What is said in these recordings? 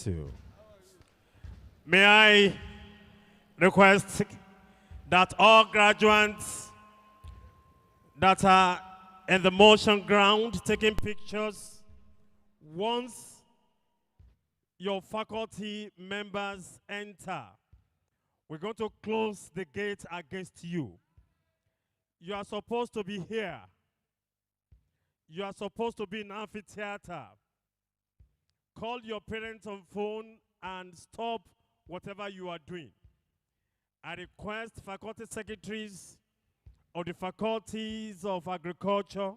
2. May I request that all graduates that are in the motion ground taking pictures, once your faculty members enter, we're going to close the gate against you. You are supposed to be here. You are supposed to be in amphitheater. Call your parents on phone and stop whatever you are doing. I request faculty secretaries of the faculties of agriculture,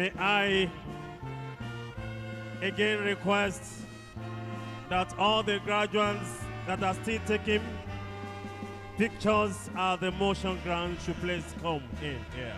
May I again request that all the graduates that are still taking pictures at the motion ground should please come in here.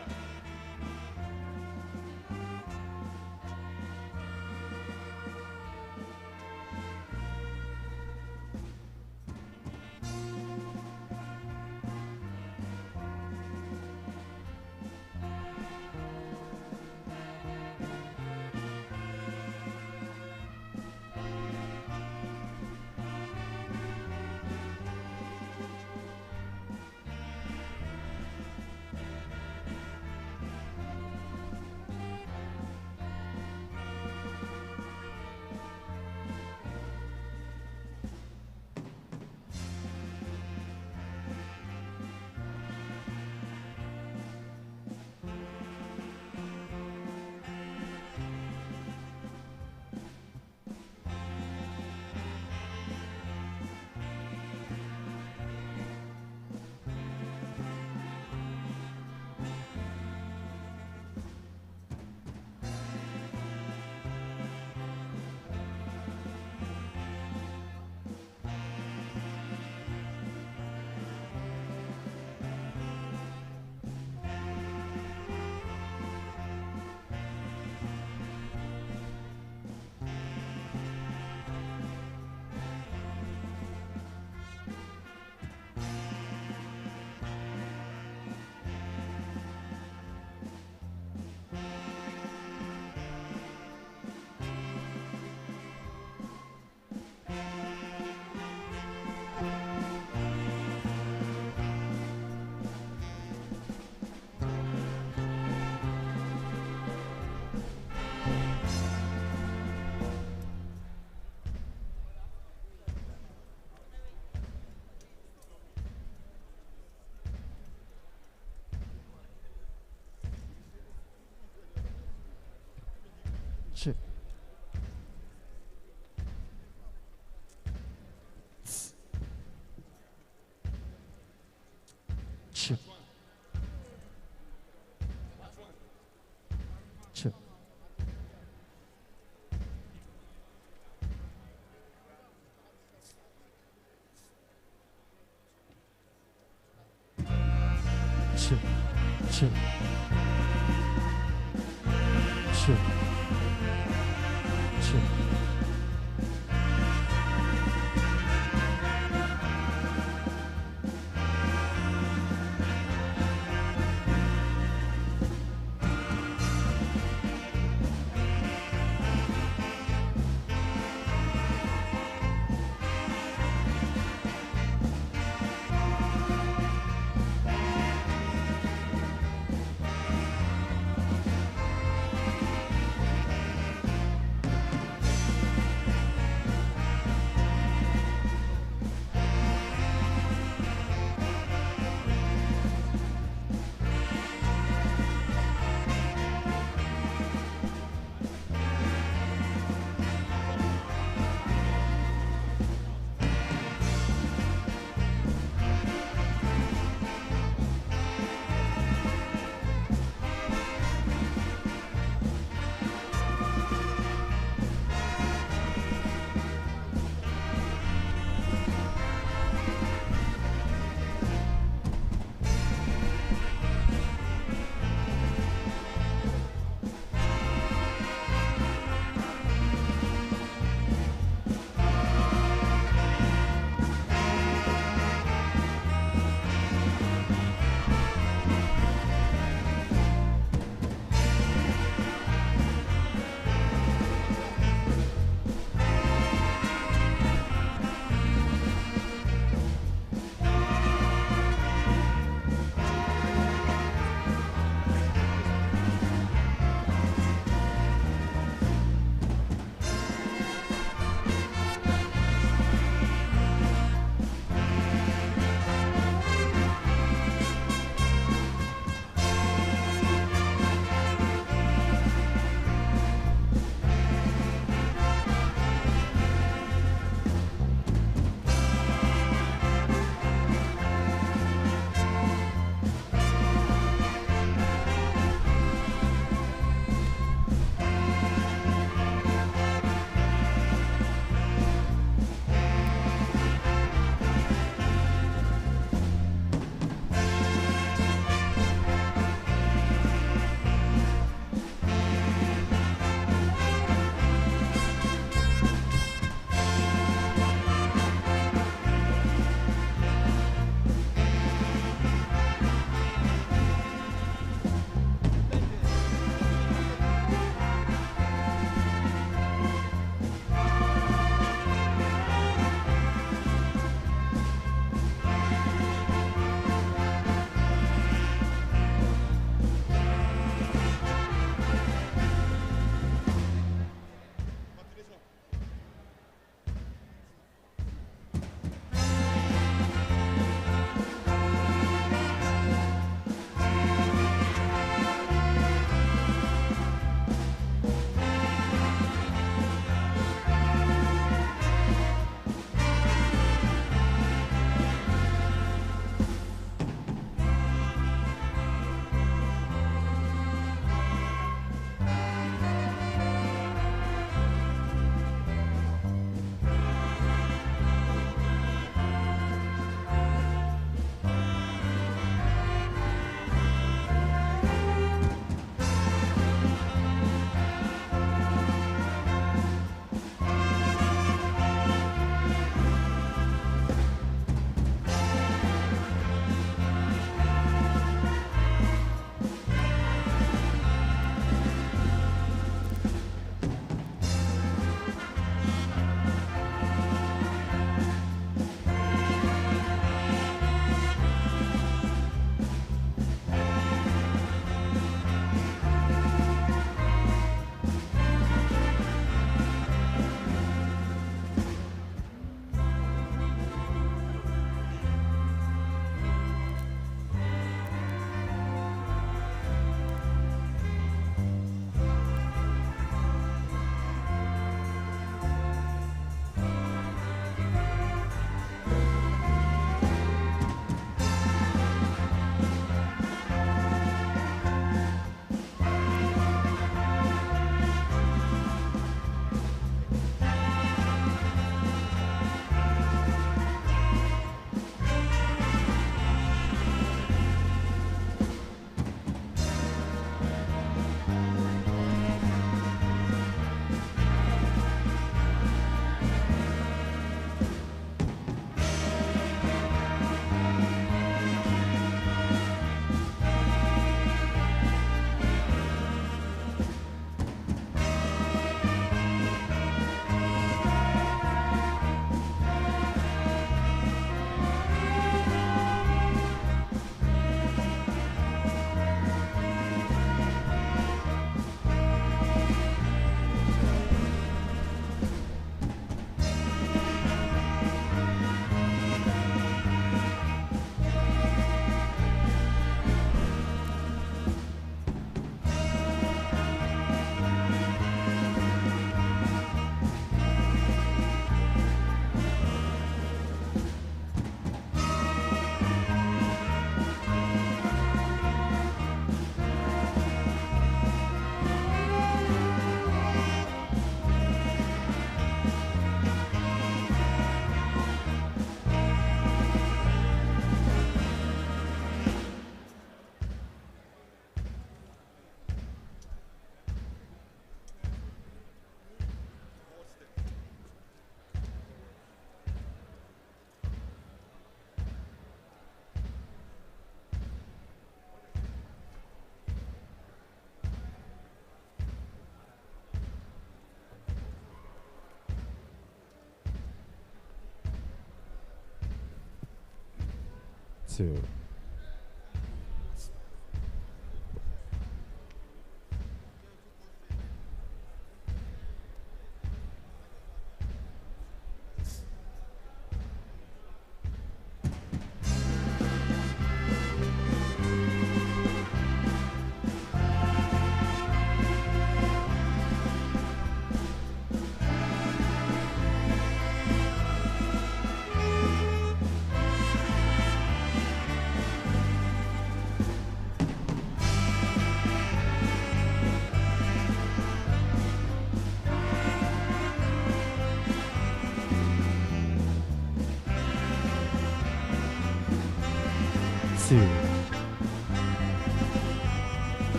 2.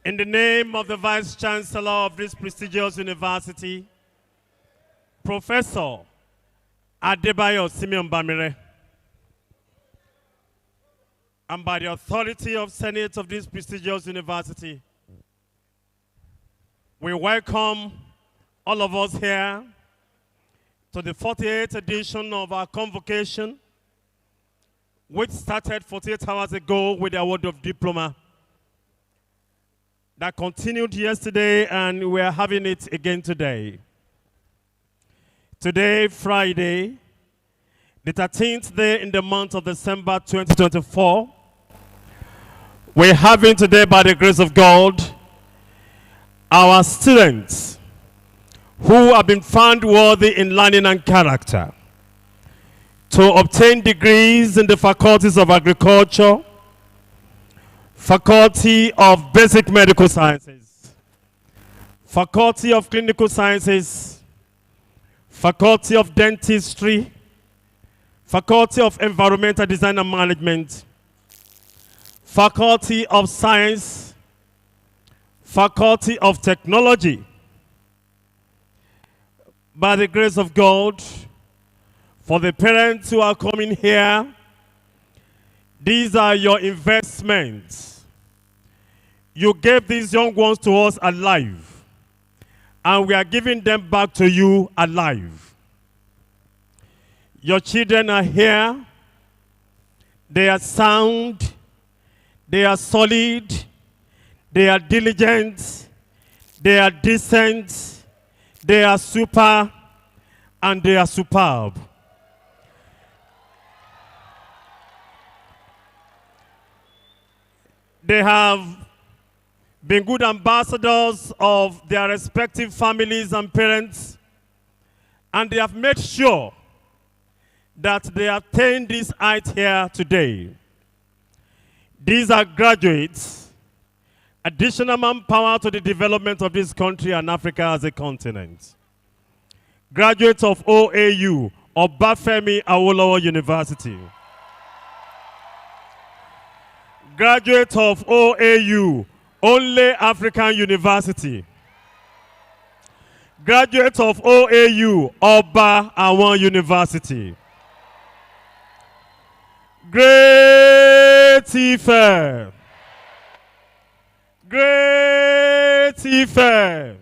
In the name of the Vice Chancellor of this prestigious university, Professor Adebayo Simeon Bamire, and by the authority of Senate of this prestigious university, we welcome all of us here to the 48th edition of our convocation, which started 48 hours ago with the award of diploma. That continued yesterday, and we are having it again today. Today, Friday, the 13th day in the month of December 2024, we're having today, by the grace of God, our students who have been found worthy in learning and character to obtain degrees in the faculties of agriculture, Faculty of Basic Medical Sciences, Faculty of Clinical Sciences, Faculty of Dentistry, Faculty of Environmental Design and Management, Faculty of Science, Faculty of Technology. By the grace of God, for the parents who are coming here, these are your investments. You gave these young ones to us alive, and we are giving them back to you alive. Your children are here. They are sound. They are solid. They are diligent. They are decent. They are super, and they are superb. They have been good ambassadors of their respective families and parents, and they have made sure that they attain this height here today. These are graduates, additional manpower to the development of this country and Africa as a continent. Graduates of OAU, Obafemi Awolowo University. Graduate of OAU, Only African University. Graduate of OAU, Oba Awon University. Great Ife. Great Ife.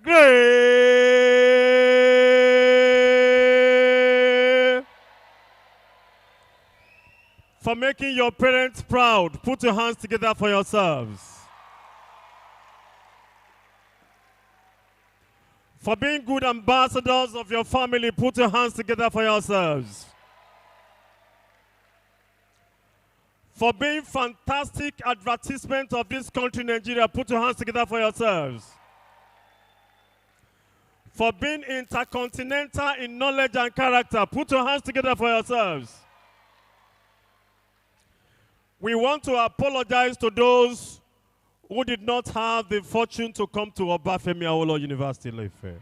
Great. For making your parents proud, put your hands together for yourselves. For being good ambassadors of your family, put your hands together for yourselves. For being fantastic advertisement of this country, Nigeria, put your hands together for yourselves. For being intercontinental in knowledge and character, put your hands together for yourselves. We want to apologize to those who did not have the fortune to come to Obafemi Awolowo University, Ife.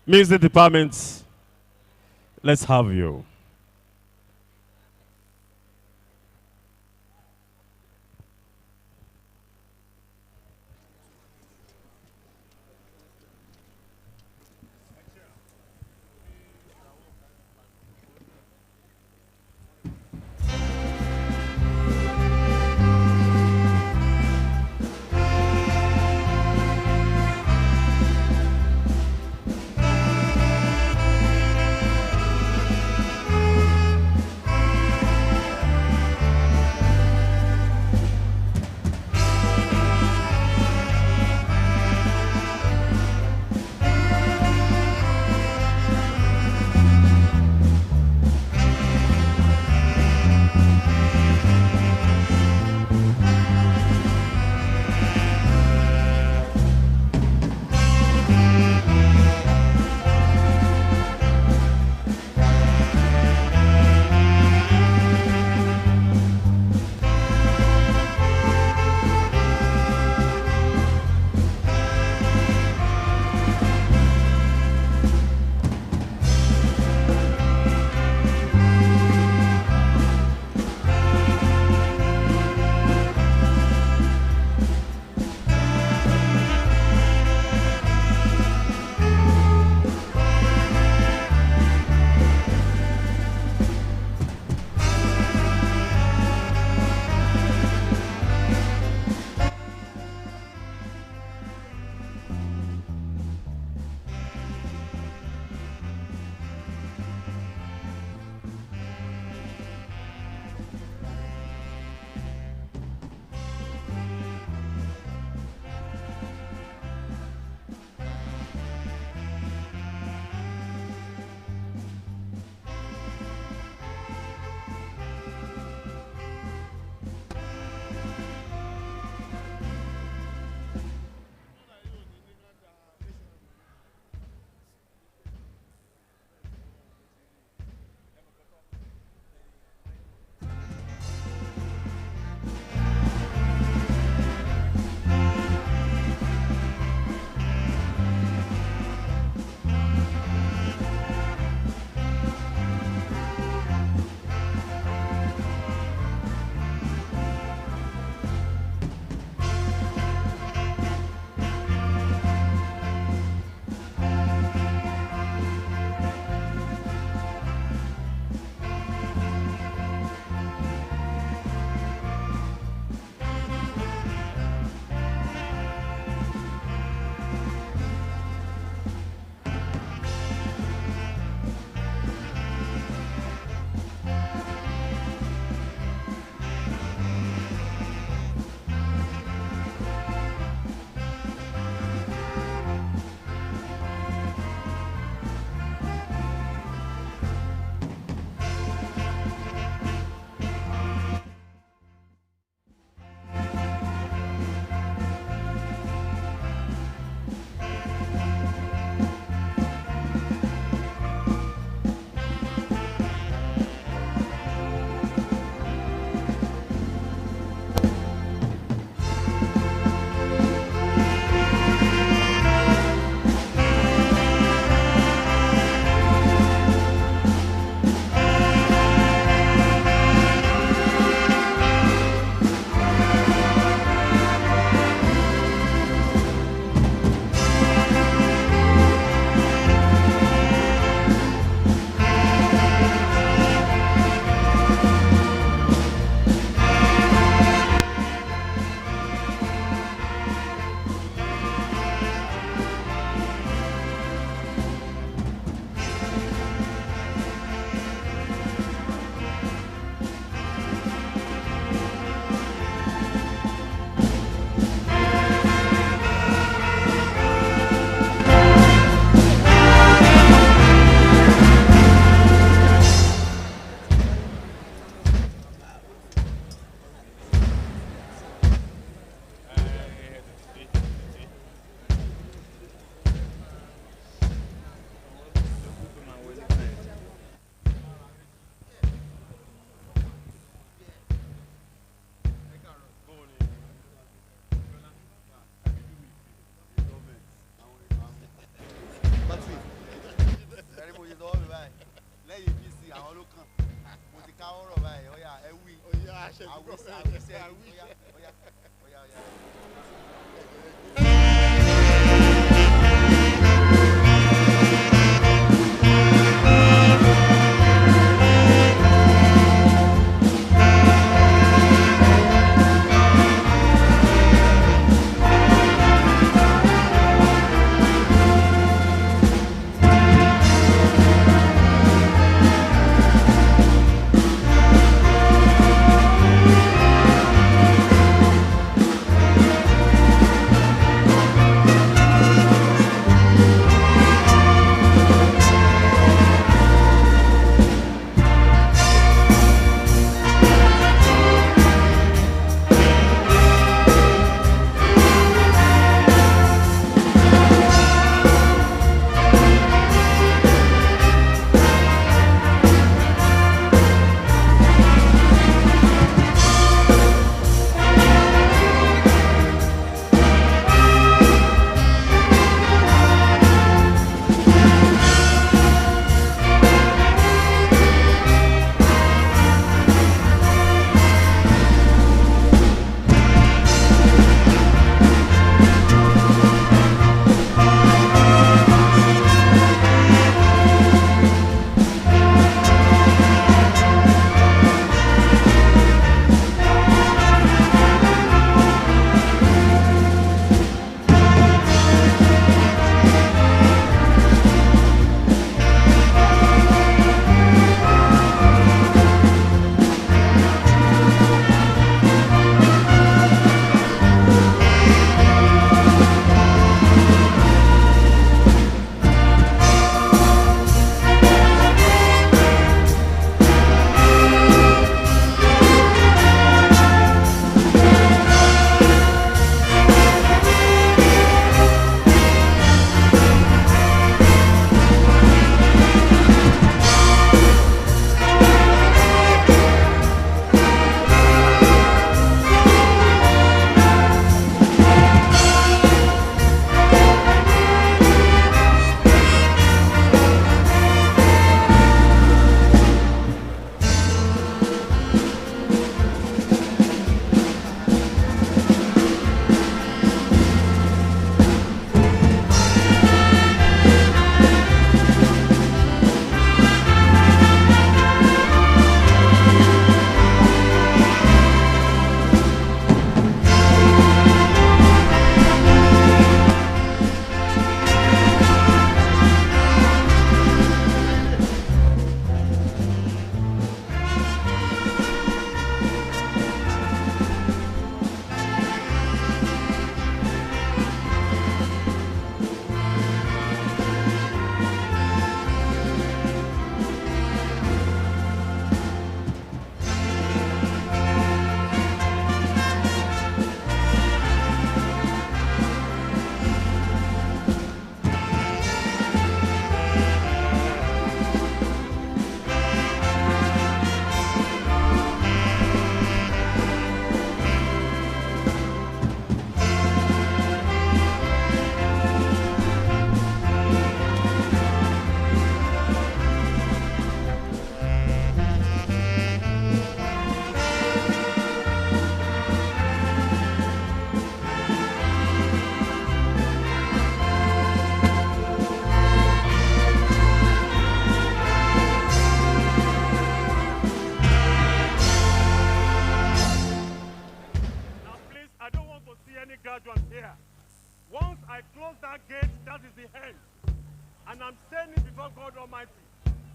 Music department, let's have you. lẹ́yìn bc àwọn ló kàn mo ti ká ọ̀rọ̀ báyìí ọ̀yà ẹ wí àwísẹ́ ọ̀yà ọ̀yà ọ̀yà ọ̀yà.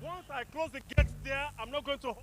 Once I close the gates there, I'm not going to.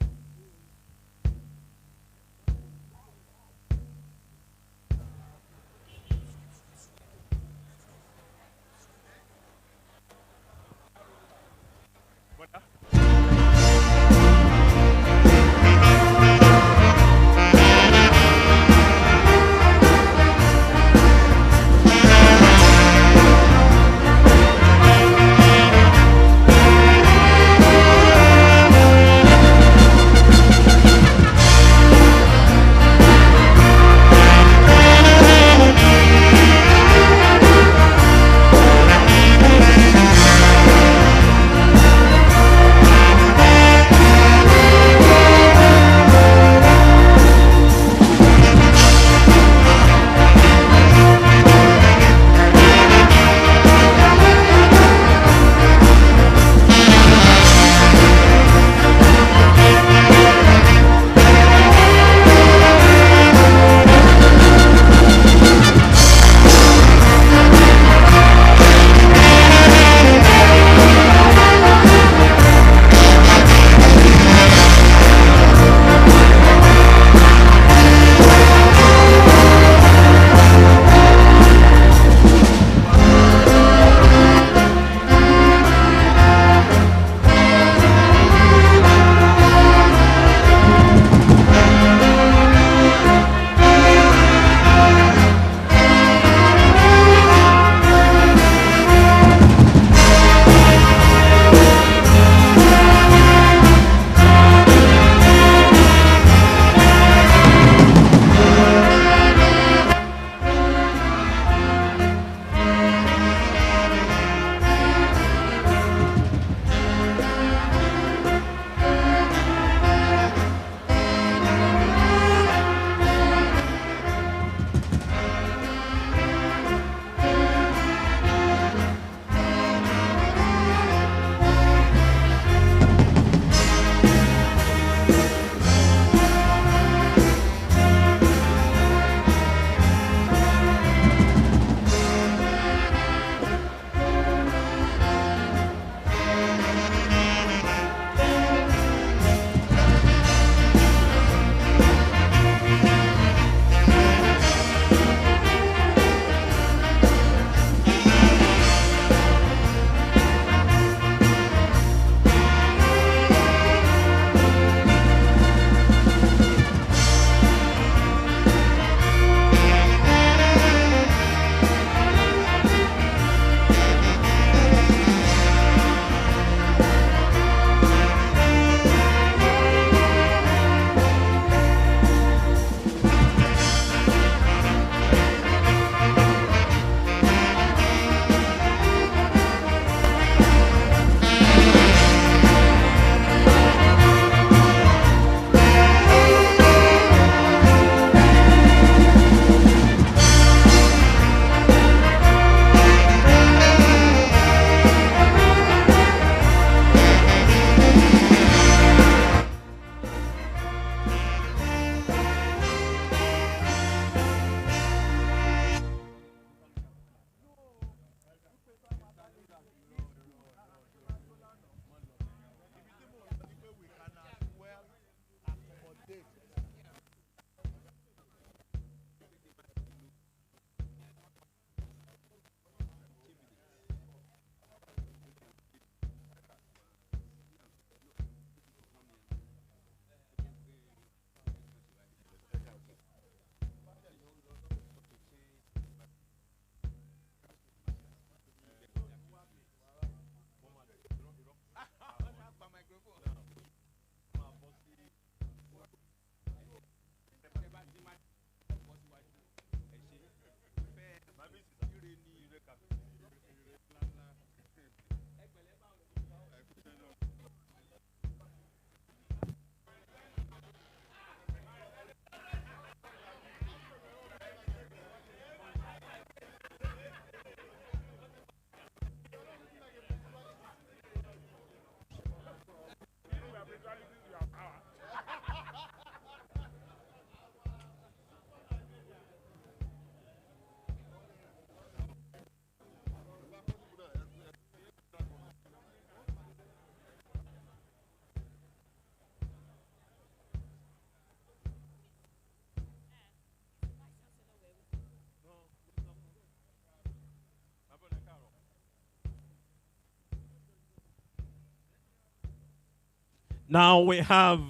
Now we have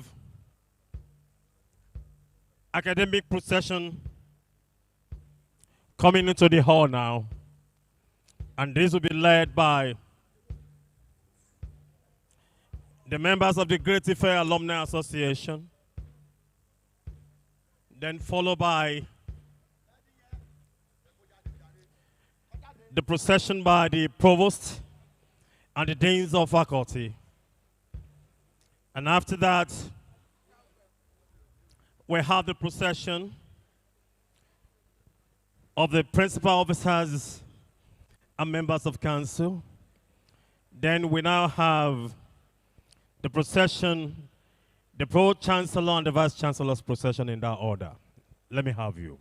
academic procession coming into the hall now. And this will be led by the members of the Great Ife Alumni Association, then followed by the procession by the provost and the deans of faculty. And after that, we have the procession of the principal officers and members of council. Then we now have the procession, the pro-chancellor and the vice-chancellor's procession in that order. Let me have you.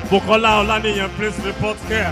Bukola Olaniyan, please report here.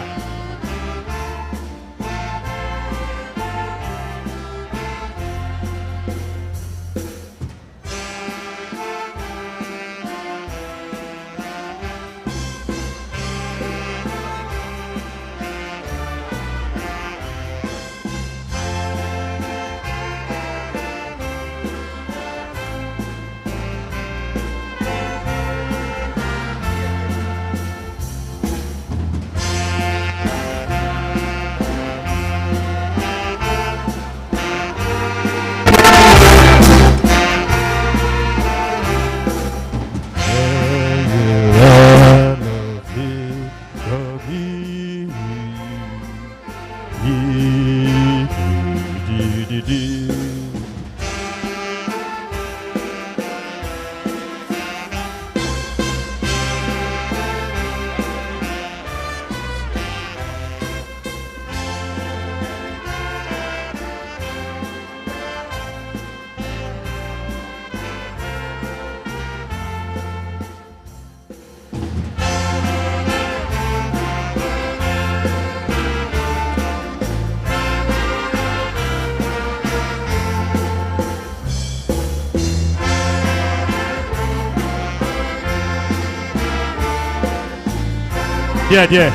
Yeah.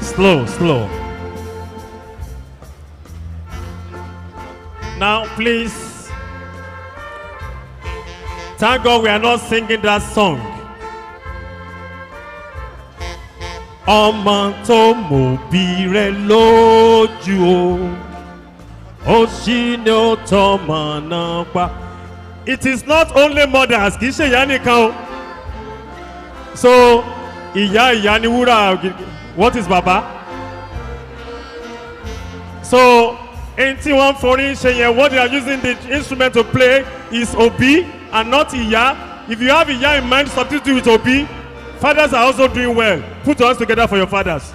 Slow. Now, please. Thank God we are not singing that song. Ọmọ tó mòbí rẹ̀ lójú o, ó ṣì ní ó tọmọ náà pa. It is not only mothers, kì í ṣe ìyá nìkan o. So, ìyá ni wúrà, what is baba? So, in tí wọ́n forí ṣe yẹn, what they are using the instrument to play is obi and not ìyá. If you have ìyá in mind, substitute with obi. Fathers are also doing well. Put your hands together for your fathers.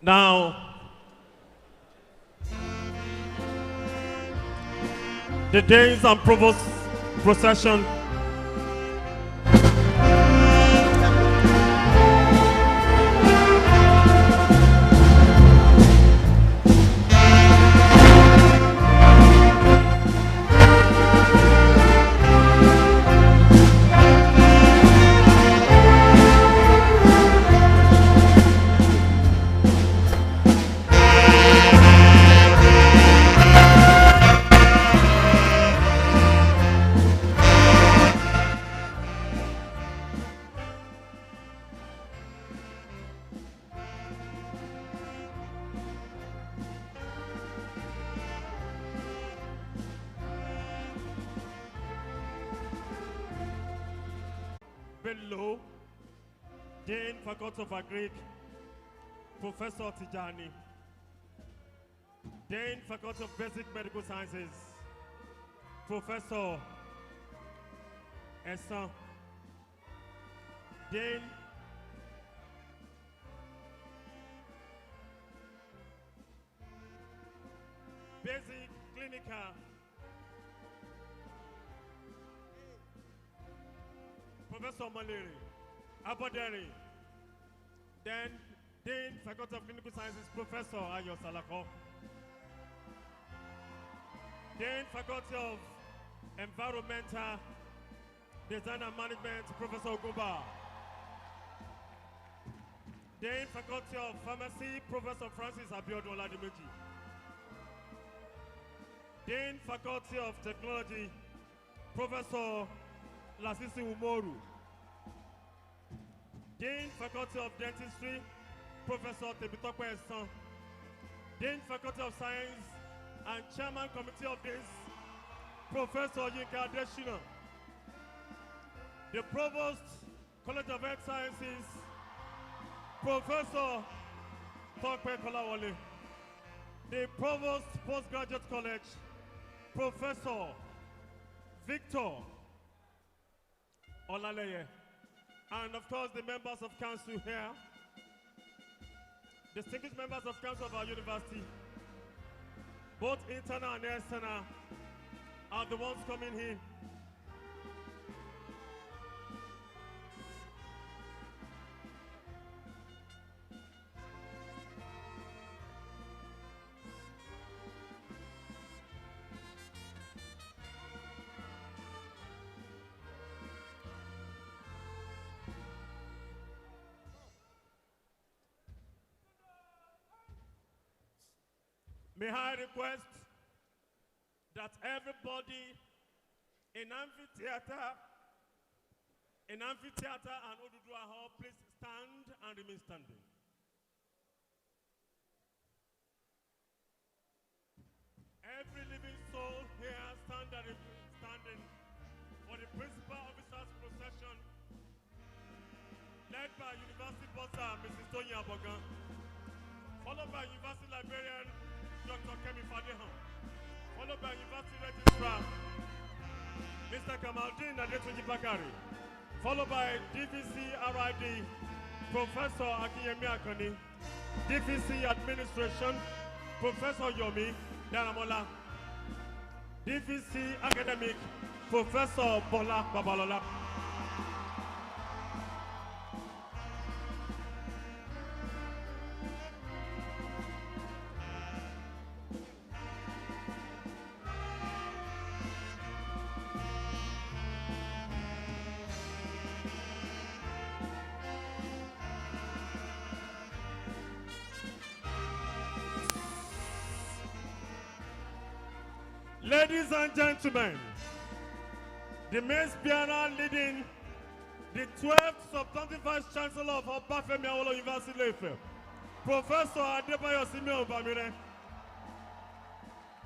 Now, the Danes and Provost procession. Below, Dean, Faculty of Agric, Professor Tijani. Dean, Faculty of Basic Medical Sciences, Professor Essan. Dean, Basic Clinical, Professor Maleri, Aboderi. Then, Dean, Faculty of Clinical Sciences, Professor Ayo Salako. Dean, Faculty of Environmental Design and Management, Professor Oguba. Dean, Faculty of Pharmacy, Professor Francis Abiodun Oladimeji. Dean, Faculty of Technology, Professor Lasisi Umoru. Dean, Faculty of Dentistry, Professor Tebitokwe Essan. Dean, Faculty of Science and Chairman Committee of this, Professor Yinka Adeshina. The Provost, College of Health Sciences, Professor Tokwe Kolawole. The Provost, Postgraduate College, Professor Victor Olaleye. And of course, the members of council here, distinguished members of council of our university, both internal and external, are the ones coming here. May I request that everybody in amphitheater and Oduduwa Hall, please stand and remain standing. Every living soul here standing for the principal officers procession led by University Bossa, Mrs. Tony Abogan, followed by University Librarian Dr. Kemi Fadehan, followed by University Registrar Mr. Kamaldeen Adetunji Bakari, followed by DVC RID Professor Akiyemi Akani, DVC Administration Professor Yomi Daramola, DVC Academic Professor Bola Babalola. Ladies and gentlemen, the main speaker leading the 12th Substantive Vice Chancellor of Obafemi Awolowo University Ife, Professor Adebayo Simeon Bamire,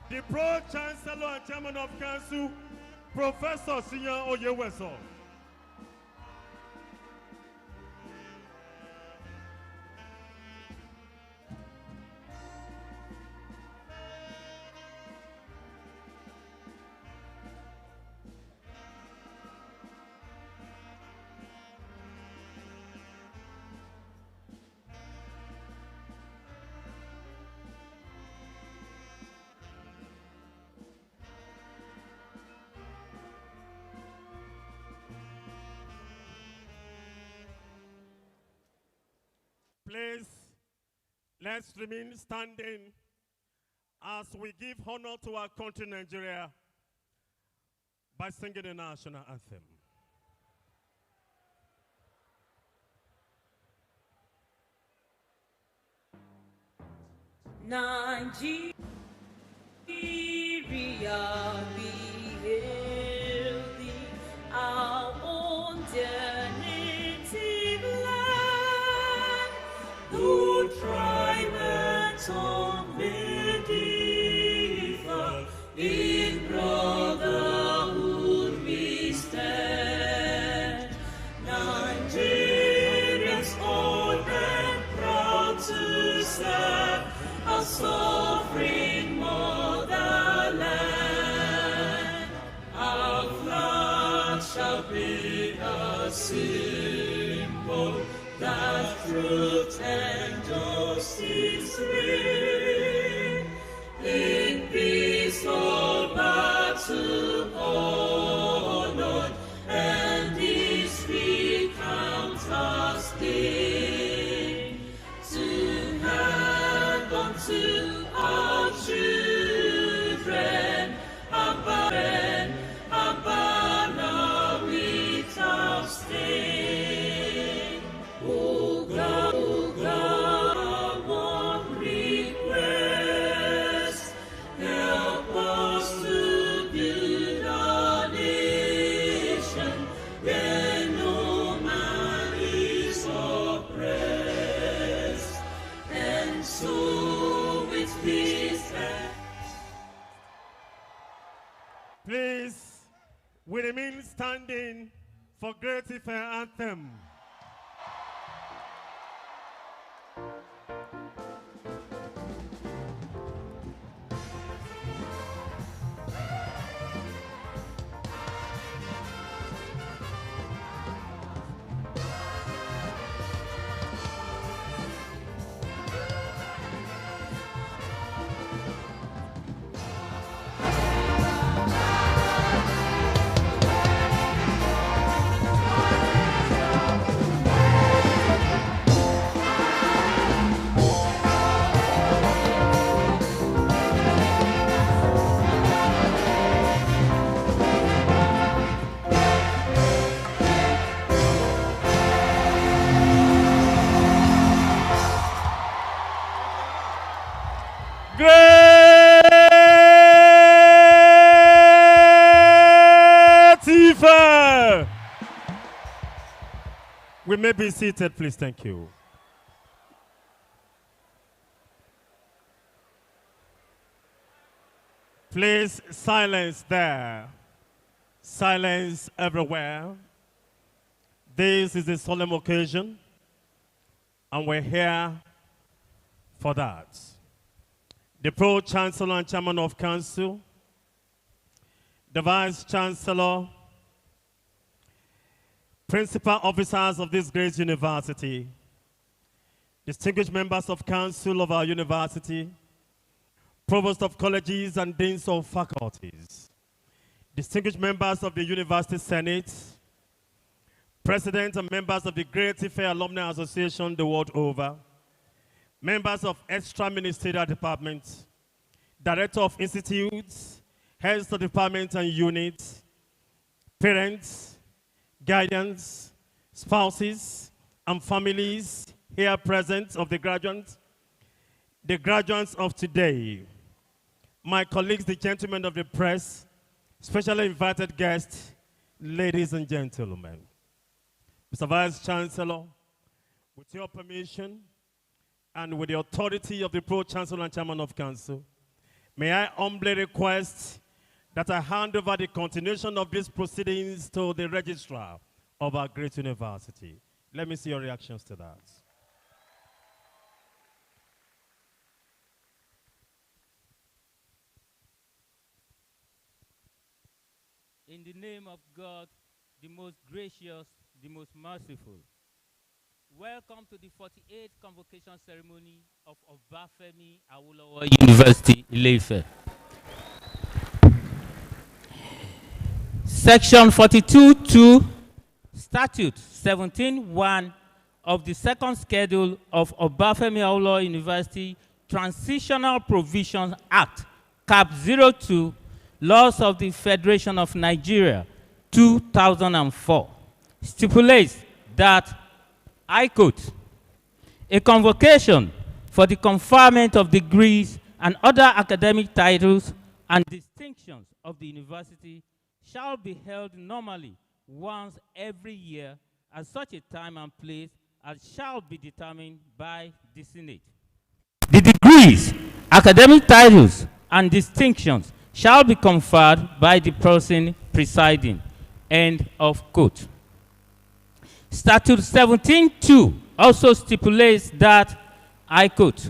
the Pro-Chancellor and Chairman of Council, Professor Siyan Oyeweso. Please, let's remain standing as we give honor to our country, Nigeria, by singing the national anthem. Nigeria, behail thee, our own dear native land, who tribe and tongue may differ, in brotherhood we stand. Nigerians old and proud to serve our sovereign motherland. Our flag shall be a symbol that truth and justice reign. In peace all battle honored, and this we count as gain. To hand unto our children a banner without stain. O God, one request, help us to build our nation where no man is oppressed, and so with peace and Please, we remain standing for Great Ife Anthem. Great Ife! We may be seated, please. Thank you. Please, silence there. Silence everywhere. This is a solemn occasion, and we're here for that. The Pro-Chancellor and Chairman of Council, the Vice-Chancellor, principal officers of this great university, distinguished members of council of our university, provost of colleges and deans of faculties, distinguished members of the University Senate, president and members of the Great Ife Alumni Association the world over, members of extra ministerial departments, director of institutes, heads of departments and units, parents, guardians, spouses, and families here present of the graduates of today, my colleagues, the gentlemen of the press, specially invited guests, ladies and gentlemen. Mr. Vice-Chancellor, with your permission and with the authority of the Pro-Chancellor and Chairman of Council, may I humbly request that I hand over the continuation of these proceedings to the registrar of our great university. Let me see your reactions to that. In the name of God, the most gracious, the most merciful. Welcome to the 48th convocation ceremony of Obafemi Awolowo University, Ile-Ife. Section 42(2), Statute 17(1) of the second schedule of Obafemi Awolowo University Transitional Provisions Act, Cap 02, Laws of the Federation of Nigeria, 2004, stipulates that, I quote, a convocation for the conferment of degrees and other academic titles and distinctions of the university shall be held normally once every year at such a time and place as shall be determined by the Senate. The degrees, academic titles, and distinctions shall be conferred by the person presiding. End of quote. Statute 17.2 also stipulates that, I quote,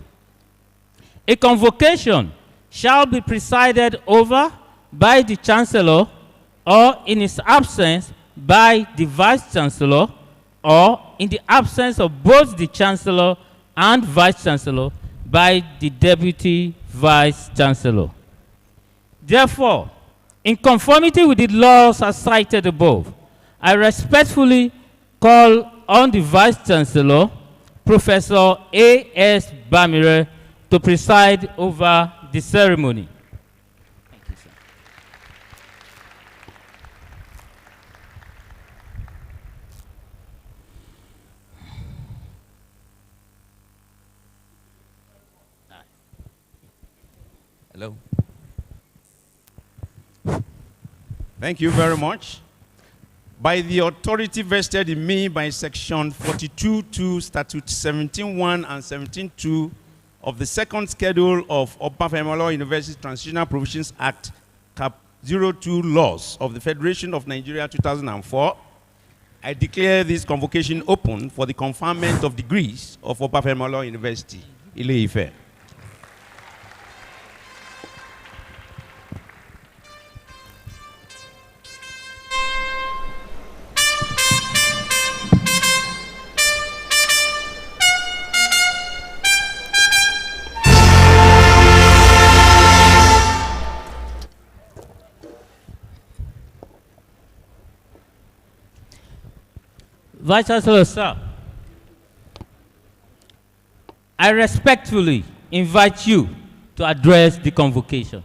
a convocation shall be presided over by the chancellor or in his absence by the vice chancellor or in the absence of both the chancellor and vice chancellor by the deputy vice chancellor. Therefore, in conformity with the laws as cited above, I respectfully call on the vice chancellor, Professor A.S. Bamire, to preside over the ceremony. Thank you, sir. Hello. Thank you very much. By the authority vested in me by Section 42.2, Statute 17.1 and 17.2 of the second schedule of Obafemi Awolowo University Transitional Provisions Act, Cap 02, Laws of the Federation of Nigeria 2004, I declare this convocation open for the conferment of degrees of Obafemi Awolowo University, Ile-Ife. Vice Chancellor, sir, I respectfully invite you to address the convocation.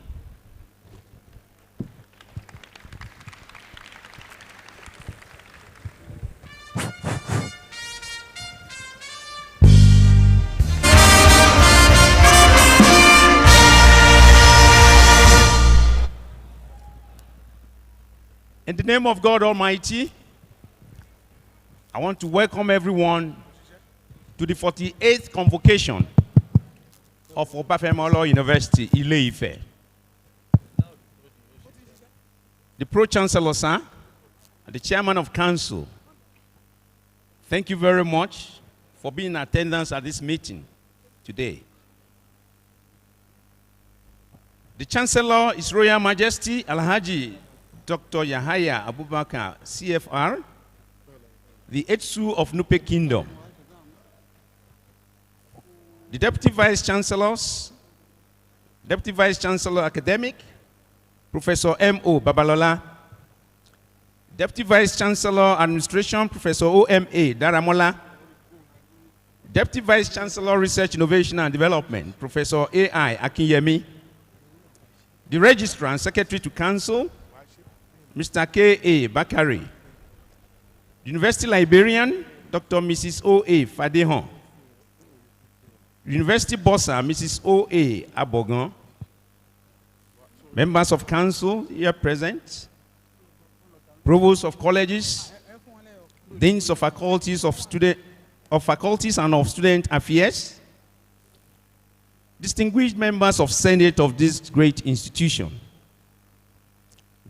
In the name of God Almighty, I want to welcome everyone to the 48th convocation of Obafemi Awolowo University, Ile-Ife. The Pro-Chancellor, sir, and the Chairman of Council, thank you very much for being in attendance at this meeting today. The Chancellor, His Royal Majesty Alhaji Dr. Yahaya Abubakar, CFR, the Etsu of Nupe Kingdom. The Deputy Vice Chancellors, Deputy Vice Chancellor Academic, Professor M.O. Babalola, Deputy Vice Chancellor Administration, Professor O.M.A. Daramola, Deputy Vice Chancellor Research, Innovation and Development, Professor A.I. Akinyemi, the Registrar and Secretary to Council, Mr. K.A. Bakari, University Librarian, Dr. Mrs. O.A. Fadehon, University Bossa, Mrs. O.A. Abogan, members of council here present, provosts of colleges, deans of faculties and of student affairs, distinguished members of Senate of this great institution,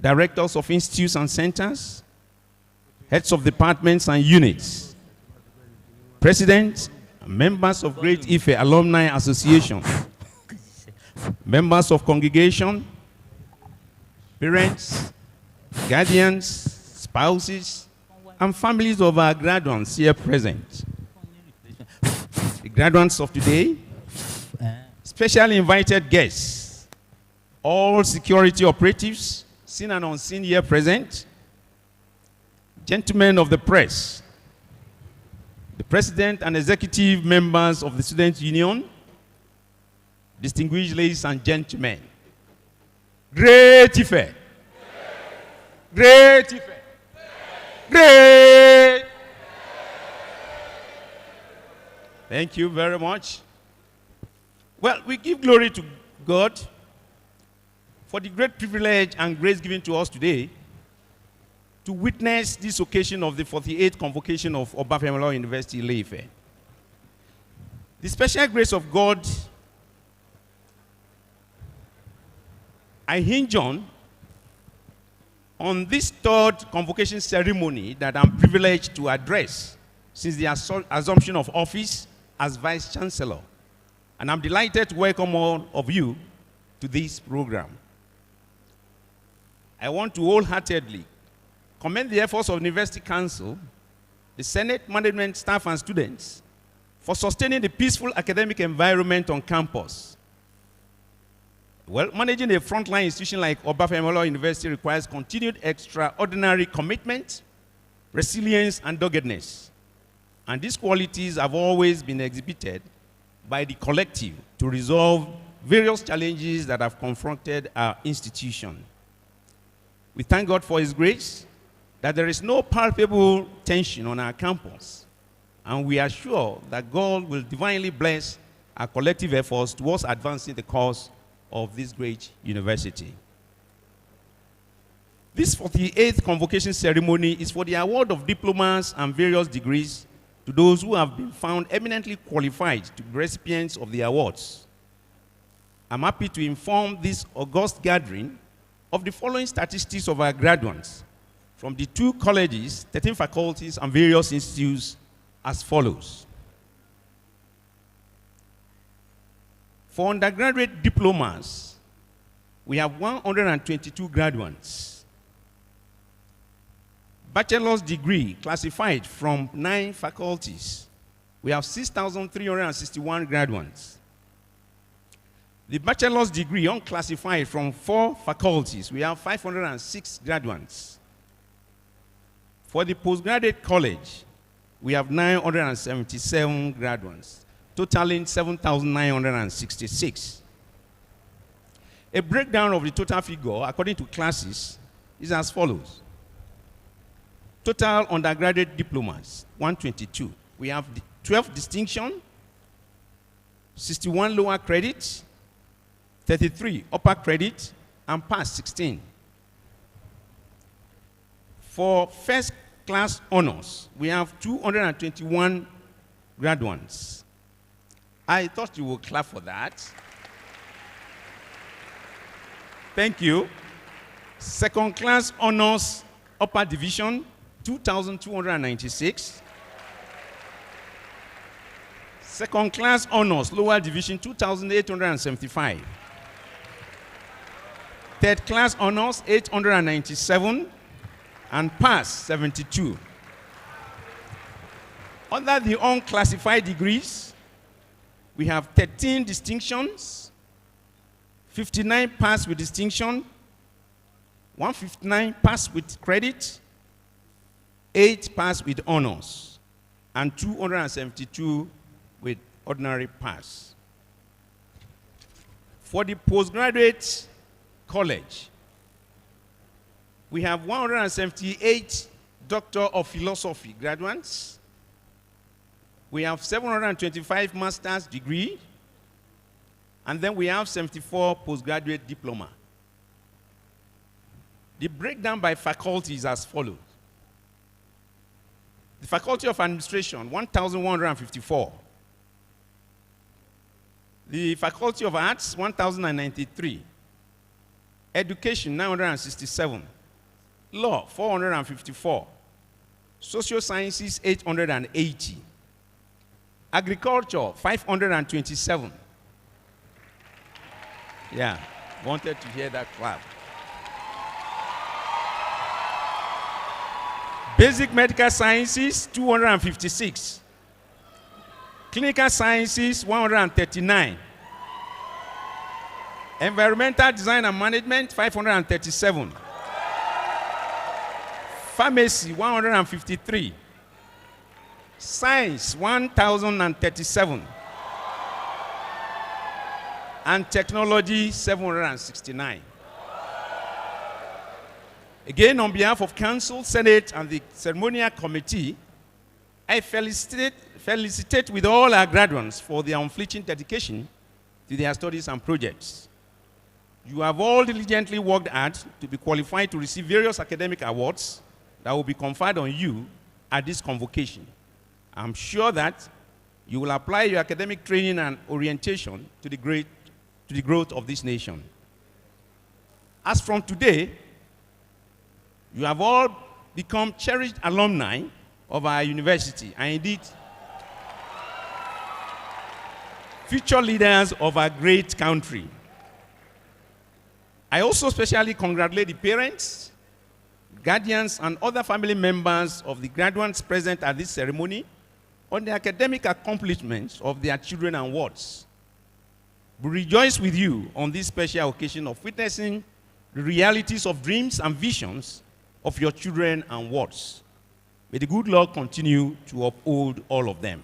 directors of institutes and centers, heads of departments and units, presidents, members of Great Ife Alumni Association, members of congregation, parents, guardians, spouses, and families of our graduates here present. The graduates of today, specially invited guests, all security operatives, seen and unseen here present, gentlemen of the press, the president and executive members of the Student Union, distinguished ladies and gentlemen, Great Ife, Great Ife, Great. Thank you very much. Well, we give glory to God for the great privilege and grace given to us today to witness this occasion of the 48th convocation of Obafemi University, Ile-Ife. The special grace of God I hinge on this third convocation ceremony that I'm privileged to address since the assumption of office as Vice Chancellor. And I'm delighted to welcome all of you to this program. I want to wholeheartedly commend the efforts of University Council, the Senate, management, staff, and students for sustaining the peaceful academic environment on campus. Well, managing a frontline institution like Obafemi University requires continued extraordinary commitment, resilience, and doggedness. And these qualities have always been exhibited by the collective to resolve various challenges that have confronted our institution. We thank God for His grace, that there is no palpable tension on our campus, and we are sure that God will divinely bless our collective efforts towards advancing the cause of this great university. This 48th convocation ceremony is for the award of diplomas and various degrees to those who have been found eminently qualified to be recipients of the awards. I'm happy to inform this august gathering of the following statistics of our graduates from the 2 colleges, 13 faculties, and various institutes as follows. For undergraduate diplomas, we have 122 graduates. Bachelor's degree classified from 9 faculties, we have 6,361 graduates. The bachelor's degree unclassified from 4 faculties, we have 506 graduates. For the postgraduate college, we have 977 graduates, totaling 7,966. A breakdown of the total figure according to classes is as follows. Total undergraduate diplomas, 122. We have 12 distinction, 61 lower credit, 33 upper credit, and pass 16. For first class honors, we have 221 graduates. I thought you would clap for that. Thank you. Second class honors, upper division, 2,296. Second class honors, lower division, 2,875. Third class honors, 897. And pass, 72. Under the unclassified degrees, we have 13 distinctions, 59 pass with distinction, 159 pass with credit, 8 pass with honors, and 272 with ordinary pass. For the postgraduate college, we have 178 Doctor of Philosophy graduates. We have 725 master's degree. And then we have 74 postgraduate diploma. The breakdown by faculty is as follows. The Faculty of Administration, 1,154. The Faculty of Arts, 1,093. Education, 967. Law, 454. Social Sciences, 880. Agriculture, 527. Yeah, wanted to hear that clap. Basic Medical Sciences, 256. Clinical Sciences, 139. Environmental Design and Management, 537. Pharmacy, 153. Science, 1,037. And technology, 769. Again, on behalf of Council, Senate, and the Ceremonial Committee, I felicitate with all our graduates for their unflinching dedication to their studies and projects. You have all diligently worked hard to be qualified to receive various academic awards that will be conferred on you at this convocation. I'm sure that you will apply your academic training and orientation to the growth of this nation. As from today, you have all become cherished alumni of our university and indeed future leaders of our great country. I also especially congratulate the parents, guardians, and other family members of the graduates present at this ceremony on the academic accomplishments of their children and wards. We rejoice with you on this special occasion of witnessing the realities of dreams and visions of your children and wards. May the good Lord continue to uphold all of them.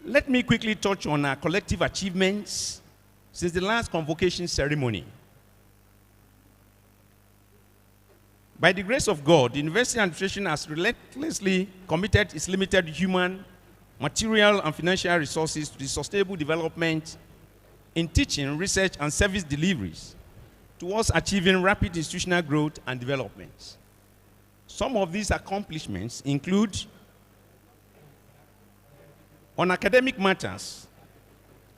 Let me quickly touch on our collective achievements since the last convocation ceremony. By the grace of God, the University Administration has relentlessly committed its limited human, material, and financial resources to the sustainable development in teaching, research, and service deliveries towards achieving rapid institutional growth and development. Some of these accomplishments include, on academic matters,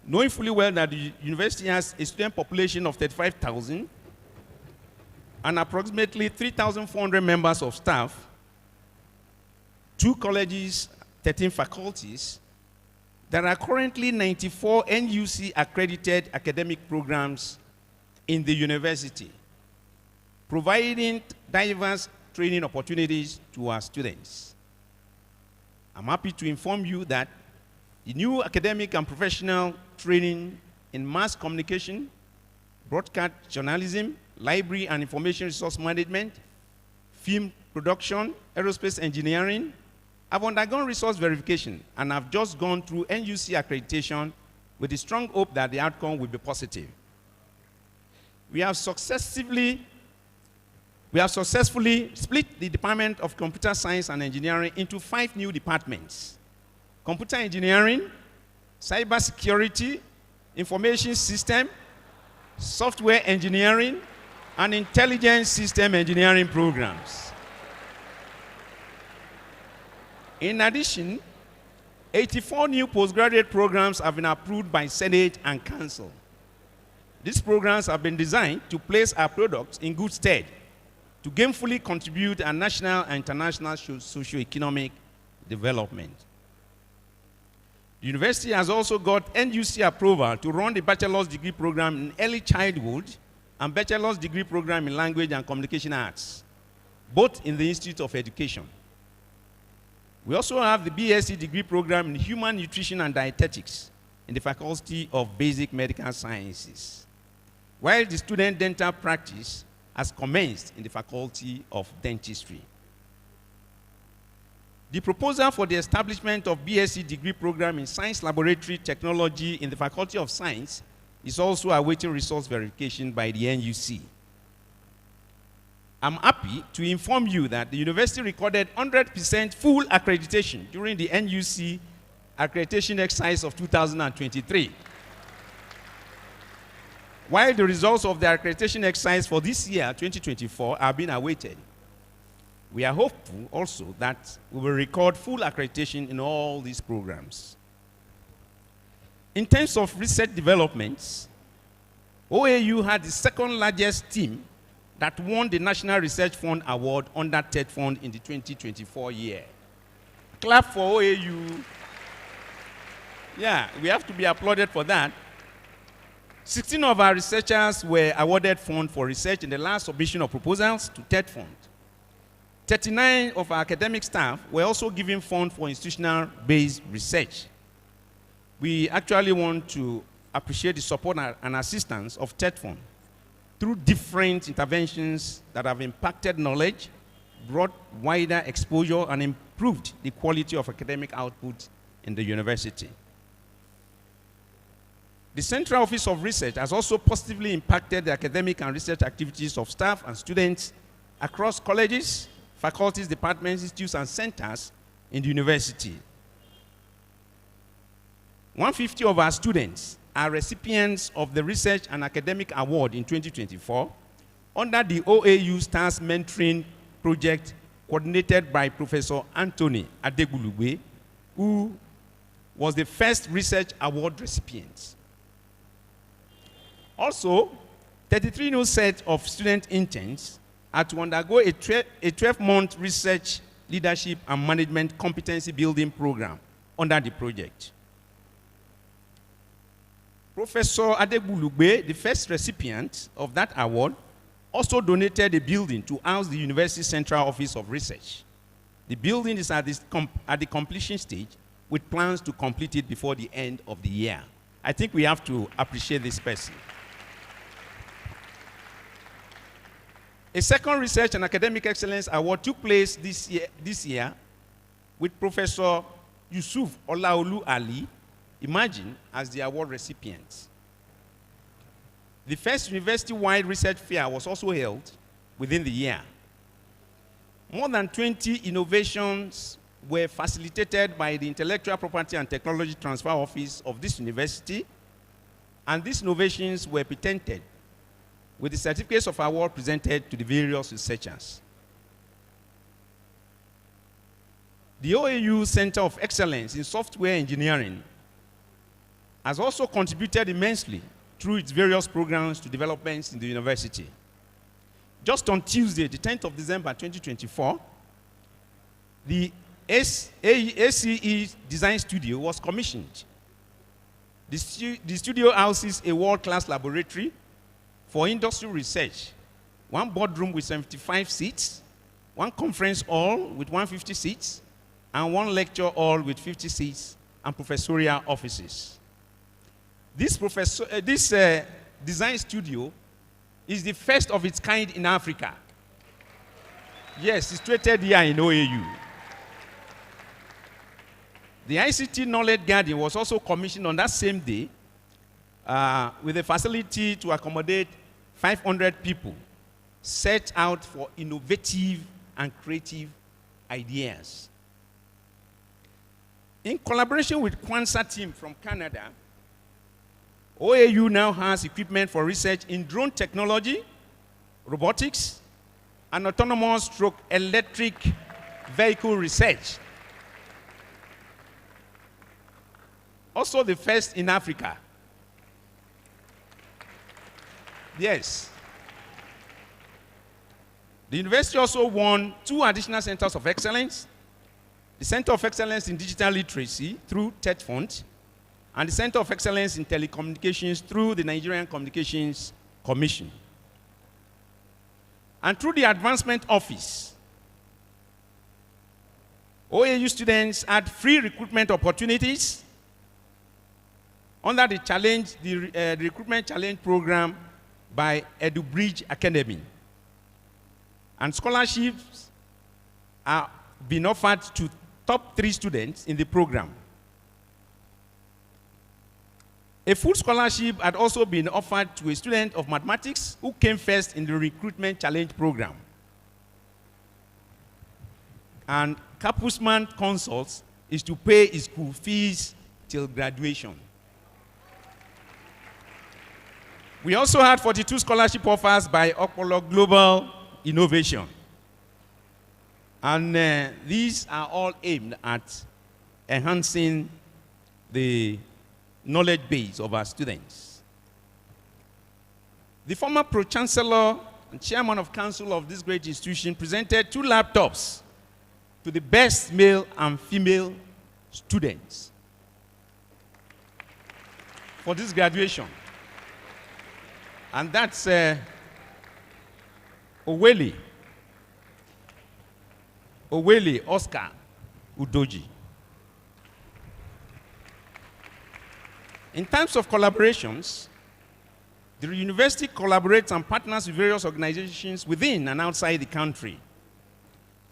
knowing fully well that the university has a student population of 35,000 and approximately 3,400 members of staff, 2 colleges, 13 faculties, there are currently 94 NUC accredited academic programs in the university, providing diverse training opportunities to our students. I'm happy to inform you that the new academic and professional training in mass communication, broadcast journalism, library and information resource management, film production, aerospace engineering, have undergone resource verification and have just gone through NUC accreditation with the strong hope that the outcome will be positive. We have successfully split the Department of Computer Science and Engineering into 5 new departments: Computer Engineering, Cybersecurity, Information System, Software Engineering, and Intelligence System Engineering programs. In addition, 84 new postgraduate programs have been approved by Senate and Council. These programs have been designed to place our products in good stead to gainfully contribute to national and international socio-economic development. The university has also got NUC approval to run the bachelor's degree program in early childhood and bachelor's degree program in language and communication arts, both in the Institute of Education. We also have the BSc degree program in human nutrition and dietetics in the Faculty of Basic Medical Sciences, while the student dental practice has commenced in the Faculty of Dentistry. The proposal for the establishment of BSc degree program in Science Laboratory Technology in the Faculty of Science is also awaiting resource verification by the NUC. I'm happy to inform you that the university recorded 100% full accreditation during the NUC accreditation exercise of 2023. While the results of the accreditation exercise for this year, 2024, are being awaited, we are hopeful also that we will record full accreditation in all these programs. In terms of research developments, OAU had the second largest team that won the National Research Fund Award under TED Fund in the 2024 year. Clap for OAU. Yeah, we have to be applauded for that. 16 of our researchers were awarded funds for research in the last submission of proposals to TED Fund. 39 of our academic staff were also given funds for institutional-based research. We actually want to appreciate the support and assistance of TED Fund through different interventions that have impacted knowledge, brought wider exposure and improved the quality of academic output in the university. The Central Office of Research has also positively impacted the academic and research activities of staff and students across colleges, faculties, departments, institutes, and centers in the university. 150 of our students are recipients of the Research and Academic Award in 2024 under the OAU STARS Mentoring Project coordinated by Professor Anthony Adegulugbe, who was the first research award recipient. Also, 33 new sets of student interns are to undergo a 12-month research, leadership, and management competency building program under the project. Professor Adegulugbe, the first recipient of that award, also donated a building to house the University Central Office of Research. The building is at the completion stage with plans to complete it before the end of the year. I think we have to appreciate this person. A second Research and Academic Excellence Award took place this year with Professor Yusuf Olaolu Ali, Imagine, as the award recipient. The first university-wide research fair was also held within the year. More than 20 innovations were facilitated by the Intellectual Property and Technology Transfer Office of this university, and these innovations were patented with the certificates of award presented to the various researchers. The OAU Center of Excellence in Software Engineering has also contributed immensely through its various programs to developments in the university. Just on Tuesday, the 10th of December 2024, the ACE Design Studio was commissioned. The studio houses a world-class laboratory for industrial research, one boardroom with 75 seats, one conference hall with 150 seats, and one lecture hall with 50 seats and professorial offices. This design studio is the first of its kind in Africa. Yes, situated here in OAU. The ICT Knowledge Garden was also commissioned on that same day with a facility to accommodate 500 people set out for innovative and creative ideas. In collaboration with Kwanzaa team from Canada, OAU now has equipment for research in drone technology, robotics, and autonomous electric vehicle research. Also the first in Africa. Yes. The university also won 2 additional centers of excellence. The Center of Excellence in Digital Literacy through TED Fund, and the Center of Excellence in Telecommunications through the Nigerian Communications Commission. And through the Advancement Office, OAU students had free recruitment opportunities under the Recruitment Challenge program by EduBridge Academy. And scholarships are being offered to top 3 students in the program. A full scholarship had also been offered to a student of mathematics who came first in the Recruitment Challenge program. And Capusman Consults is to pay his school fees till graduation. We also had 42 scholarship offers by Okpolo Global Innovation. And these are all aimed at enhancing the knowledge base of our students. The former pro-chancellor and chairman of council of this great institution presented 2 laptops to the best male and female students for this graduation. And that's Oweli Oscar Udoji. In terms of collaborations, the university collaborates and partners with various organizations within and outside the country.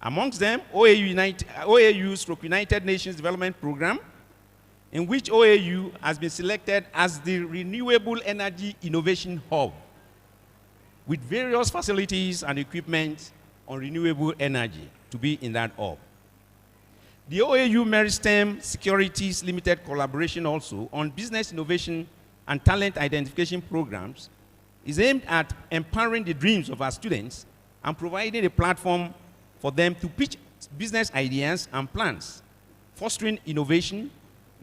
Amongst them, OAU/United Nations Development Program, in which OAU has been selected as the Renewable Energy Innovation Hub, with various facilities and equipment on renewable energy to be in that hub. The OAU Meristem Securities Limited collaboration also on business innovation and talent identification programs is aimed at empowering the dreams of our students and providing a platform for them to pitch business ideas and plans, fostering innovation,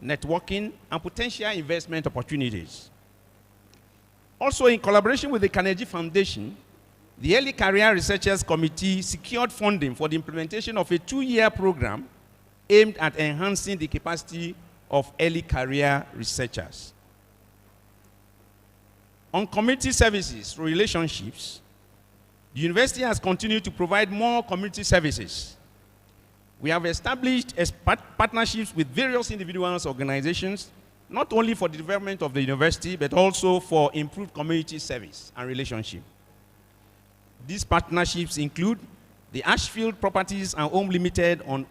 networking, and potential investment opportunities. Also, in collaboration with the Carnegie Foundation, the Early Career Researchers Committee secured funding for the implementation of a 2-year program aimed at enhancing the capacity of early career researchers. On community services through relationships, the university has continued to provide more community services. We have established partnerships with various individuals, organizations, not only for the development of the university, but also for improved community service and relationship. These partnerships include the Ashfield Properties and Home Limited on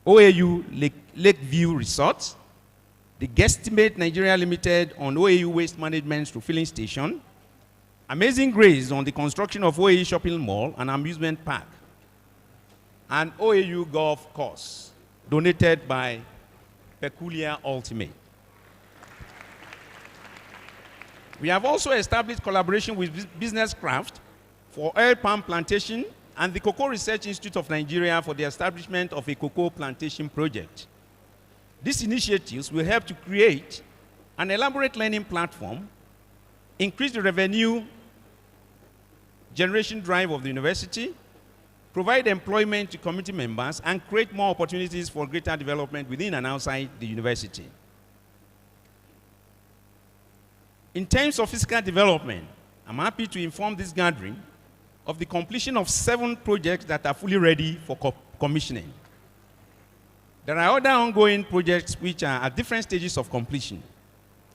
OAU Lakeview Resort, the Guestimate Nigeria Limited on OAU Waste Management through Filling Station, Amazing Grace on the construction of OAU Shopping Mall and Amusement Park, and OAU Golf Course, donated by Peculiar Ultimate. We have also established collaboration with Business Craft for oil palm plantation and the Cocoa Research Institute of Nigeria for the establishment of a cocoa plantation project. These initiatives will help to create an elaborate learning platform, increase the revenue generation drive of the university, provide employment to community members, and create more opportunities for greater development within and outside the university. In terms of physical development, I'm happy to inform this gathering of the completion of 7 projects that are fully ready for commissioning. There are other ongoing projects which are at different stages of completion.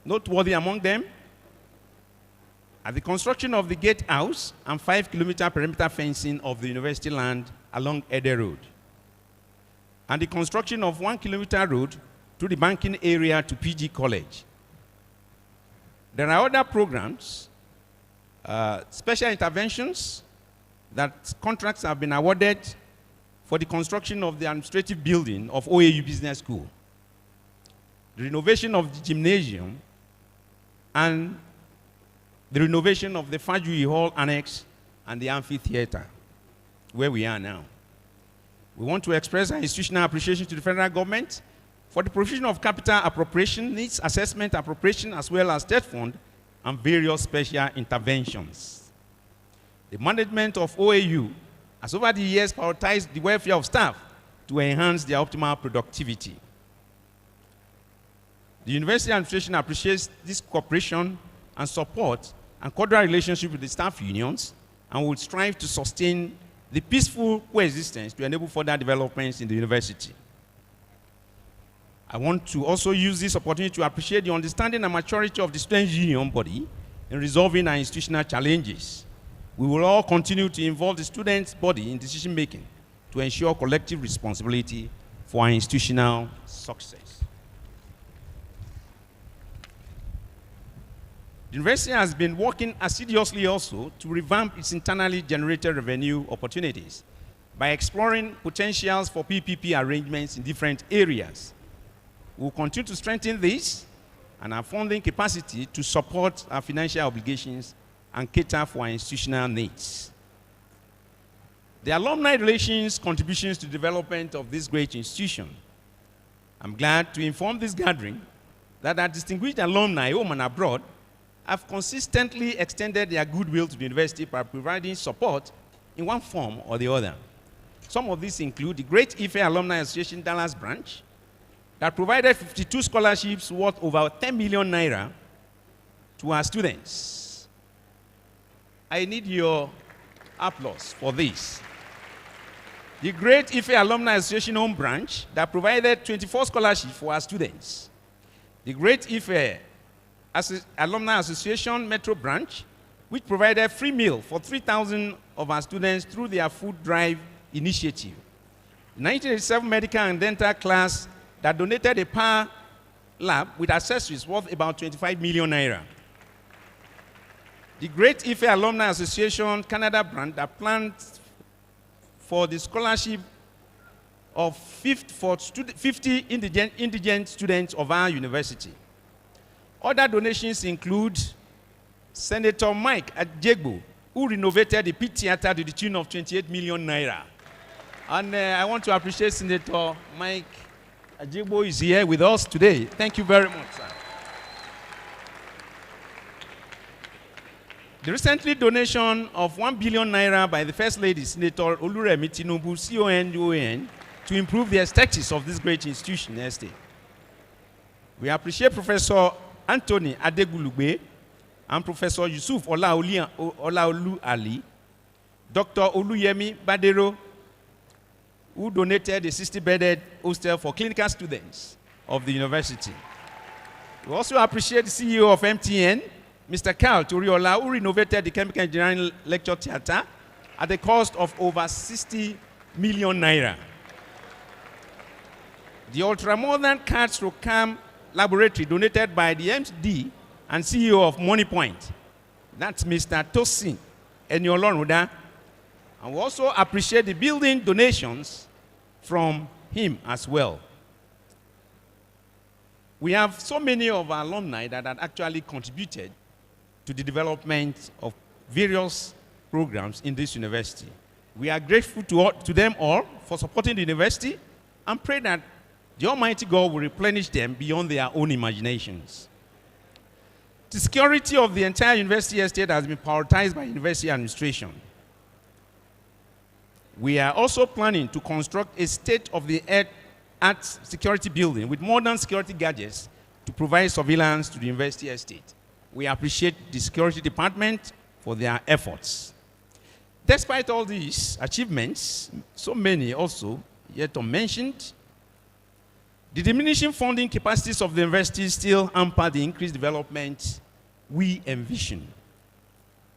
Noteworthy among them are the construction of the gatehouse and 5-kilometer perimeter fencing of the university land along Ede Road, and the construction of 1-kilometer road through the banking area to PG College. There are other programs, special interventions, that contracts have been awarded for the construction of the administrative building of OAU Business School, the renovation of the gymnasium, and the renovation of the Fajui Hall Annex and the amphitheater, where we are now. We want to express our institutional appreciation to the federal government for the provision of capital appropriation, needs assessment appropriation, as well as state fund and various special interventions. The management of OAU has over the years prioritized the welfare of staff to enhance their optimal productivity. The university administration appreciates this cooperation and support and cordial relationship with the staff unions, and will strive to sustain the peaceful coexistence to enable further developments in the university. I want to also use this opportunity to appreciate the understanding and maturity of the students' union body in resolving our institutional challenges. We will all continue to involve the students' body in decision-making to ensure collective responsibility for our institutional success. The university has been working assiduously also to revamp its internally generated revenue opportunities by exploring potentials for PPP arrangements in different areas. We will continue to strengthen this and our funding capacity to support our financial obligations and cater for our institutional needs. The alumni relations contributions to the development of this great institution. I'm glad to inform this gathering that our distinguished alumni, home and abroad, have consistently extended their goodwill to the university by providing support in one form or the other. Some of these include the Great Ife Alumni Association Dallas branch that provided 52 scholarships worth over 10 million naira to our students. I need your applause for this. The Great Ife Alumni Association Home branch that provided 24 scholarships for our students. The Great Ife Alumni Association Metro branch, which provided free meal for 3,000 of our students through their food drive initiative. The 1987 medical and dental class that donated a power lab with accessories worth about 25 million naira. The Great Ife Alumni Association Canada branch that planned for the scholarship of 50 indigent students of our university. Other donations include Senator Mike Ajegbo, who renovated the pit theater to the tune of 28 million naira. And I want to appreciate Senator Mike Ajegbo is here with us today. Thank you very much, sir. The recently donation of 1 billion naira by the First Lady, Senator Oluremi Tinubu, CONVOCATION, to improve the aesthetics of this great institution estate. We appreciate Professor Anthony Adegulugbe and Professor Yusuf Olaolu Ali, Dr. Oluyemi Badero, who donated a 60-bedded hostel for clinical students of the university. We also appreciate the CEO of MTN, Mr. Carl Toriola, who renovated the Chemical Engineering Lecture Theatre at the cost of over 60 million naira. The ultramodern CAD/CAM laboratory donated by the MD and CEO of MoneyPoint, that's Mr. Tosin Enioloruda. And we also appreciate the building donations from him as well. We have so many of our alumni that had actually contributed to the development of various programs in this university. We are grateful to them all for supporting the university and pray that the Almighty God will replenish them beyond their own imaginations. The security of the entire university estate has been prioritized by university administration. We are also planning to construct a state-of-the-art security building with modern security gadgets to provide surveillance to the university estate. We appreciate the security department for their efforts. Despite all these achievements, so many also yet unmentioned, the diminishing funding capacities of the university still hamper the increased development we envision.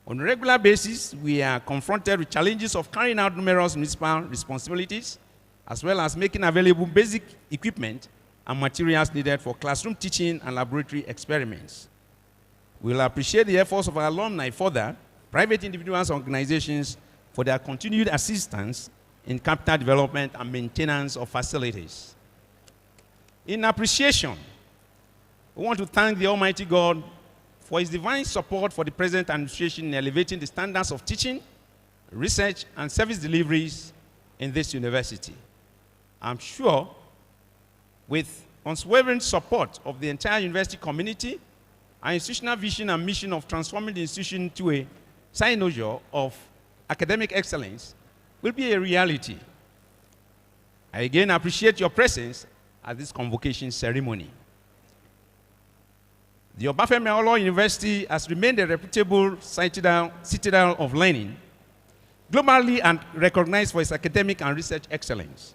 On a regular basis, we are confronted with challenges of carrying out numerous municipal responsibilities, as well as making available basic equipment and materials needed for classroom teaching and laboratory experiments. We will appreciate the efforts of our alumni further, private individuals and organizations for their continued assistance in capital development and maintenance of facilities. In appreciation, we want to thank the Almighty God for his divine support for the present administration in elevating the standards of teaching, research, and service deliveries in this university. I'm sure with unswerving support of the entire university community, our institutional vision and mission of transforming the institution to a cynosure of academic excellence will be a reality. I again appreciate your presence at this convocation ceremony. The Obafemi Awolowo University has remained a reputable citadel of learning, globally and recognized for its academic and research excellence.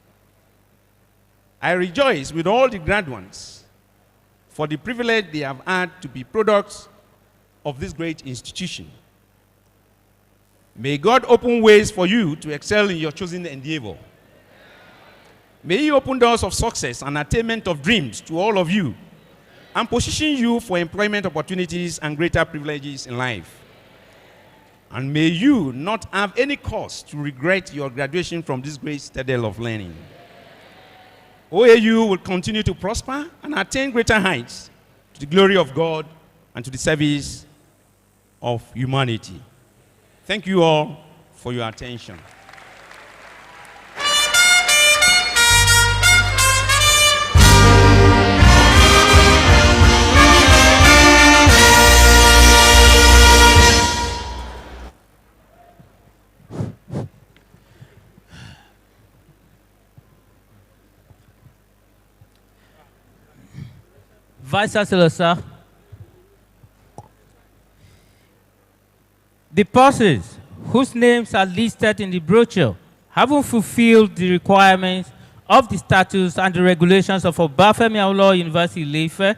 I rejoice with all the graduates for the privilege they have had to be products of this great institution. May God open ways for you to excel in your chosen endeavor. May He open doors of success and attainment of dreams to all of you and position you for employment opportunities and greater privileges in life. And may you not have any cause to regret your graduation from this great citadel of learning. OAU will continue to prosper and attain greater heights to the glory of God and to the service of humanity. Thank you all for your attention. Vice Chancellor, sir. The persons whose names are listed in the brochure haven't fulfilled the requirements of the statutes and the regulations of Obafemi Awolowo University Ile-Ife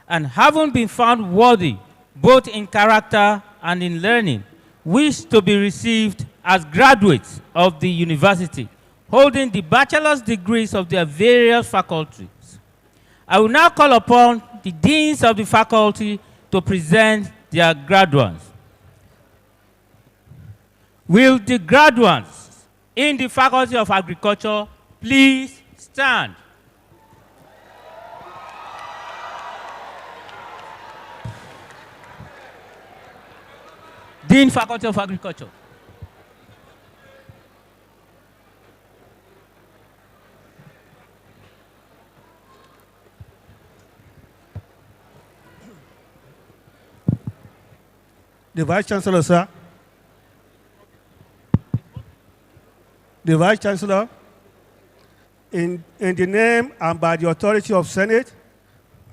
and haven't been found worthy, both in character and in learning, wish to be received as graduates of the university holding the bachelor's degrees of their various faculties. I will now call upon the deans of the faculty to present their graduates. Will the graduates in the Faculty of Agriculture please stand? Dean, Faculty of Agriculture. The Vice Chancellor, sir. The Vice Chancellor, in the name and by the authority of Senate,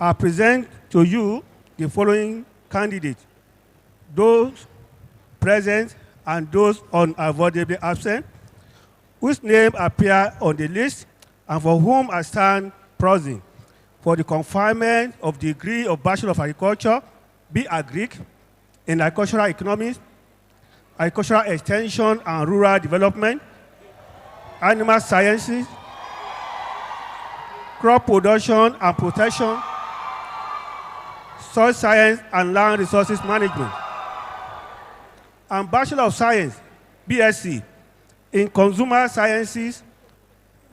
I present to you the following candidates. Those present and those unavoidably absent, whose name appear on the list and for whom I stand proxy for the conferment of the degree of Bachelor of Agriculture, B. Agric, in agricultural economics, agricultural extension and rural development, animal sciences, crop production and protection, soil science and land resources management, and Bachelor of Science, BSc, in consumer sciences,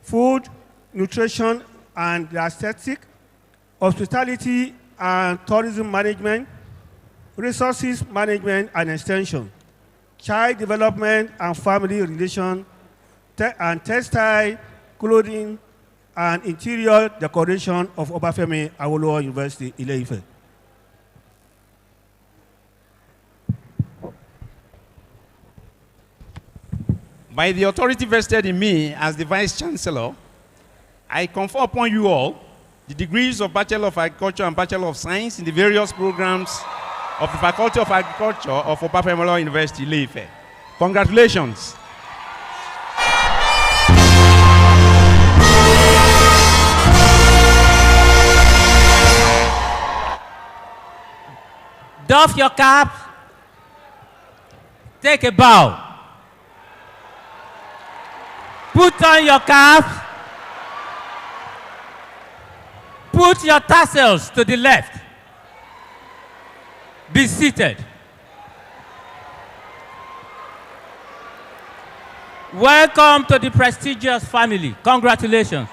food, nutrition and aesthetic, hospitality and tourism management, resources management and extension, child development and family relation, and textile, clothing, and interior decoration of Obafemi Awolowo University, Ile-Ife. By the authority vested in me as the Vice Chancellor, I confer upon you all the degrees of Bachelor of Agriculture and Bachelor of Science in the various programs of the Faculty of Agriculture of Obafemi Awolowo University, Ile-Ife. Congratulations. Doff your cap. Take a bow. Put on your cap. Put your tassels to the left. Be seated. Welcome to the prestigious family. Congratulations.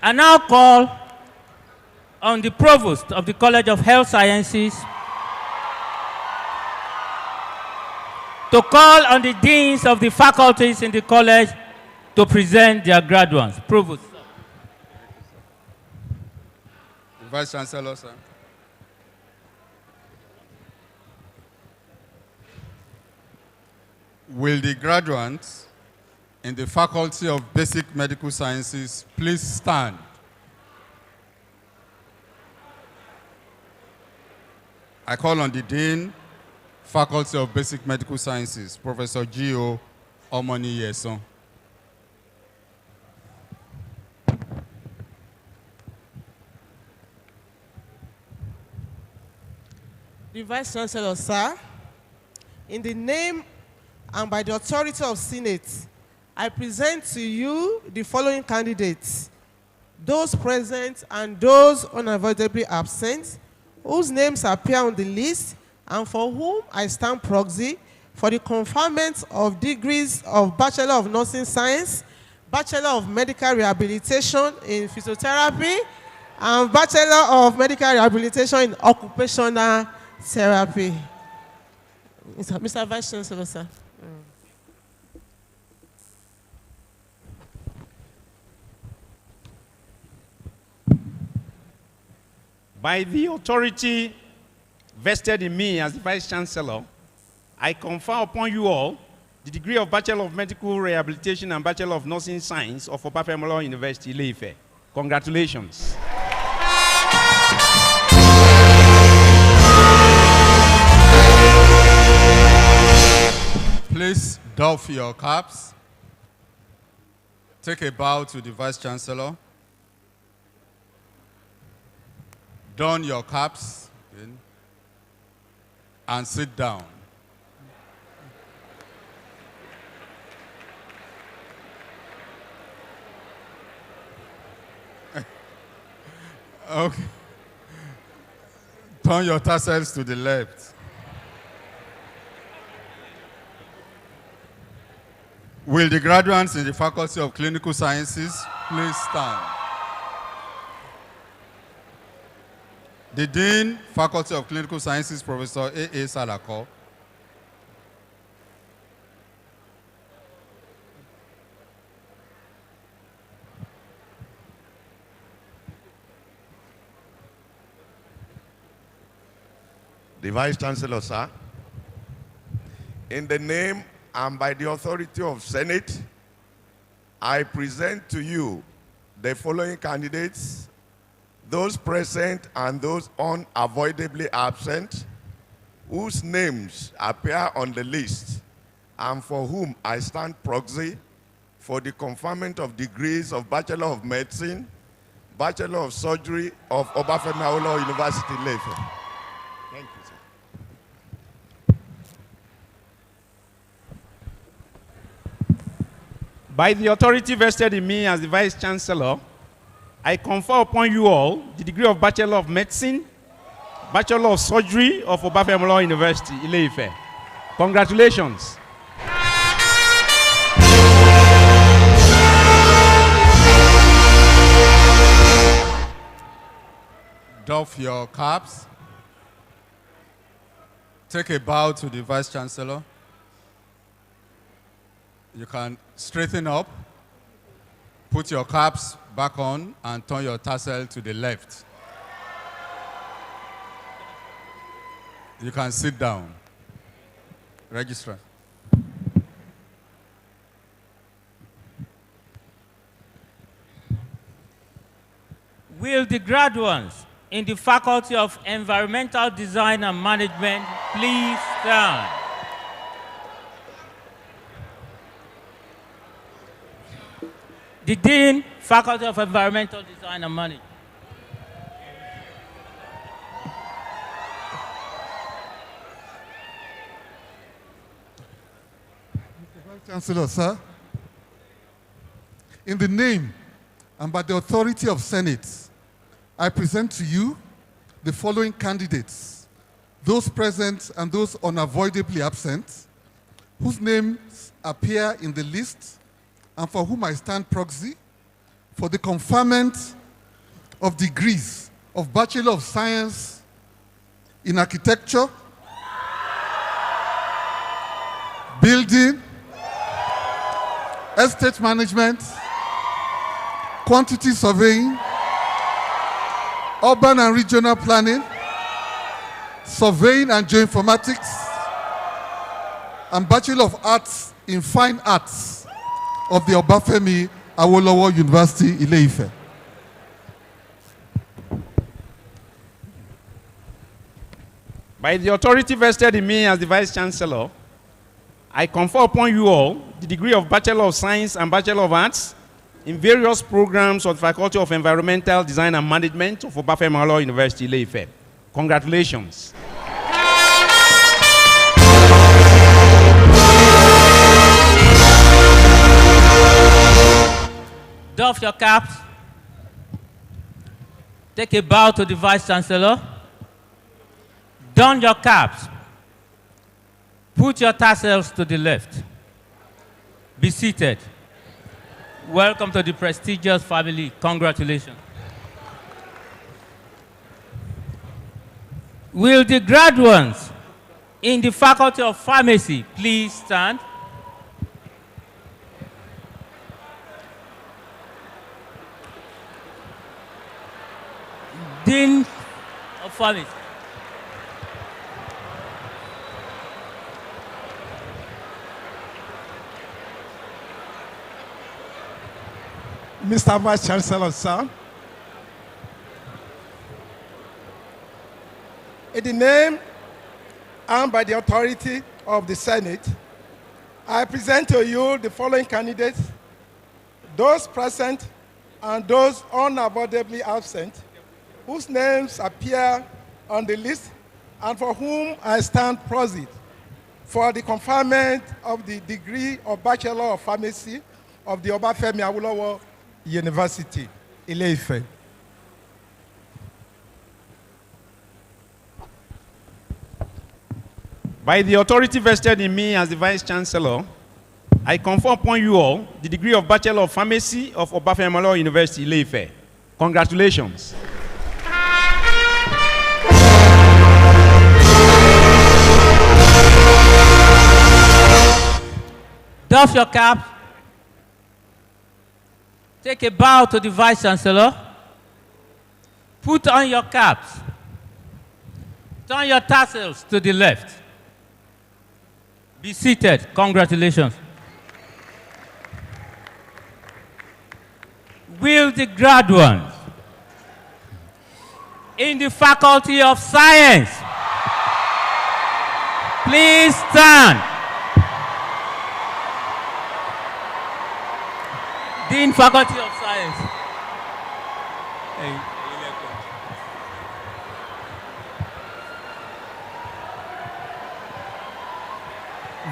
I now call on the Provost of the College of Health Sciences to call on the deans of the faculties in the college to present their graduates. Provost. Vice Chancellor, sir. Will the graduates in the Faculty of Basic Medical Sciences please stand? I call on the Dean, Faculty of Basic Medical Sciences, Professor G.O. Omoni Yeson. The Vice Chancellor, sir, in the name and by the authority of Senate, I present to you the following candidates, those present and those unavoidably absent, whose names appear on the list and for whom I stand proxy for the conferment of degrees of Bachelor of Nursing Science, Bachelor of Medical Rehabilitation in Physiotherapy, and Bachelor of Medical Rehabilitation in Occupational Therapy. Mr. Vice Chancellor, sir. By the authority vested in me as the Vice Chancellor, I confer upon you all the degree of Bachelor of Medical Rehabilitation and Bachelor of Nursing Science of Obafemi Awolowo University, Ile-Ife. Congratulations. Please doff your caps. Take a bow to the Vice Chancellor. Don your caps and sit down. Okay. Turn your tassels to the left. Will the graduates in the Faculty of Clinical Sciences please stand? The Dean, Faculty of Clinical Sciences, Professor A.A. Salako. The Vice Chancellor, sir, in the name and by the authority of Senate, I present to you the following candidates, those present and those unavoidably absent, whose names appear on the list and for whom I stand proxy for the conferment of degrees of Bachelor of Medicine, Bachelor of Surgery of Obafemi Awolowo University, Ile-Ife. Thank you, sir. By the authority vested in me as the Vice Chancellor, I confer upon you all the degree of Bachelor of Medicine, Bachelor of Surgery of Obafemi Awolowo University, Ile-Ife. Congratulations. Doff your caps. Take a bow to the Vice Chancellor. You can straighten up, put your caps back on, and turn your tassel to the left. You can sit down. Registrar. Will the graduates in the Faculty of Environmental Design and Management please stand? The Dean, Faculty of Environmental Design and Management. Mr. Vice Chancellor, sir, in the name and by the authority of Senate, I present to you the following candidates, those present and those unavoidably absent, whose names appear in the list and for whom I stand proxy for the conferment of degrees of Bachelor of Science in Architecture, Building, Estate Management, Quantity Surveying, Urban and Regional Planning, Surveying and Geoinformatics, and Bachelor of Arts in Fine Arts of the Obafemi Awolowo University, Ile-Ife. By the authority vested in me as the Vice Chancellor, I confer upon you all the degree of Bachelor of Science and Bachelor of Arts in various programs of the Faculty of Environmental Design and Management of Obafemi Awolowo University, Ile-Ife. Congratulations. Doff your caps. Take a bow to the Vice Chancellor. Don your caps. Put your tassels to the left. Be seated. Welcome to the prestigious family. Congratulations. Will the graduates in the Faculty of Pharmacy please stand? Dean of Pharmacy. Mr. Vice Chancellor, sir, in the name and by the authority of the Senate, I present to you the following candidates, those present and those unavoidably absent, whose names appear on the list and for whom I stand proxy for the conferment of the degree of Bachelor of Pharmacy of the Obafemi Awolowo University, Ile-Ife. By the authority vested in me as the Vice Chancellor, I confer upon you all the degree of Bachelor of Pharmacy of Obafemi University, Ile-Ife. Congratulations. Doff your cap. Take a bow to the Vice Chancellor. Put on your caps. Turn your tassels to the left. Be seated. Congratulations. Will the graduates in the Faculty of Science please stand? Dean, Faculty of Science.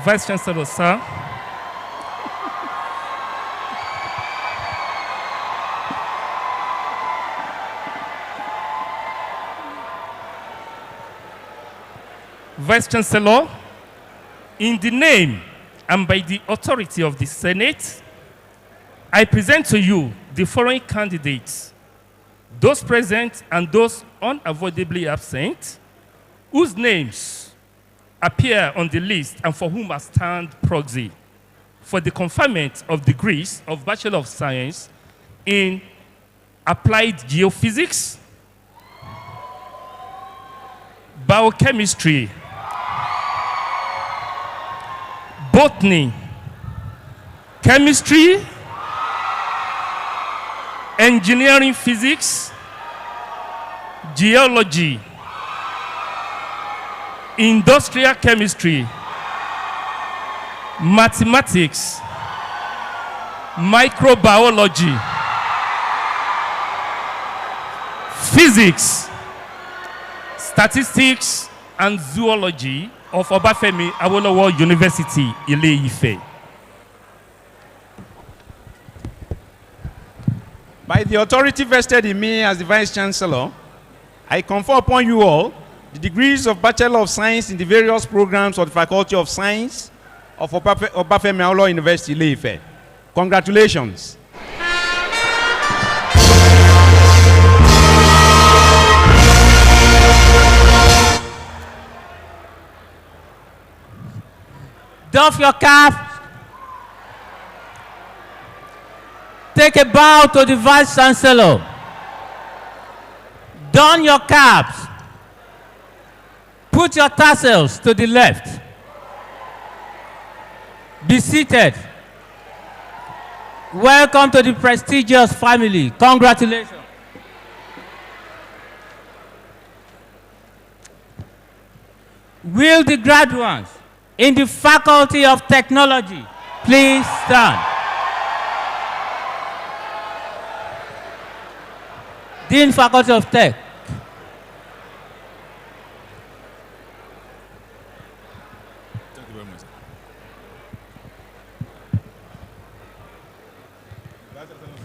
Vice Chancellor, sir. Vice Chancellor, in the name and by the authority of the Senate, I present to you the following candidates, those present and those unavoidably absent, whose names appear on the list and for whom I stand proxy for the conferment of degrees of Bachelor of Science in Applied Geophysics, Biochemistry, Botany, Chemistry, Engineering Physics, Geology, Industrial Chemistry, Mathematics, Microbiology, Physics, Statistics, and Zoology of Obafemi Awolowo University, Ile-Ife. By the authority vested in me as the Vice Chancellor, I confer upon you all the degrees of Bachelor of Science in the various programs of the Faculty of Science of Obafemi Awolowo University, Ile-Ife. Congratulations. Doff your cap. Take a bow to the Vice Chancellor. Don your caps. Put your tassels to the left. Be seated. Welcome to the prestigious family. Congratulations. Will the graduates in the Faculty of Technology please stand? Dean, Faculty of Tech. Thank you very much.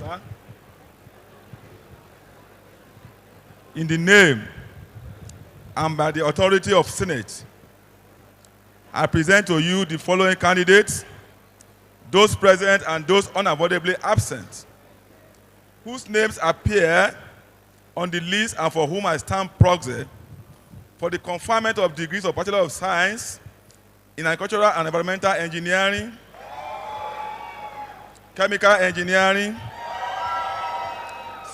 Sir. In the name and by the authority of Senate, I present to you the following candidates, those present and those unavoidably absent, whose names appear on the list and for whom I stand proxy for the conferment of degrees of Bachelor of Science in Agricultural and Environmental Engineering, Chemical Engineering,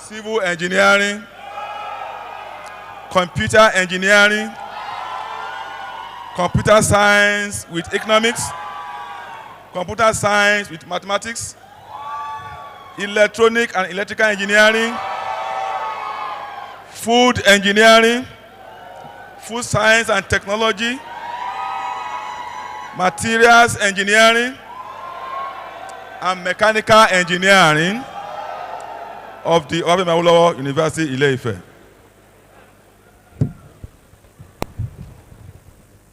Civil Engineering, Computer Engineering, Computer Science with Economics, Computer Science with Mathematics, Electronic and Electrical Engineering, Food Engineering, Food Science and Technology, Materials Engineering, and Mechanical Engineering of the Obafemi Awolowo University, Ile-Ife.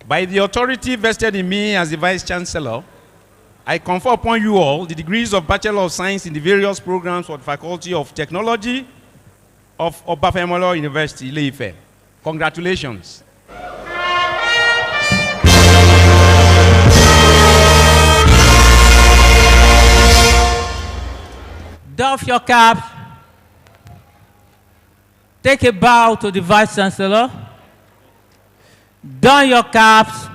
By the authority vested in me as the Vice Chancellor, I confer upon you all the degrees of Bachelor of Science in the various programs of the Faculty of Technology of Obafemi Awolowo University, Ile-Ife. Congratulations. Doff your caps. Take a bow to the Vice Chancellor. Don your caps.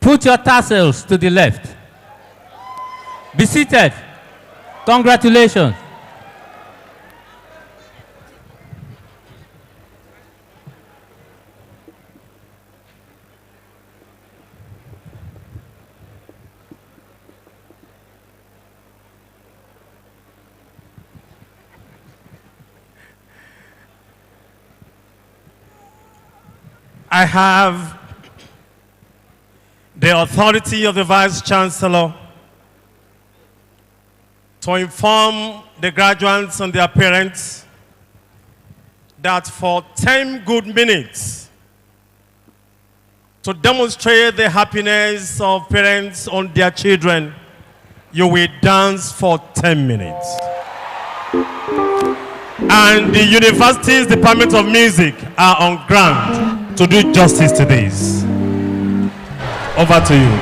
Put your tassels to the left. Be seated. Congratulations. I have the authority of the Vice Chancellor to inform the graduates and their parents that for 10 good minutes, to demonstrate the happiness of parents on their children, you will dance for 10 minutes. And the university's Department of Music are on ground to do justice to this. Over to you.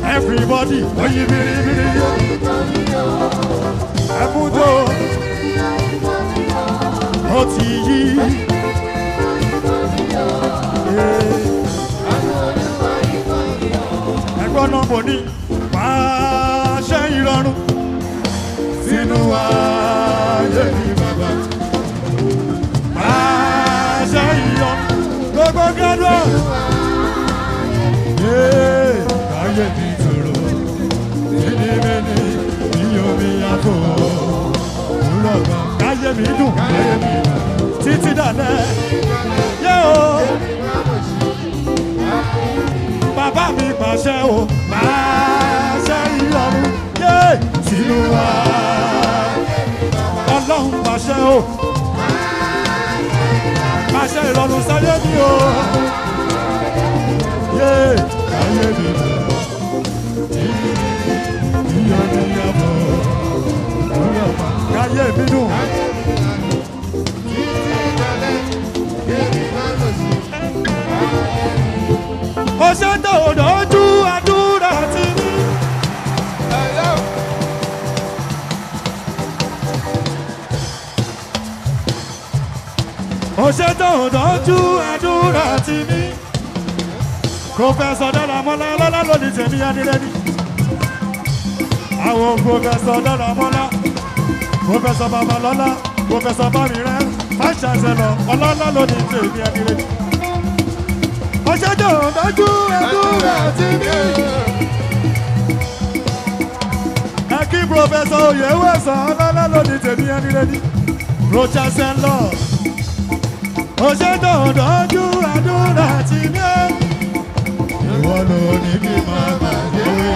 Everybody, ẹgbọ́n náà mo ní pàṣẹ ìrọ̀rùn sínú ayé mi bàbá pàṣẹ ìrọ̀rùn gbogbo gádùn ayé mi tòrò nídìí ìyómi àbò òwúrọ̀ káyé mi dùn títí dalẹ̀ bàbá mi pàṣẹ o pàṣẹ ìrọ̀rùn sínú wa ọlọ́run pàṣẹ o pàṣẹ ìrọ̀rùn sáyé mi o káyé mi ìyọ̀ mi yàbọ̀ káyé mi dùn. Ó ṣe tó lójú àdúrà tí ní. Ó ṣe tó lójú àdúrà tí ní. Professor Dalamola lọ́lá lónìí tèmi adírẹ́ni. Àwọn Professor Dalamola, Professor Babalọ́lá, Professor Bámirẹ́, Vice Chancellor ọlọ́lá lónìí tèmi adírẹ́ni. Ọ̀ṣẹ́jọ́ lójú àdúrà tí ní. Ẹ kí Professor Oyèwẹ̀sán ọlọ́lá lónìí tèmi adírẹ́ni. Pro Chancellor. Ọ̀ṣẹ́jọ́ lójú àdúrà tí ní. Ìwọ ló ní kí màmá déwé.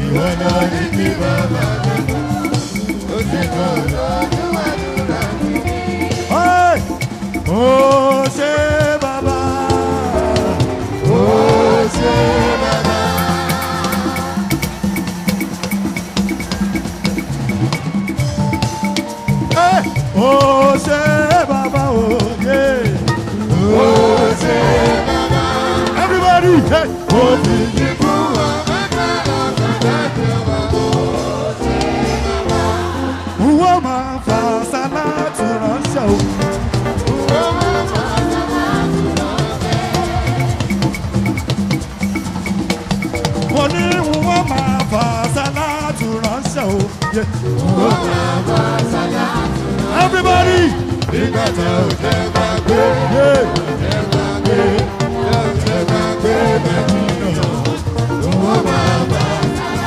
Ìwọ ló ní kí màmá déwé. Ọ̀ṣẹ́jọ́ lójú àdúrà tí ní. Ó ṣe bàbá. Ó ṣe bàbá. Ó ṣe bàbá òye. Ó ṣe bàbá. Everybody, hey. Ó fi yí fún wa. Wọ́n máa fa sálátù ránṣẹ́ o. Everybody.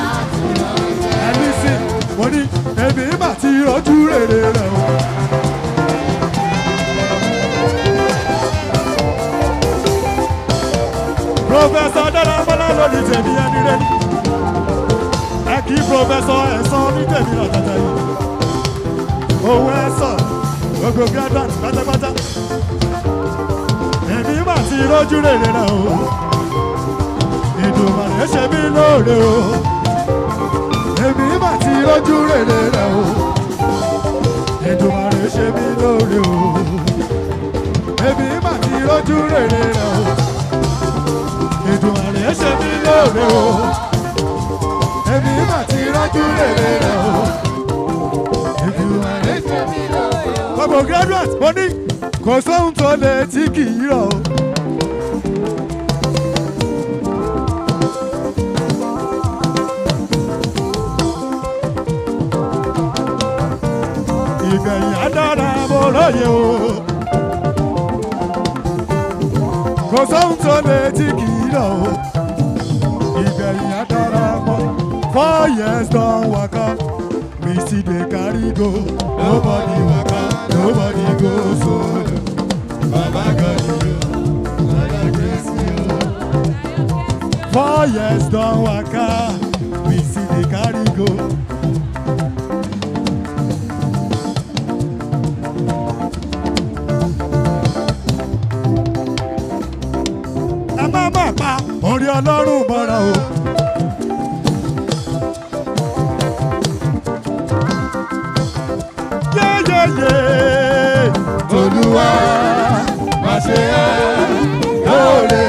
And listen, wọ́n ní ẹ̀mí mà ti rọ́jú rere rẹ̀ o. Professor Dalabola ló ní tèmi ẹni rẹ̀ ní. Ẹ kí Professor Ẹ̀sán ní tèmi àtàtà yìí. Owó Ẹ̀sán, gbogbo graduate pátápátá. Ẹ̀mí mà ti rọ́jú rere rẹ̀ o. Ìdùnnú ṣe mí lóore o. Ẹ̀mí mà ti rọ́jú rere rẹ̀ o. Ìdùnnú ṣe mí lóore o. Ẹ̀mí mà ti rọ́jú rere rẹ̀ o. Ìdùnnú ṣe mí lóore o. Ẹ̀mí mà ti rọ́jú rere rẹ̀ o. Ìdùnnú ṣe mí lóore o. Gbogbo graduate mo ní kò sóhun tó lè tí kì í rọ̀ o. Ìgbẹ̀yìn adára mo lóye o. Kò sóhun tó lè tí kì í lọ o. Ìgbẹ̀yìn adára mo. 4 years don waka, we still dey carry go. Nobody waka, nobody go solo. Baba God you, Baba grace you. 4 years don waka, we still dey carry go. Orí Ọlọ́run mọ́ra o. Yéyéyé Olúwa má ṣe é lóore.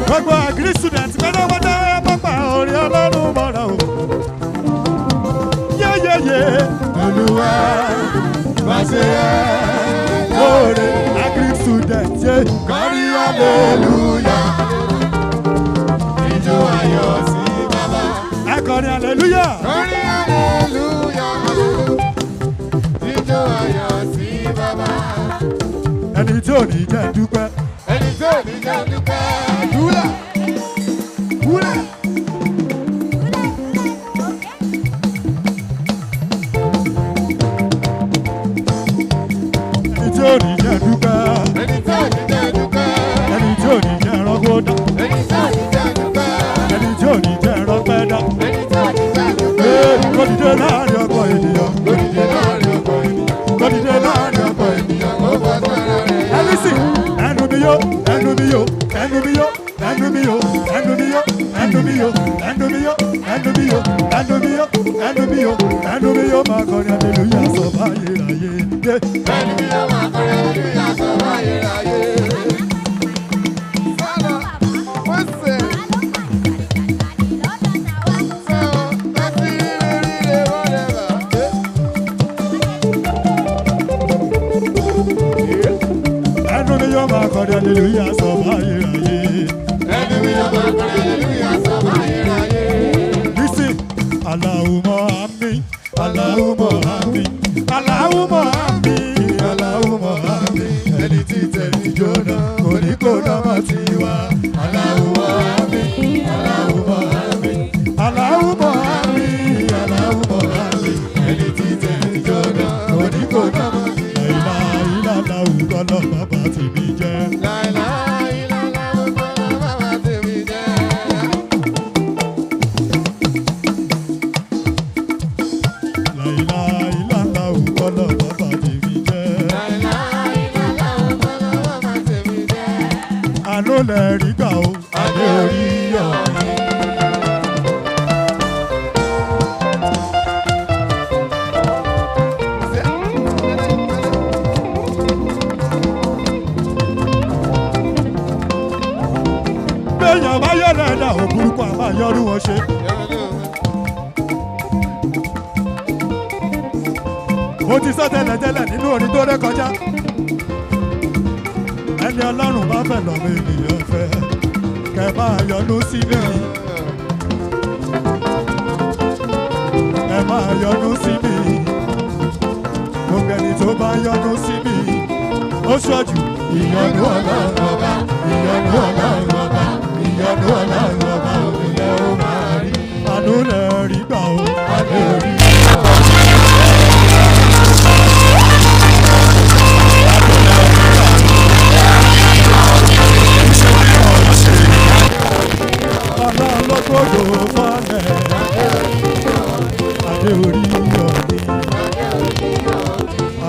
Gbogbo agri student pátápátá pápá orí Ọlọ́run mọ́ra o. Yéyéyé Olúwa má ṣe é lóore. Agri student ṣe kọrí hallelujah. Ijó ayọ̀ sí bàbá. Ẹ kọrin hallelujah. Kọrin hallelujah. Ijó ayọ̀ sí bàbá. Ẹni tí ò ní jẹ́ dúpẹ́. Ẹni tí ò ní jẹ́ dúpẹ́. Dúlà. Dúlà. Ẹni tí ò ní jẹ́ dúpẹ́. Ẹni tí ò ní jẹ́ dúpẹ́. Ẹni tí ò ní jẹ́ rọ́gbọ́dọ̀. Ẹni tí ò ní jẹ́ dúpẹ́. Ẹni tí ò ní jẹ́ rọ́gbẹ́dá. Ẹni tí ò ní jẹ́ dúpẹ́. Kò dìde láàrin ọkọ̀ ènìyàn. Kò dìde láàrin ọkọ̀ ènìyàn. Kò dìde láàrin ọkọ̀ ènìyàn. Kò bá sọ̀rọ̀ rẹ̀. Ẹlísì ẹnu mi yó ẹnu mi yó ẹnu mi yó ẹnu mi yó ẹnu mi yó ẹnu mi yó ẹnu mi yó ẹnu mi yó ẹnu mi yó ẹnu mi yó ẹnu mi yó máa kọrin hallelujah sọ báyé ráyé. Ẹnu mi yó máa kọrin hallelujah sọ báyé ráyé. Hallelujah, so listen, Allahumma amin, Allahumma amin, Allahumma amin, Allahumma amin. Ẹni tí tẹ̀lé jóná, kò ní kó lọ́mọ tí wá. Allahumma amin, Allahumma amin, Allahumma amin, Allahumma amin. Ẹni tí tẹ̀lé jóná, kò ní kó lọ́mọ tí wá. Láìlá ìlà láwùjọ lọ́mọ bá ti mi jẹ́. Láìlá ìlà láwùjọ lọ́mọ bá ti mi jẹ́. Láìlá ìlà láwùjọ lọ́mọ bá ti mi jẹ́. Láìlá ìlà láwùjọ lọ́mọ bá ti mi jẹ́. Àló lẹ̀ rí gbà ó, àló rí yọ̀ mí. Béèyàn bá yọ̀rọ̀ ẹ̀dá òbúrúkú àmà yọrù wọn ṣe. Mo ti sọ tẹ́lẹ̀tẹ́lẹ̀ nínú orin tó ré kọjá. Ẹni Ọlọ́run bá fẹ́ lọ́mọ ènìyàn fẹ́, kẹ́ máa yọnu sí mi. Ẹ máa yọ́nú sí mi. Gbogbo ẹni tó bá yọ́nú sí mi. Ó ṣọ́jú. Ìyọ́nú Ọlọ́run ọba, ìyọ́nú Ọlọ́run ọba, ìyọ́nú Ọlọ́run ọba òwúlẹ̀ ó máa rí. Àánú lẹ̀ rí gbà ó. Àánú rí gbà ó. Ọlọ́run ló gbọ́dọ̀ fọ́lẹ̀. Adé orí ọ̀dẹ.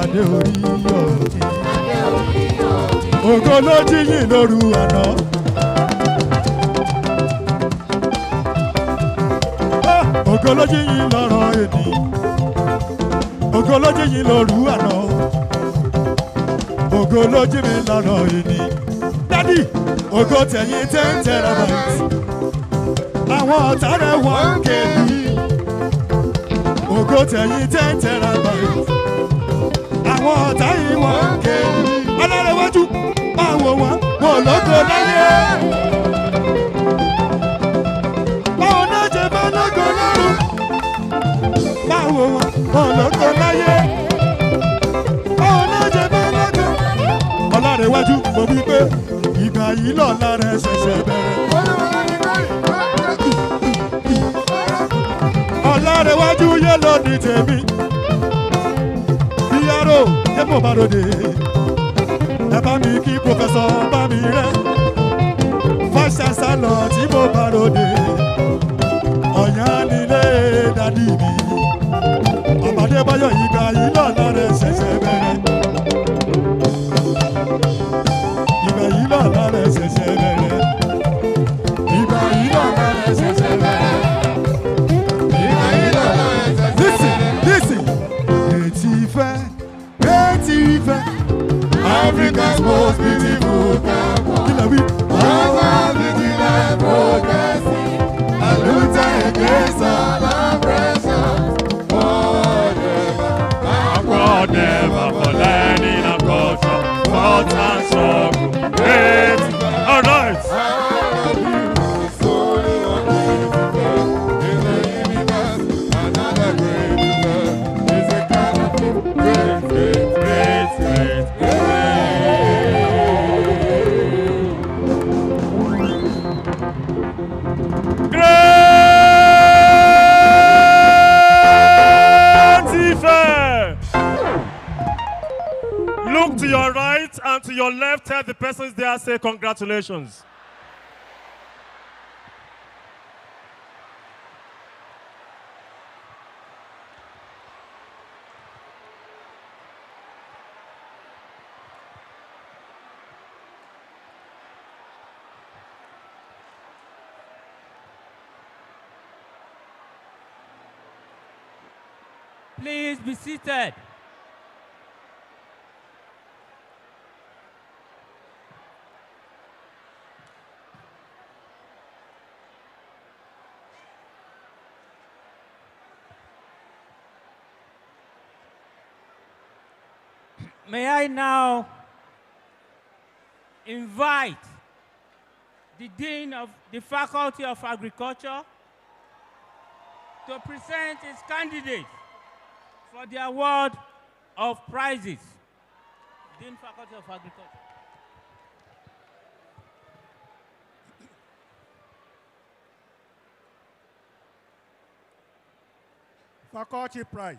Adé orí ọ̀dẹ. Ògo ló jíyìn lóru àná. Ògo ló jíyìn lọ́rọ̀ èdè. Ògo ló jíyìn lóru àná. Ògo ló jí mi lọ́rọ̀ èdè. Dádì, ògo tẹ̀yìn 10 terabytes. Àwọn ọ̀tá rẹ̀ wọ́n ń kéde. Ògo tẹ̀yìn 10 terabytes. Àwọn ọ̀tá yìí wọ́n ń kéde. Ọlọ́rẹ̀wájú máa wò wọ́n, wọn ò lógo láyé. Báwo náà ṣe bá lógo lọ́rùn? Máa wò wọ́n, wọn ò lógo láyé. Báwo náà ṣe bá lógo? Ọlọ́rẹ̀wájú mo wí pé ìgbà yìí lọ́la rẹ̀ ṣẹ̀ṣẹ̀ bẹ̀rẹ̀. Ọlọ́rẹ̀wájú yé lónìí tèmi. Bíyàrá yé mo bá ròde. Ẹ bá mi kí pòfẹ́sọ̀ bá mi rẹ̀. Vice Chancellor tí mo bá ròde. Ọ̀yàn nílé dádì mi. Àbádé báyọ̀ ìgbà yìí lọ́la rẹ̀ ṣẹ̀ṣẹ̀ bẹ̀rẹ̀. Ìgbà yìí lọ́la rẹ̀ ṣẹ̀ṣẹ̀ bẹ̀rẹ̀. Ìgbà yìí lọ́la rẹ̀ ṣẹ̀ṣẹ̀ bẹ̀rẹ̀. Ìgbà yìí lọ́la rẹ̀ ṣẹ̀ṣẹ̀ bẹ̀rẹ̀. Listen, Etí Ifẹ̀, Africa's most beautiful campus. Our vigilant progressing, and Luther against all oppression. Forever for learning and culture, thought and struggle. Great. All right. Look to your right and to your left, tell the persons there, say congratulations. Please be seated. May I now invite the Dean of the Faculty of Agriculture to present his candidate for the award of prizes. Dean Faculty of Agriculture. Faculty prize.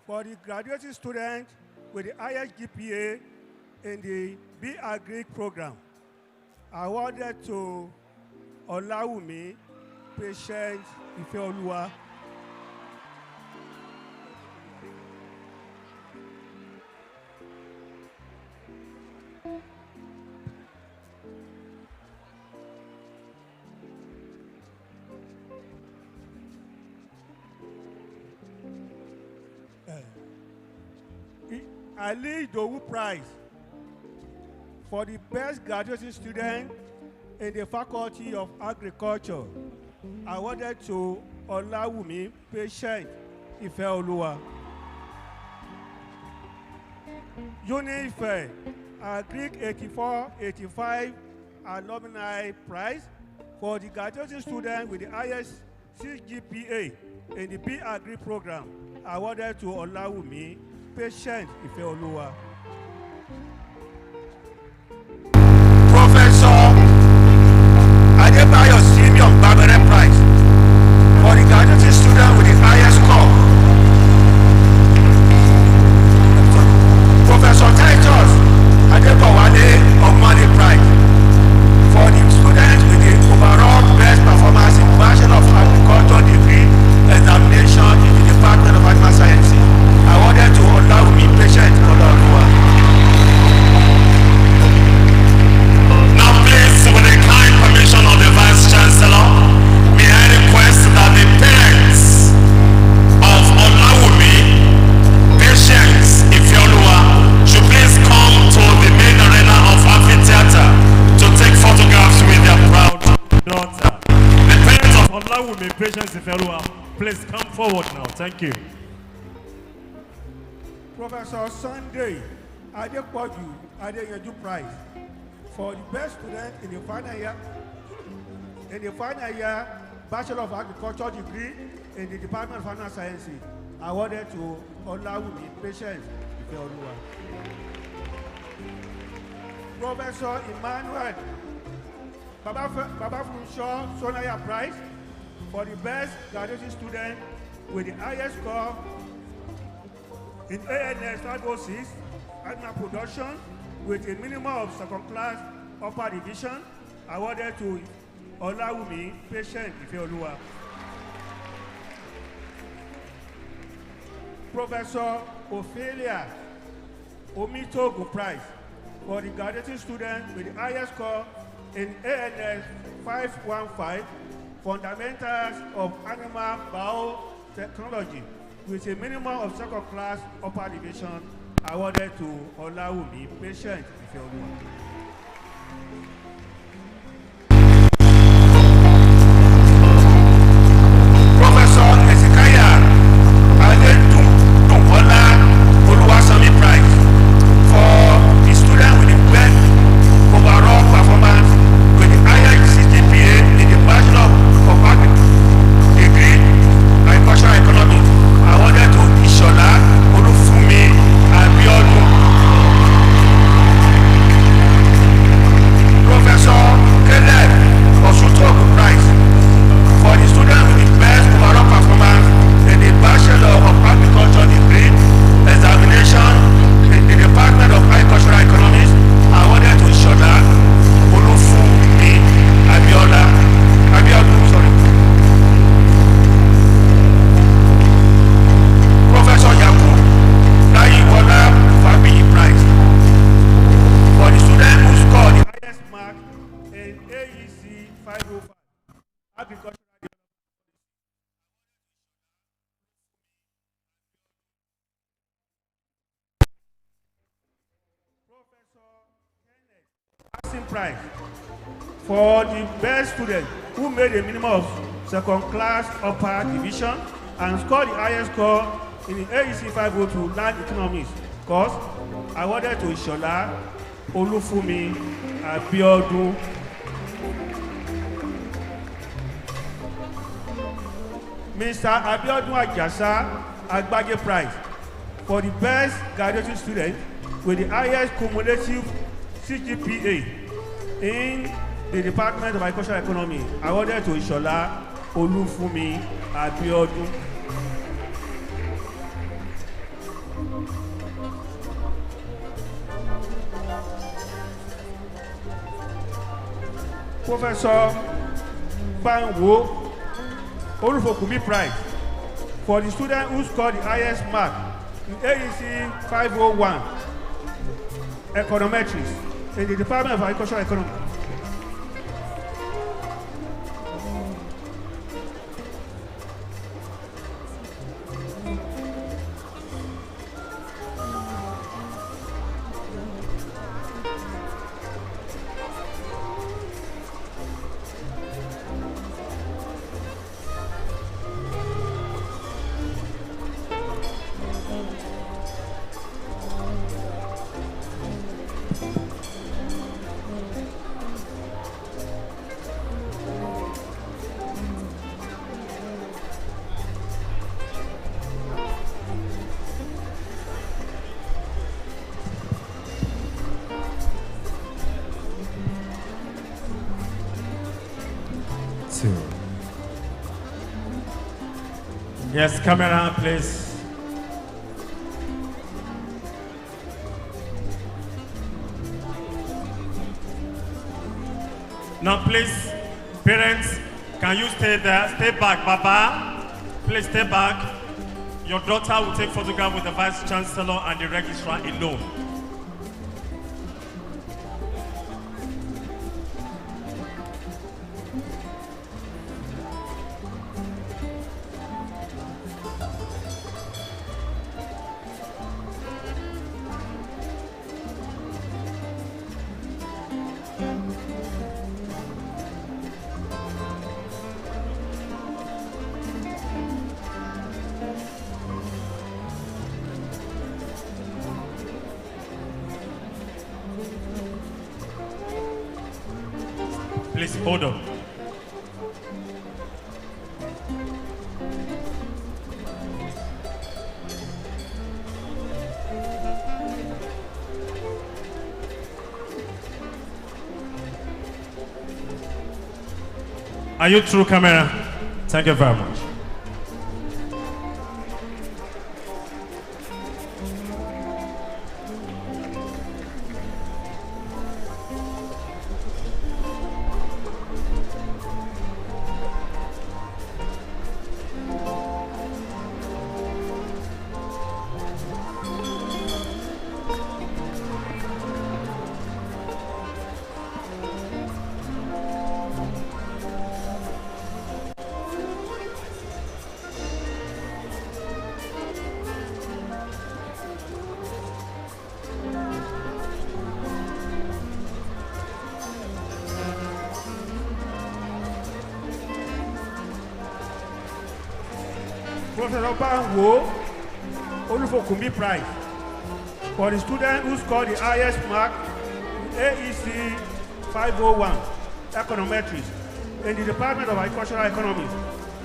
For the graduating student with the highest GPA in the B Agri program, awarded to Olawumi Patient Ifeoluwa. Ali Dowu Prize for the best graduating student in the Faculty of Agriculture, awarded to Olawumi Patient Ifeoluwa. Unife Agric 84-85 Alumni Prize for the graduating student with the highest CGPA in the P-Agri program awarded to Olawumi Patient Ifeoluwa. Professor Adebayo Simeon Babere Prize for the graduate student with the highest score. Professor Titus Adebowale Omani Prize for the student with the overall best performance in Bachelor of Agriculture degree examination in the Department of Animal Sciences, awarded to Olawumi Patient Olaoluwa. Now please, with the kind permission of the Vice Chancellor, may I request that the parents of Olawumi Patience Ifeoluwa should please come to the main arena of amphitheater to take photographs with their proud daughter. The parents of Olawumi Patience Ifeoluwa, please come forward now. Thank you. Professor Sunday Adepoju Adeyanju Prize for the best student in the final year Bachelor of Agriculture degree in the Department of Animal Sciences, awarded to Olawumi Patient Ifeoluwa. Professor Emmanuel Babafunsho Sonaya Prize for the best graduate student with the highest score in ANS 506 Animal Production with a minimum of second class upper division, awarded to Olawumi Patient Ifeoluwa. Professor Ophelia Omitogo Prize for the graduating student with the highest score in ANS 515 Fundamentals of Animal Biotechnology with a minimum of second class upper division, awarded to Olawumi Patient Ifeoluwa. Professor Ezekiah Adetunbola Oluwasami Prize for the student with the best overall performance with the highest CGPA in the Bachelor of Agriculture degree, Agricultural Economics, awarded to Ishola Olufumi Abiodun. Professor Caleb Osutogu Prize for the student with the best overall performance in the Bachelor of Agriculture degree examination in the Department of Agricultural Economics, awarded to Ishola Olufumi Abiodun. Professor Yakub Dayiwola Fabiyi Prize for the student who scored the Highest mark in AEC 505 Agricultural Passing Prize for the best student who made a minimum of second class upper division and scored the highest score in the AEC 502 Land Economics course, awarded to Ishola Olufumi Abiodun. Mr. Abiodun Ajasa Agbaje Prize for the best graduate student with the highest cumulative CGPA in the Department of Agricultural Economy, awarded to Ishola Olufumi Abiodun. Professor Banwo Olufokumi Prize for the student who scored the highest mark in AEC 501 Econometrics in the Department of Agricultural Economy. bless you. Yes, camera, please. Now, please, parents, can you stay there? Stay back, Baba. Please stay back. Your daughter will take photograph with the Vice Chancellor and the Registrar alone. Please hold on. Are you through, camera? Thank you very much. Professor Banwo Olufokunbi Prize for the student who scored the highest mark in AEC 501 Econometrics in the Department of Agricultural Economics,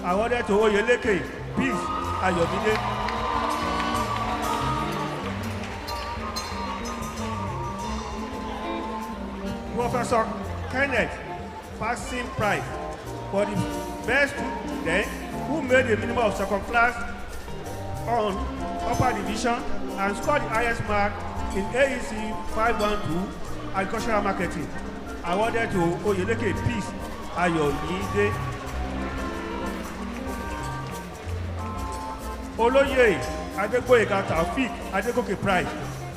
awarded to Oyeleke Peace Ayobide. Professor Kenneth Passing Prize for the best student who made a minimum of second class on upper division and scored the highest mark in AEC 512 Agricultural Marketing, awarded to Oyeleke Peace Ayomide. Oloye Adegboyega Taufik Adegoke Prize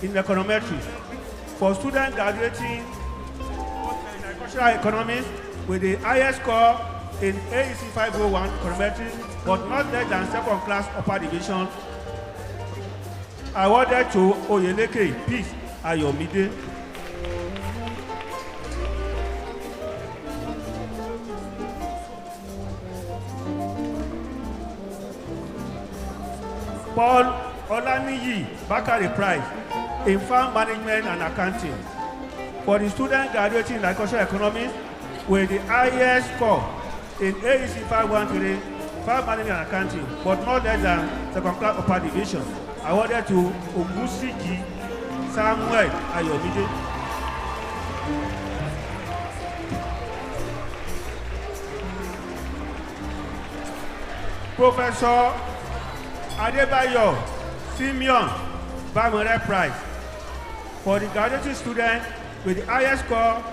in Econometrics for students graduating in Agricultural Economics with the highest score in AEC 501 Econometrics, but not less than second class upper division, awarded to Oyeleke Peace Ayomide. Paul Olaniyi Bakare Prize in Farm Management and Accounting for the student graduating in Agricultural Economics with the highest score in AEC 513 Farm Management and Accounting, but not less than second class upper division, awarded to Ogusiji Samuel Ayomide. Professor Adebayo Simeon Bamore Prize for the graduating student with the highest score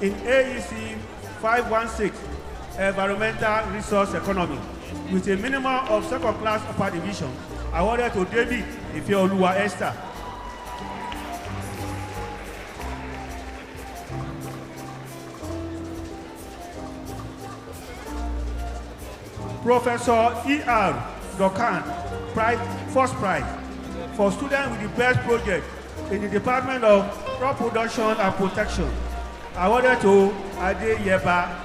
in AEC 516 Environmental Resource Economy with a minimum of second class upper division, awarded to David Ifeoluwa Esther. Professor E.R. Dokan Prize, first prize for students with the best project in the Department of Crop Production and Protection, awarded to Adeyeba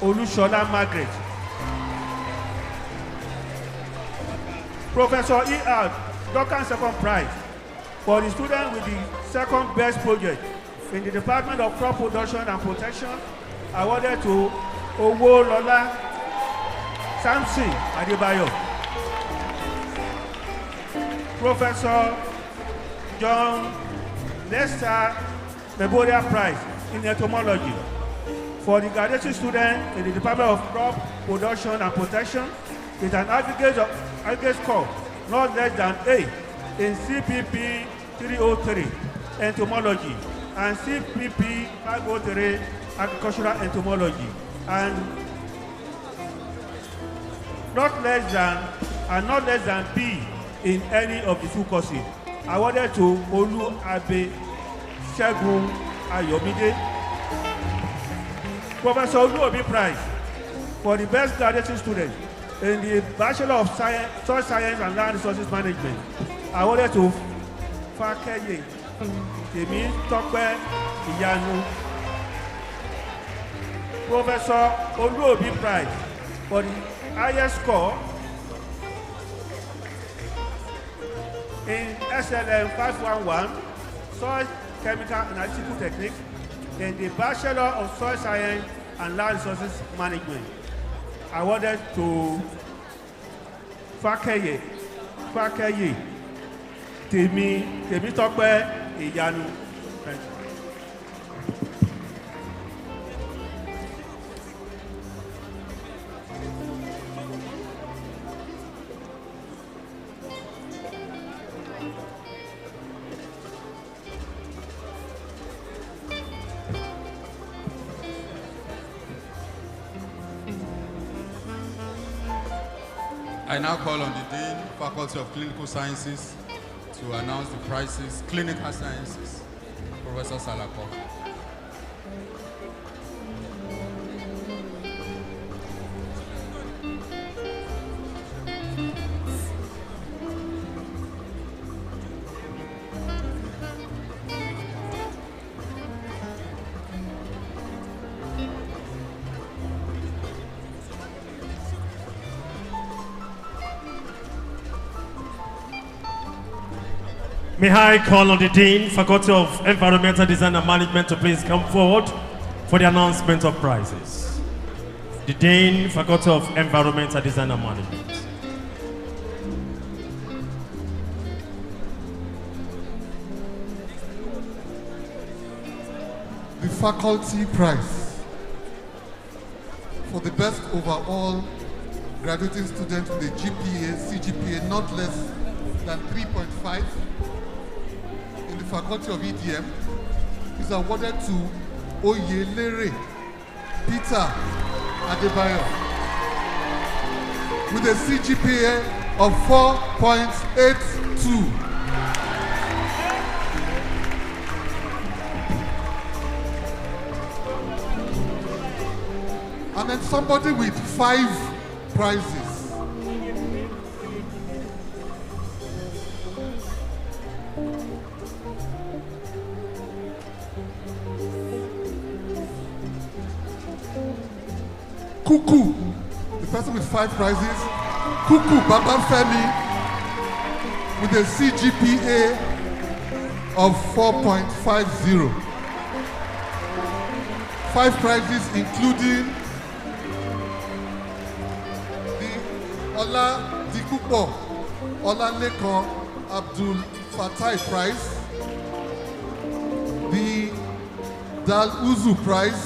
Olushola Margaret. Professor E.R. Dokan second prize for the student with the second best project in the Department of Crop Production and Protection, awarded to Owolola Samson Adebayo. Professor John Lester Memorial Prize in Entomology For the graduating student in the Department of Crop Production and Protection, with an aggregate score not less than A in CPP 303, entomology, and CPP 503, agricultural entomology, and not less than B in any of the two courses, awarded to Olu Abe Segun Ayomide. Professor Oluobi Prize for the best graduating student in the Bachelor of Science, Soil Science and Land Resources Management, awarded to Fakeye Temitope Iyanu. Professor Oluobi Prize for the highest score in SLM 511, Soil Chemical Analytical Techniques, in the Bachelor of Soil Science and Land Resources Management, awarded to Fakeye Temitope Iyanu. Thank you. I now call on the Dean, Faculty of Clinical Sciences, to announce the prizes. Clinical Sciences, Professor Salako. May I call on the Dean, Faculty of Environmental Design and Management, to please come forward for the announcement of prizes. The Dean, Faculty of Environmental Design and Management. The Faculty Prize for the best overall graduating student with a GPA, CGPA not less than 3.5 in the Faculty of EDM is awarded to Oyelere Peter Adebayo with a CGPA of 4.82. And then somebody with 5 prizes. Kuku, the person with 5 prizes. Kuku Babafemi with a CGPA of 4.50. 5 prizes including the Ola Dikupo Olalekan Abdul Fatai Prize, the Dal Uzu Prize,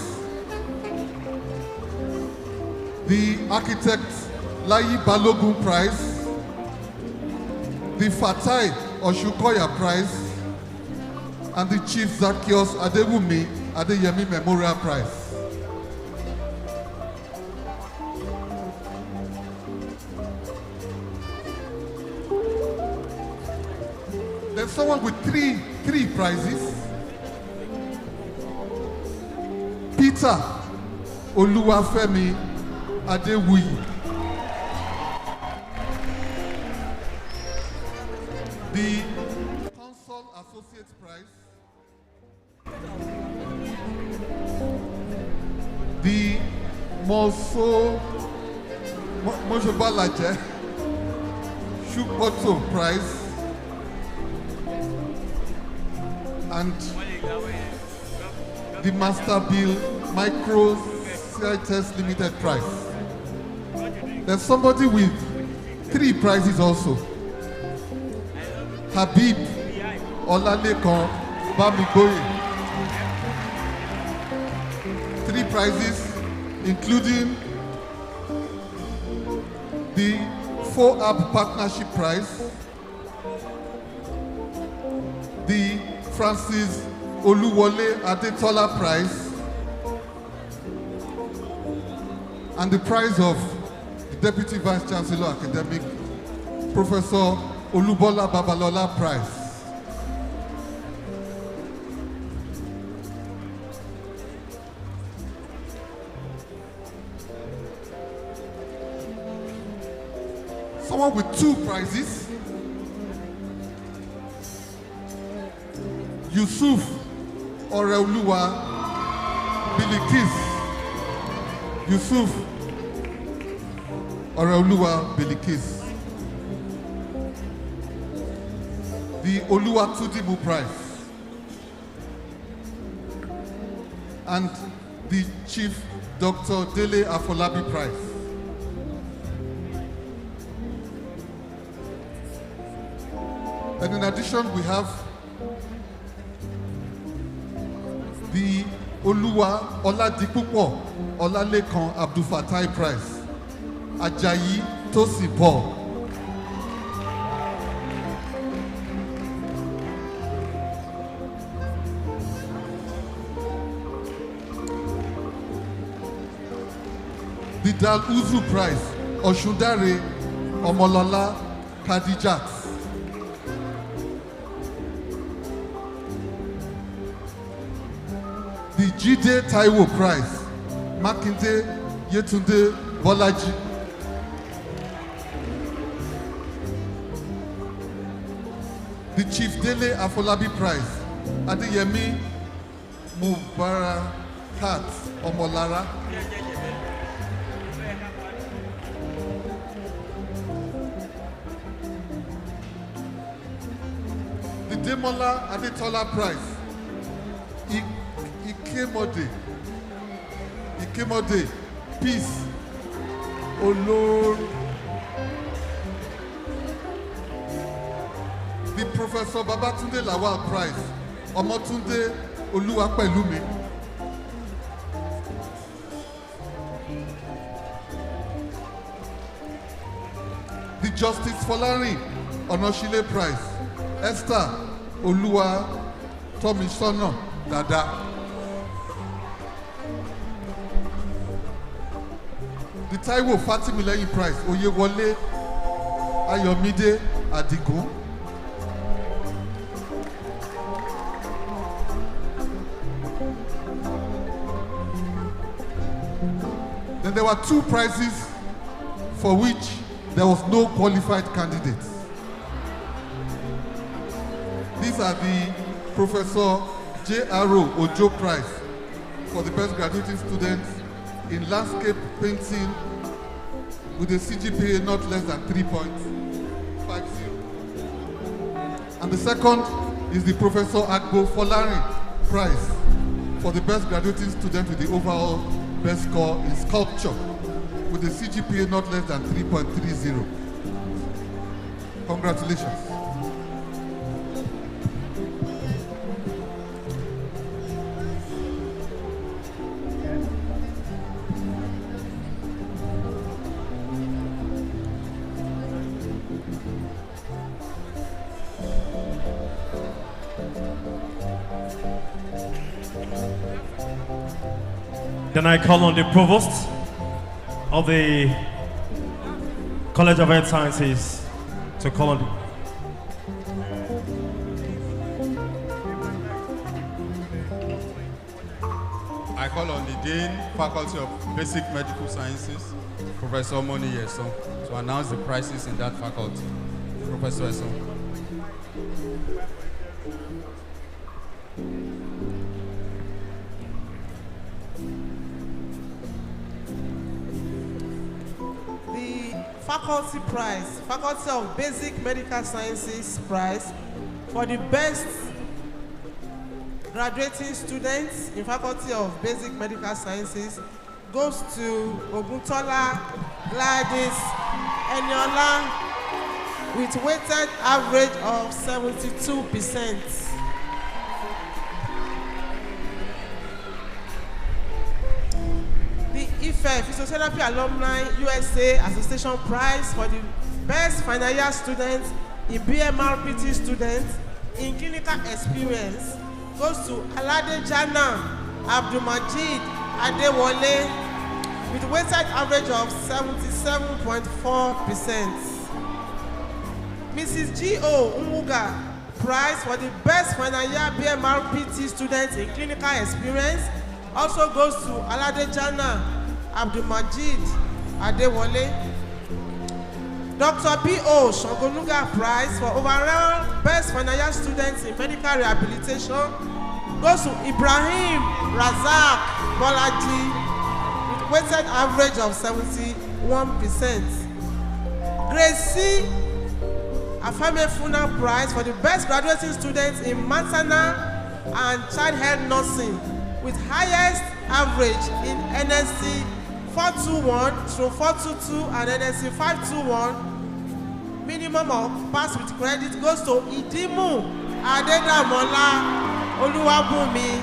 the Architect Layi Balogun Prize, the Fatai Oshukoya Prize, and the Chief Zacchaeus Adewumi Adeyemi Memorial Prize. There's someone with three prizes. Peter Oluwafemi Adewuyi. The Consul Associate Prize. The Mosobalaje Shukoto Prize. And the Master Bill Micro CITES Limited Prize. There's somebody with 3 prizes also. Habib Olalekan Bamigoye. 3 prizes, including the 4-app partnership prize, the Francis Oluwole Adetola prize, and the prize of the Deputy Vice Chancellor Academic, Professor Olubola Babalola prize. Someone with 2 prizes, Yusuf Oreoluwa Bilikis. Yusuf Oreoluwa Bilikis. The Oluwatudimu prize. And the Chief Dr. Dele Afolabi prize. And in addition, we have the Oluwa Oladipupo Olalekan Abdulfatai prize. Ajayi Tosi Paul. The Dal Uzu prize. Oshundare Omolola Kadijat. The Jide Taiwo prize. Makinde Yetunde Bolaji. The Chief Dele Afolabi prize. Adeyemi Mubarakat Omolara. The Demola Adetola prize. Ikemode, Peace, Olor. The Professor Babatunde Lawal prize. Omotunde Oluwapelumi. The Justice Folari Onoshile prize. Esther Oluwa Tomisono Dada. The Taiwo Fatimileyin prize. Oyewole Ayomide Adigun. Then there were 2 prizes for which there was no qualified candidates. These are the Professor J.R.O. Ojo Prize for the best graduating students in landscape painting with a CGPA not less than 3.50. And the second is the Professor Agbo Folari Prize for the best graduating student with the overall best score in sculpture with a CGPA not less than 3.30. Congratulations. Then I call on the provost of the College of Health Sciences to call on the I call on the Dean, Faculty of Basic Medical Sciences, Professor Moni Yeson, to announce the prizes in that faculty. Professor Yeson. Faculty Prize, Faculty of Basic Medical Sciences Prize for the best graduating students in Faculty of Basic Medical Sciences goes to Oguntola Gladys Eniola with weighted average of 72%. Physiotherapy Alumni USA Association Prize for the best final year students in BMRPT students in clinical experience goes to Alade Jana Abdulmajid Adewale with a weighted average of 77.4%. Mrs. G.O. Umuga Prize for the best final year BMRPT students in clinical experience also goes to Alade Jana Abdulmajid Adewale. Dr. B.O. Shogonuga Prize for overall best final year students in medical rehabilitation goes to Ibrahim Razak Bolaji with weighted average of 71%. Grace C. Afame Funa Prize for the best graduating students in maternal and child health nursing with highest average in NSC 421 through 422 and NSC 521. Minimum of pass with credit goes to Idimu Adedamola Oluwabumi.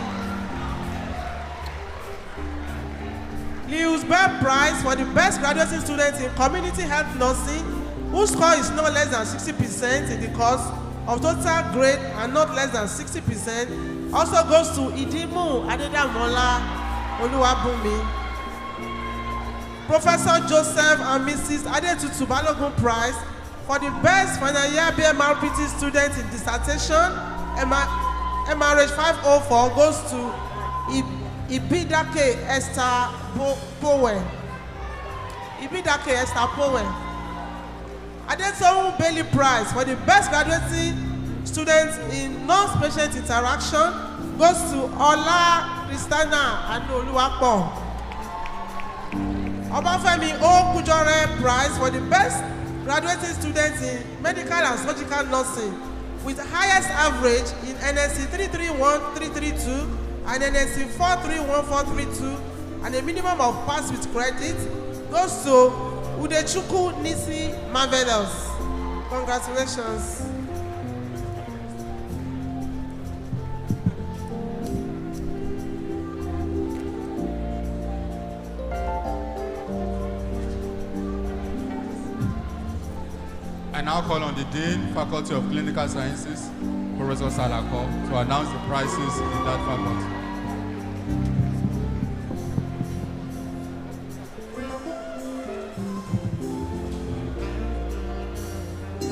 Lewis Bell Prize for the best graduating students in community health nursing whose score is not less than 60% in the course of total grade and not less than 60% also goes to Idimu Adedamola Oluwabumi. Professor Joseph and Mrs. Adetutu Balogun Prize for the best final year BMRPT students in dissertation MRH 504 goes to Ibidake Esther Powell. Ibidake Esther Powell. Adetohun Bailey Prize for the best graduating students in non-patient interaction goes to Ola Christina Anoluwapo. Obafemi O. Kujore Prize for the best graduating students in medical and surgical nursing with highest average in NSC 331332 and NSC 431432 and a minimum of pass with credit goes to Udechukwu Nisi Marvelous. Congratulations. I now call on the Dean, Faculty of Clinical Sciences, Professor Salako, to announce the prizes in that faculty.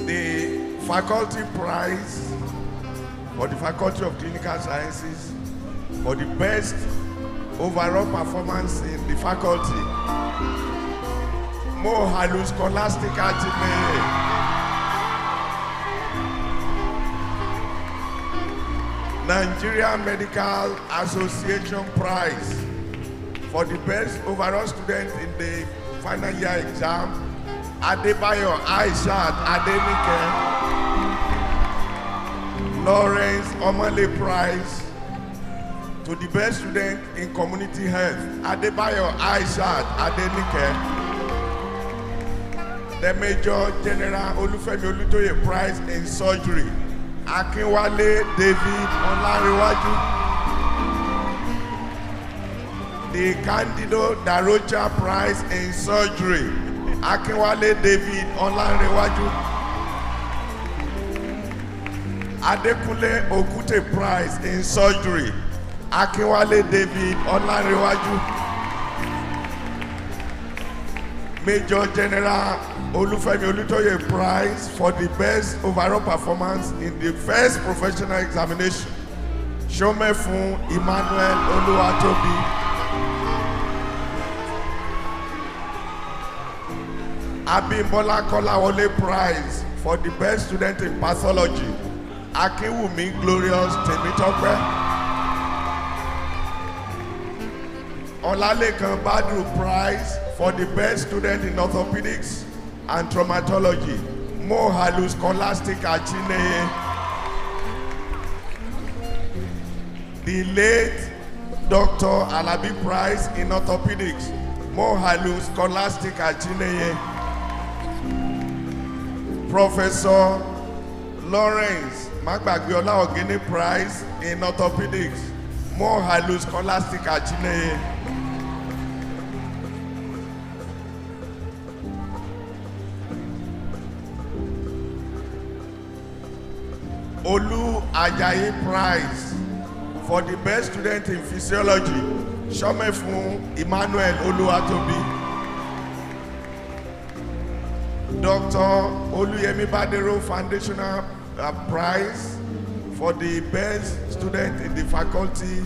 The faculty prize for the Faculty of Clinical Sciences for the best overall performance in the faculty. Mo Halu Scholastic Atime. Nigeria Medical Association Prize for the best overall student in the final year exam, Adebayo Aishat Adenike. Lawrence Omale Prize to the best student in community health, Adebayo Aishat Adenike. The Major General Olufemi Olutoye Prize in surgery, Akinwale David Olarewaju. The Candido Darocha Prize in surgery, Akinwale David Olarewaju. Adekunle Okute Prize in surgery, Akinwale David Olarewaju. Major General Olufemi Olutoye Prize for the best overall performance in the first professional examination, Shomefun Emmanuel Oluwatobi. Abimbola Kolawole Prize for the best student in pathology, Akinwumi Glorious Temitope. Olalekan Badru Prize for the best student in orthopedics and traumatology, Mo Halu Scholastic Achineye. The late Dr. Alabi Prize in orthopedics, Mo Halu Scholastic Achineye. Professor Lawrence Magbagbiola Ogene Prize in orthopedics, Mo Halu Scholastic Achineye. Olu Ajayi Prize for the best student in physiology. Shomefun Emmanuel Oluwatobi. Dr. Oluyemi Badero Foundational Prize for the best student in the faculty,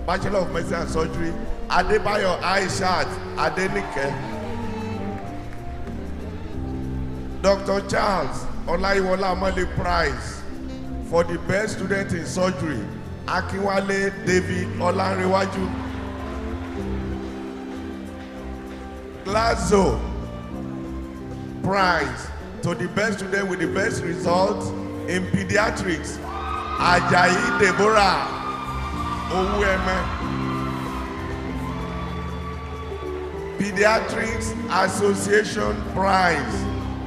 Bachelor of Medicine and Surgery. Adebayo Aishat Adenike. Dr. Charles Olaiwola Amale Prize for the best student in surgery. Akinwale David Olanrewaju. Glasgow Prize to the best student with the best results in pediatrics. Ajayi Deborah Owueme. Pediatrics Association Prize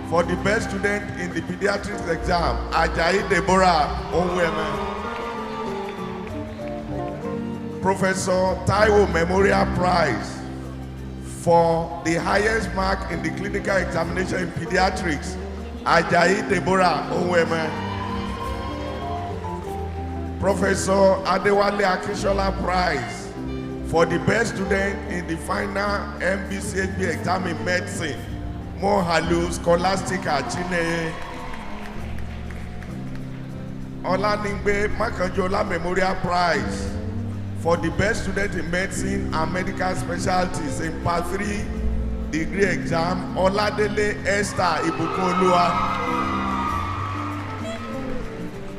for the best student in the pediatrics exam. Ajayi Deborah Owueme. Professor Taiwo Memorial Prize for the highest mark in the clinical examination in pediatrics. Ajayi Deborah Owueme. Professor Adewale Akishola Prize for the best student in the final MBCHB exam in medicine. Mohalu Scholastica Chineye. Olaningbe Makanjola Memorial Prize for the best student in medicine and medical specialties in part 3 degree exam. Oladele Esther Ibukolua.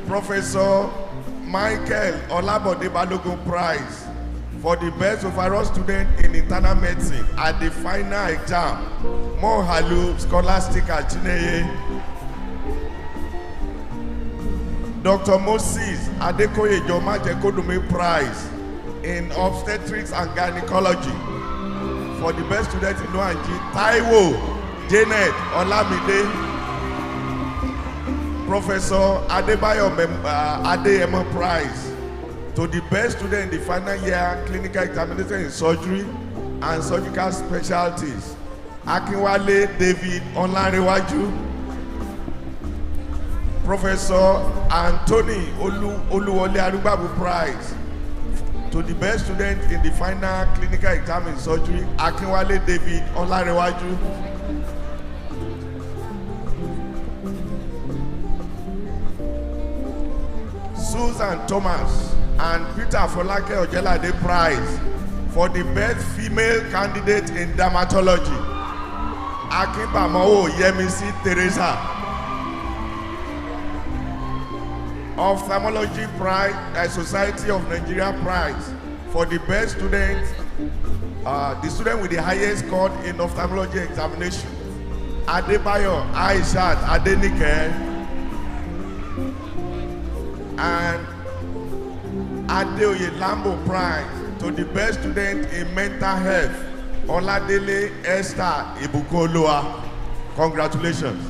Professor Michael Olabode Balogun Prize for the best overall student in internal medicine at the final exam. Mohalu Scholastica Chineye. Dr. Moses Adekoye Jomajekodume Prize in obstetrics and gynecology for the best student in Oanji. Taiwo Janet Olamide. Professor Adebayo Adeyemo Prize to the best student in the final year clinical examination in surgery and surgical specialties. Akinwale David Olanrewaju. Professor Anthony Oluwole Arugbabu Prize to the best student in the final clinical exam in surgery. Akinwale David Olanrewaju. Susan Thomas and Peter Folake Ojelade Prize for the best female candidate in dermatology. Akinbamowo Yemisi Teresa. Ophthalmology Prize, Society of Nigeria Prize for the best student, the student with the highest score in ophthalmology examination. Adebayo Aishat Adenike. And Adeoye Lambo Prize to the best student in mental health. Oladele Esther Ibukolua. Congratulations.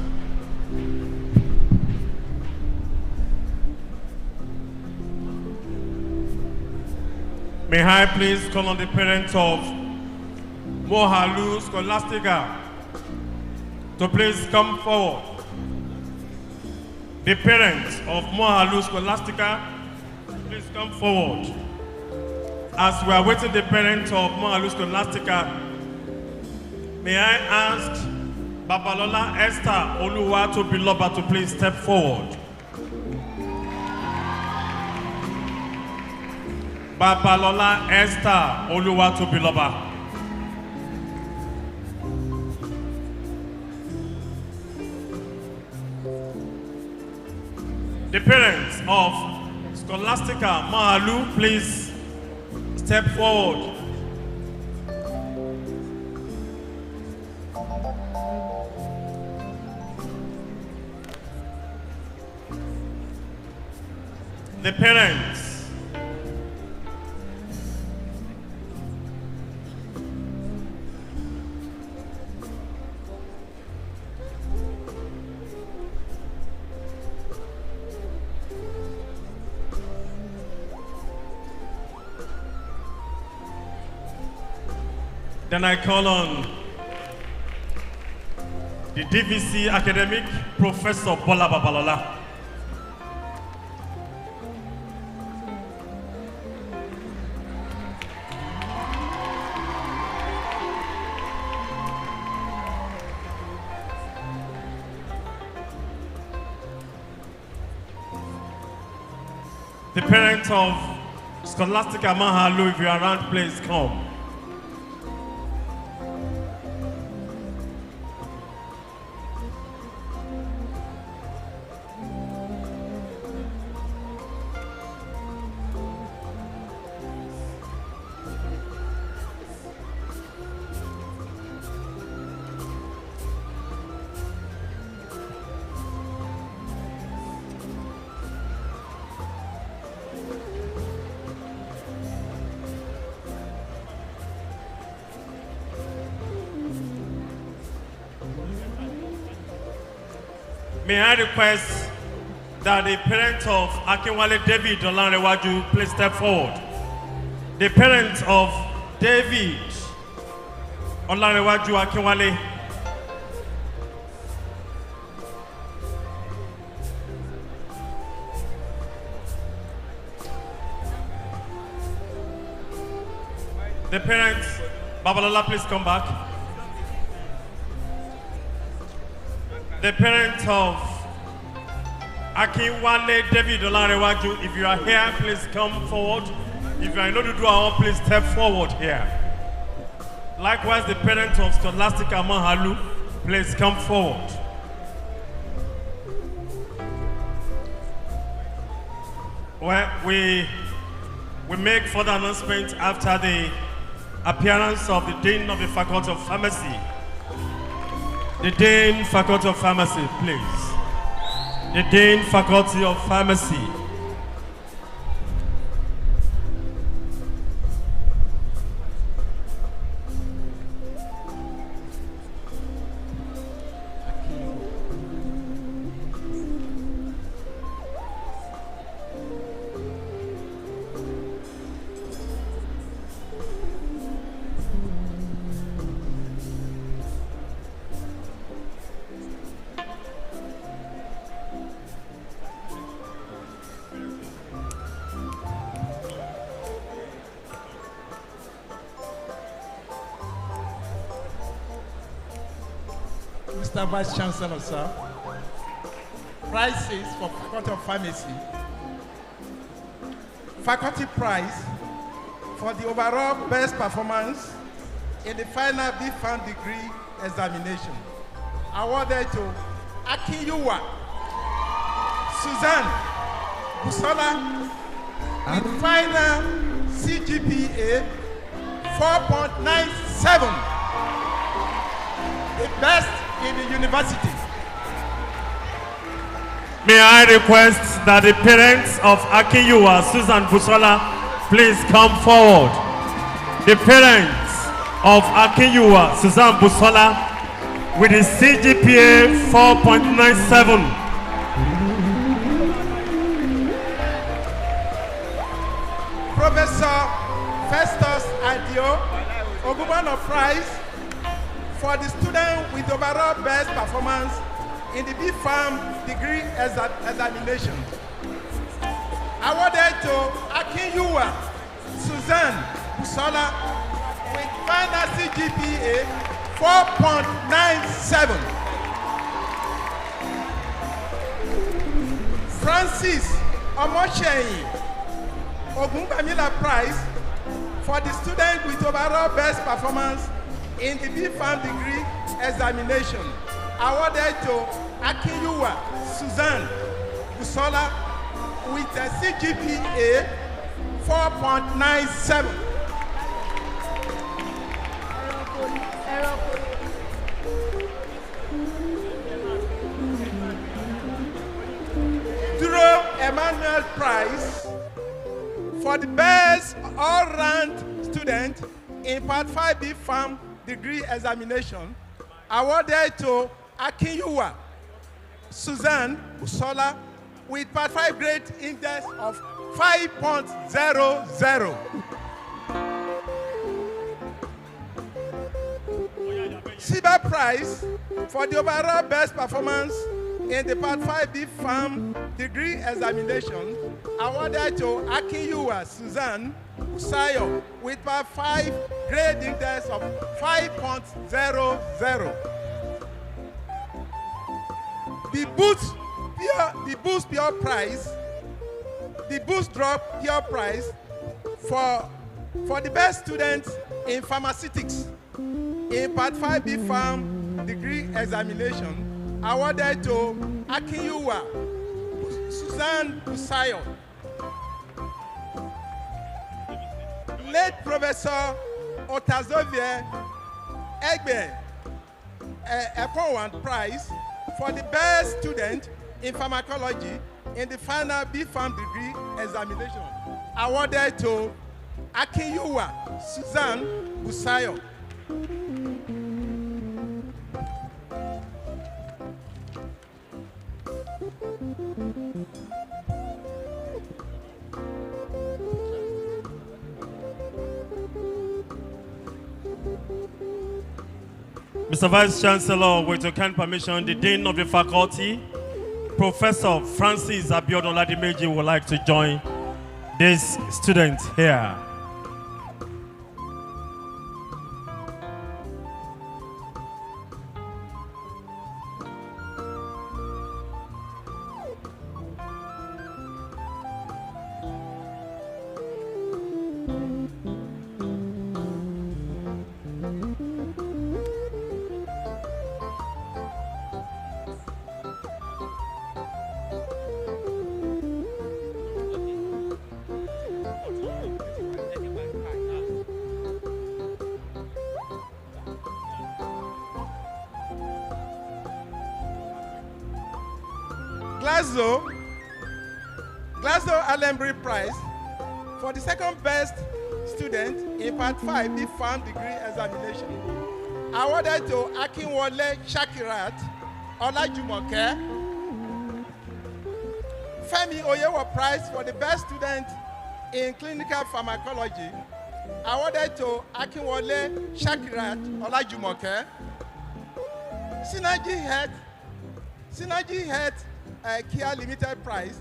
May I please call on the parents of Mohalu Scholastica to please come forward. The parents of Mohalu Scholastica, please come forward. As we are waiting the parents of Mohalu Scholastica, may I ask Babalola Esther Oluwatobiloba to please step forward. Babalola Esther Oluwatobiloba. The parents of Scholastica Mohalu, please step forward. The parents. Then I call on the DVC academic, Professor Bola Babalola. The parent of Scholastica Mahalu, if you are around, please come. May I request that the parent of Akinwale David Olanrewaju please step forward. The parent of David Olanrewaju Akinwale. The parents, Babalola, please come back. The parent of Akinwale David Olanrewaju, if you are here, please come forward. If you are in Oduduwa, please step forward here. Likewise, the parent of Scholastica Mahalu, please come forward. Well, we make further announcements after the appearance of the Dean of the Faculty of Pharmacy. The Dean Faculty of Pharmacy, please. The Dean Faculty of Pharmacy. Mr. Vice Chancellor, sir. Prizes for Faculty of Pharmacy. Faculty prize for the overall best performance in the final B.Pharm degree examination. Awarded to Akinyuwa Suzanne Busola with final CGPA 4.97. The best in the university. May I request that the parents of Akinyuwa Susan Busola please come forward. The parents of Akinyuwa Susan Busola with the CGPA 4.97. Professor Festus Adio Ogumano Prize for the student with overall best performance in the B.Pharm degree examination. Awarded to Akinyuwa Suzanne Busola with final CGPA 4.97. Francis Omosheyi Ogunbamila Prize for the student with overall best performance in the B.Pharm degree examination, awarded to Akinyuwa Suzanne Busola with a CGPA 4.97. Duro Emmanuel Prize for the best all-round student in Part 5 B.Pharm degree examination, awarded to Akinyuwa Suzanne Busola with Part 5 grade index of 5.00. Silver Prize for the overall best performance in the Part 5B Farm Degree Examination awarded to Akinyuwa Suzanne Usayo with Part 5 grade index of 5.00. The Boost Pure Prize, the Boost Drop Pure Prize for the best student in pharmaceutics in Part 5B Farm Degree Examination awarded to Akinyuwa Suzanne Usayo. Late Professor Otazovie Egbe Eponwan Prize for the best student in pharmacology in the final B-Farm degree examination awarded to Akinyuwa Suzanne Usayo. Mr. Vice Chancellor, with your kind permission, the Dean of the Faculty, Professor Francis Abiodun Ladimeji, would like to join this student here. Glasgow Allenbury Prize for the second best student in Part 5 B Farm Degree Examination awarded to Akinwole Shakirat Olajumoke. Femi Oyewa Prize for the best student in clinical pharmacology awarded to Akinwole Shakirat Olajumoke. Synergy Health Care Limited Prize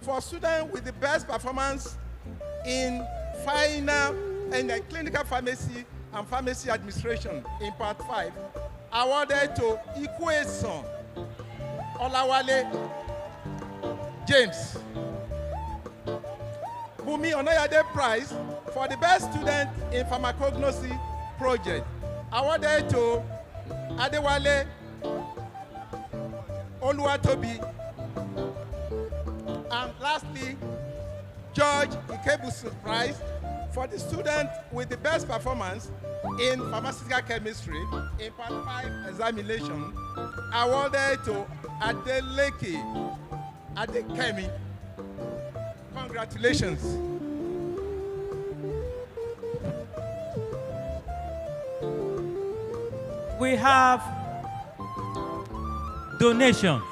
for students with the best performance in clinical pharmacy and pharmacy administration in Part 5 awarded to Ikweson Olawale James. Bumi Onoyade Prize for the best student in pharmacognosy project awarded to Adewale Oluwatobi. And lastly, George Ikebusu Prize for the student with the best performance in pharmaceutical chemistry in Part 5 examination awarded to Adeleke Adekemi. Congratulations. We have donations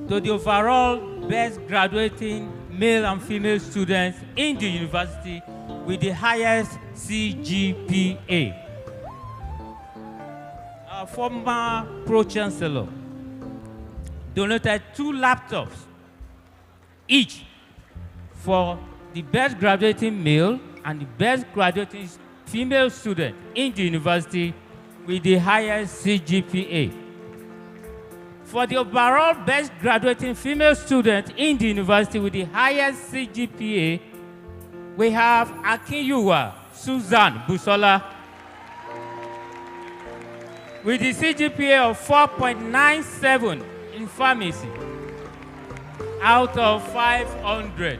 to the overall best graduating male and female students in the university with the highest CGPA. Our former Pro-Chancellor donated 2 laptops each for the best graduating male and the best graduating female student in the university with the highest CGPA. For the overall best graduating female student in the university with the highest CGPA, we have Akinyuwa Suzanne Busola with the CGPA of 4.97 in pharmacy out of 500.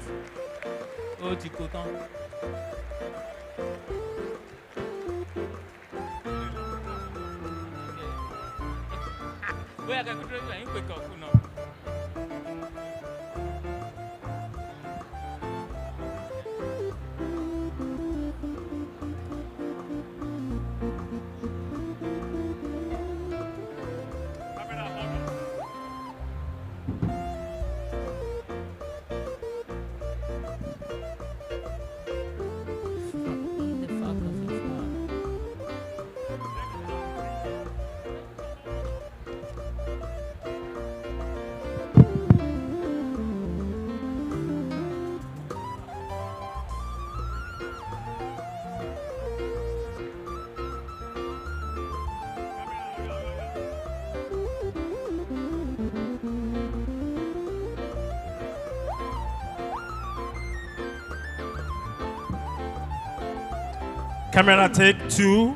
Camera take 2,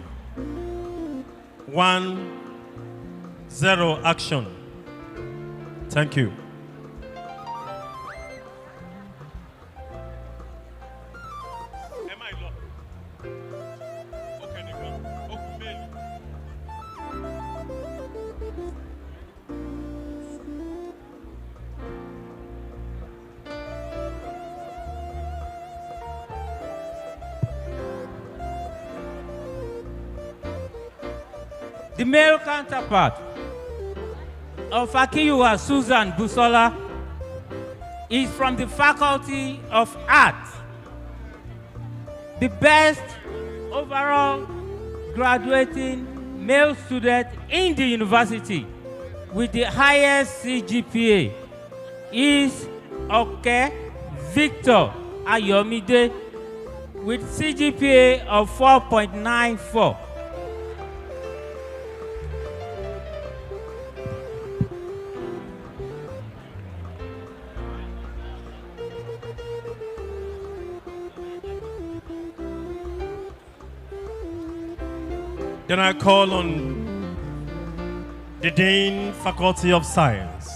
1, 0, action. Thank you. The male counterpart of Akiyiwa Susan Busola is from the Faculty of Art. The best overall graduating male student in the university with the highest CGPA is Oke Victor Ayomide with CGPA of 4.94. Then I call on the Dean, Faculty of Science.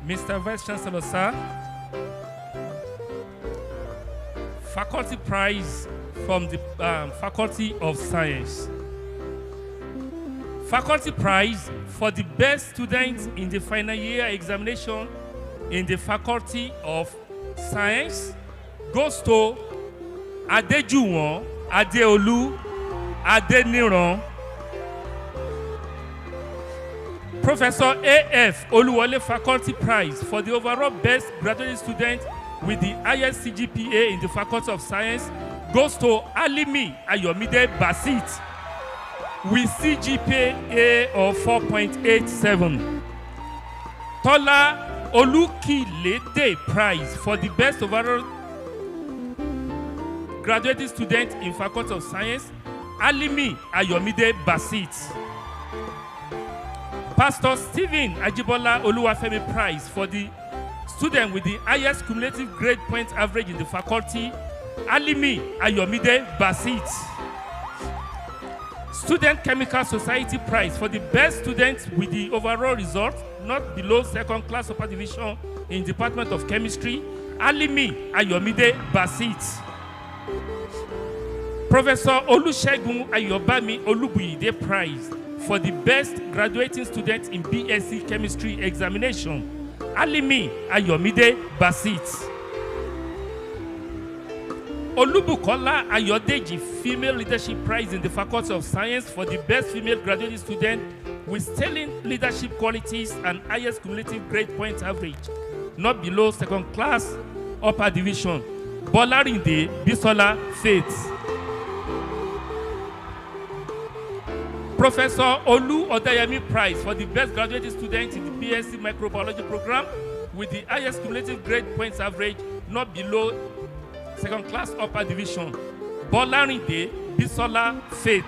Mr. Vice Chancellor, sir, Faculty Prize from the Faculty of Science. Faculty Prize for the best students in the final year examination in the Faculty of Science goes to Adejuwon Adeolu Adeniran. Professor A.F. Oluwole Faculty Prize for the overall best graduate student with the highest CGPA in the Faculty of Science goes to Alimi Ayomide Basit with CGPA of 4.87. Tola Olukilede Prize for the best overall graduate student in Faculty of Science, Alimi Ayomide Basit. Pastor Stephen Ajibola Oluwafemi Prize for the student with the highest cumulative grade point average in the faculty, Alimi Ayomide Basit. Student Chemical Society Prize for the best student with the overall result not below second class upper division in Department of Chemistry, Alimi Ayomide Basit. Professor Olusegun Ayobami Olubuyide Prize for the best graduating student in BSc Chemistry examination, Alimi Ayomide Basit. Olubukola Ayodeji Female Leadership Prize in the Faculty of Science for the best female graduate student with sterling leadership qualities and highest cumulative grade point average, not below second class upper division, Bolarinde Bisola Faith. Professor Olu Odayami Prize for the best graduate student in the BSc Microbiology program with the highest cumulative grade points average, not below second class upper division, Bolarinde Bisola Faith.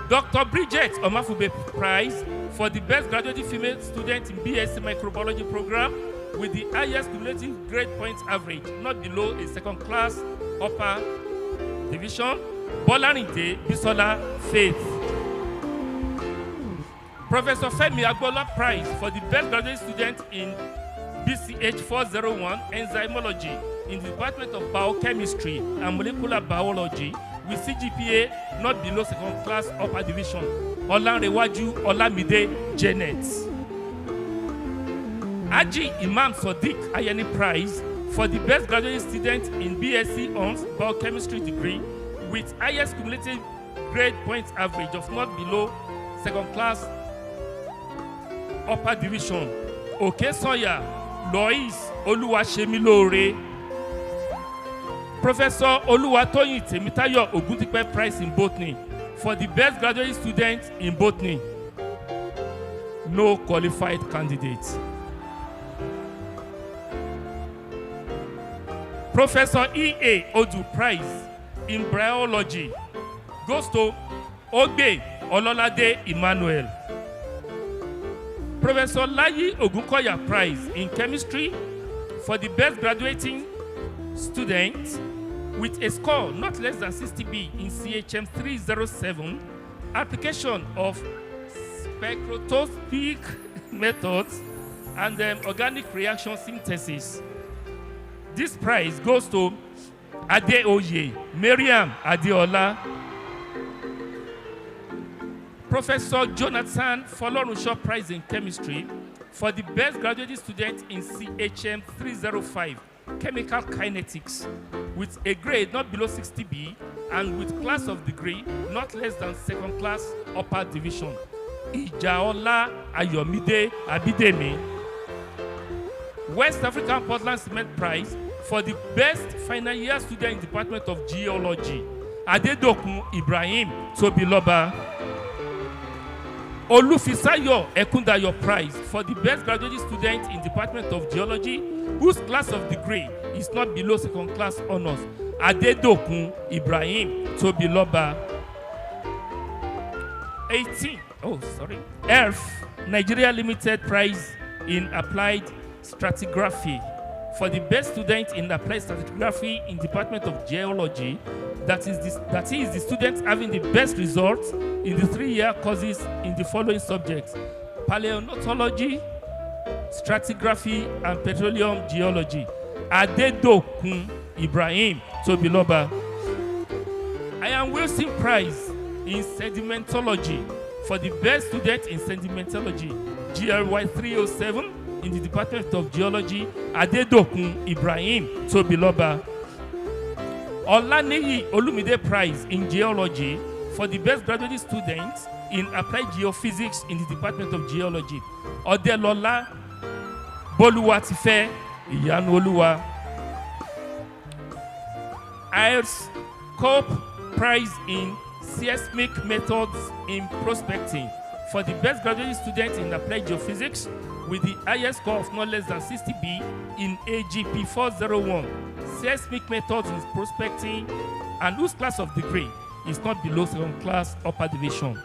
Dr. Bridget Omafube Prize for the best graduate female student in BSc Microbiology program with the highest cumulative grade points average, not below a second class upper division, Bolarinde Bisola Faith. Professor Femi Agbola Prize for the best graduate student in BCH 401 Enzymology in the Department of Biochemistry and Molecular Biology with CGPA not below second class upper division, Olanrewaju Olamide Janet. Aji Imam Sadiq Ayani Prize for the best graduate student in BSc Honors Biochemistry degree with highest cumulative grade points average of not below second class upper division, Okesoya Lois Oluwasemilore. Professor Oluwatoyin Temitayo Oguntipe Prize in Botany for the best graduate student in Botany. No qualified candidates. Professor E.A. Odu Prize in Biology goes to Ogbe Ololade Emmanuel. Professor Layi Ogunkoya Prize in Chemistry for the best graduating student with a score not less than 60B in CHM 307, application of spectroscopic methods and organic reaction synthesis. This prize goes to Adeoye Miriam Adeola. Professor Jonathan Folorunsho Prize in Chemistry for the best graduate student in CHM 305, Chemical Kinetics, with a grade not below 60B and with class of degree not less than second class upper division. Ijaola Ayomide Abidemi. West African Portland Cement Prize for the best final year student in Department of Geology, Adedokun Ibrahim Tobiloba. Olufisayo Ekundayo Prize for the best graduate student in Department of Geology whose class of degree is not below second class honors, Adedokun Ibrahim Tobiloba. 18. Earth Nigeria Limited Prize in Applied Stratigraphy for the best student in Applied Stratigraphy in Department of Geology. That is the student having the best results in the 3-year courses in the following subjects: paleontology, stratigraphy, and petroleum geology. Adedokun Ibrahim Tobiloba. I am Wilson Prize in Sedimentology for the best student in Sedimentology, GLY 307 in the Department of Geology, Adedokun Ibrahim Tobiloba. Olaniyi Olumide Prize in Geology for the best graduate student in Applied Geophysics in the Department of Geology, Odelola Boluwatife Iyanuoluwa. IELTS Cope Prize in Seismic Methods in Prospecting for the best graduate student in Applied Geophysics with the highest score of not less than 60B in AGP 401, Seismic Methods in Prospecting, and whose class of degree is not below second class upper division.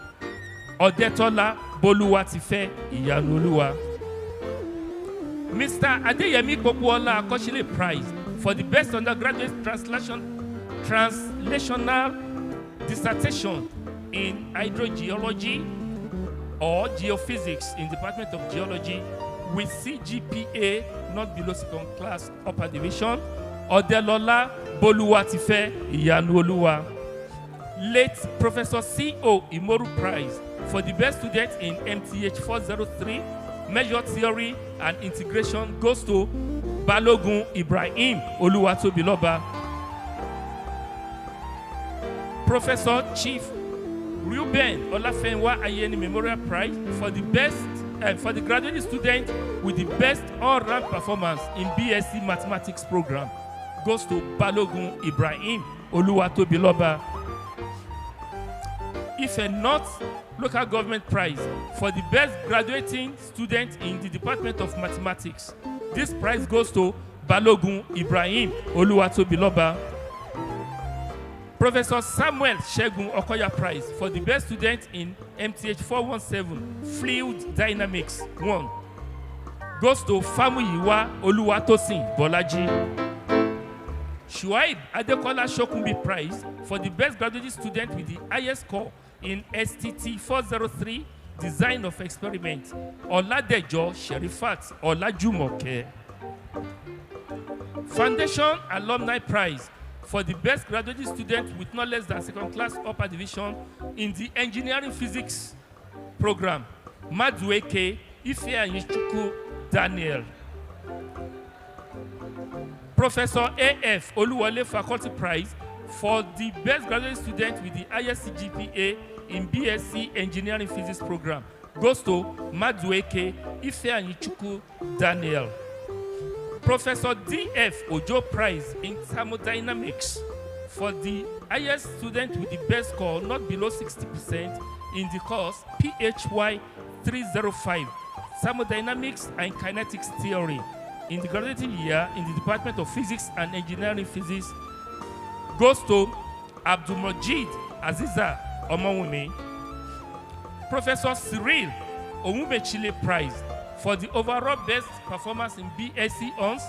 Odetola Boluwatife Iyanuoluwa. Mr. Adeyemi Kokuola Akoshile Prize for the best undergraduate translational dissertation in hydrogeology or geophysics in Department of Geology with CGPA not below second class upper division. Odelola Boluwatife Iyanuoluwa. Late Professor C.O. Imoru Prize for the best student in MTH 403, Measure Theory and Integration goes to Balogun Ibrahim Oluwatobiloba. Professor Chief Reuben Olafenwa Ayeni Memorial Prize for the best for the graduate student with the best all-round performance in BSc Mathematics program goes to Balogun Ibrahim Oluwatobiloba. If a North Local Government Prize for the best graduating student in the Department of Mathematics, this prize goes to Balogun Ibrahim Oluwatobiloba. Professor Samuel Shegun Okoya Prize for the best student in MTH 417 Fluid Dynamics 1 goes to Famuyiwa Oluwatosin Bolaji. Shuaib Adekola Shokunbi Prize for the best graduate student with the highest score in STT 403 Design of Experiment, Oladejo Sherifat Olajumoke. Foundation Alumni Prize for the best graduate student with no less than second class upper division in the Engineering Physics program, Madueke Ifeanyichukwu Daniel. Professor A.F. Oluwole Faculty Prize for the best graduate student with the highest GPA in BSc Engineering Physics program goes to Madueke Ifeanyichukwu Daniel. Professor D.F. Ojo Prize in Thermodynamics for the highest student with the best score not below 60% in the course PHY 305 Thermodynamics and Kinetics Theory in the graduating year in the Department of Physics and Engineering Physics goes to Abdulmajid Aziza Omowumi. Professor Cyril Owumechile Prize for the overall best performance in BSc Honors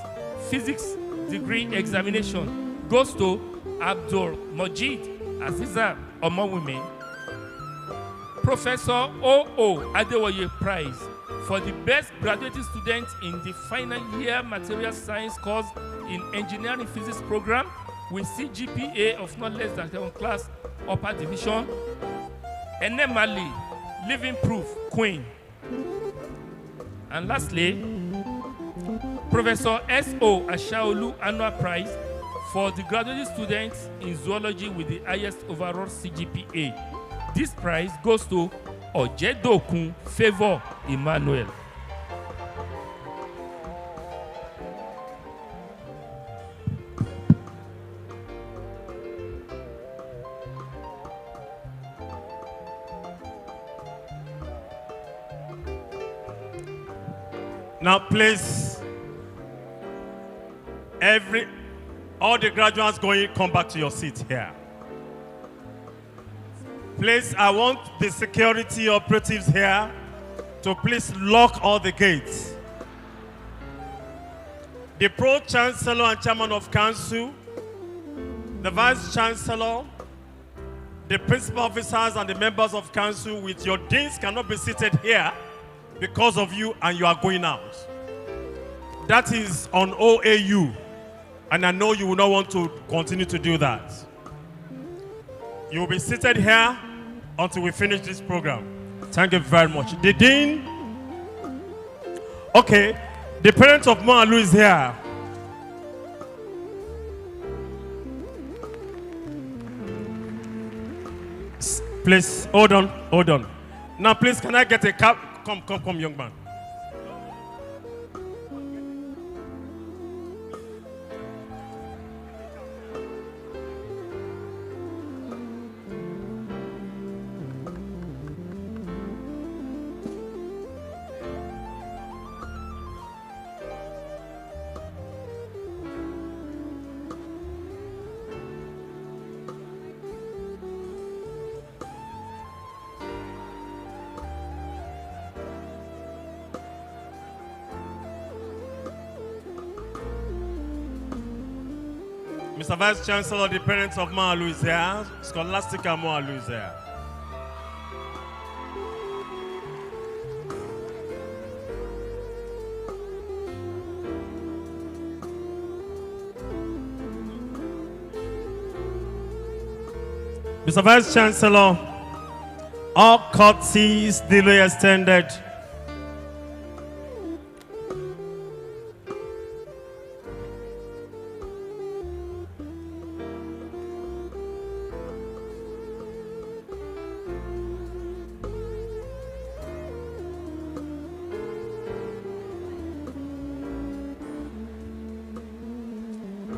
Physics degree examination goes to Abdul Majid Aziza Omowumi. Professor O.O. Adewoye Prize for the best graduating student in the final year material science course in engineering physics program with CGPA of not less than 7 class upper division. Enemali, living proof, Queen. And lastly, Professor S.O. Ashaolu Annual Prize for the graduate students in zoology with the highest overall CGPA. This prize goes to Ojedokun Favor Emmanuel. Now, please, all the graduates going, come back to your seat here. Please, I want the security operatives here to please lock all the gates. The Pro-Chancellor and Chairman of Council, the Vice-Chancellor, the principal officers and the members of Council with your deans cannot be seated here because of you, and you are going out. That is on OAU, and I know you will not want to continue to do that. You will be seated here until we finish this program. Thank you very much. The Dean, okay, the parent of Moalu is here. Please, hold on. Now, please, can I get a cap? Come, young man. Mr. Vice Chancellor, the parents of Moalu is here. Scholastica Moalu is here. Mr. Vice Chancellor, all courtesies duly extended.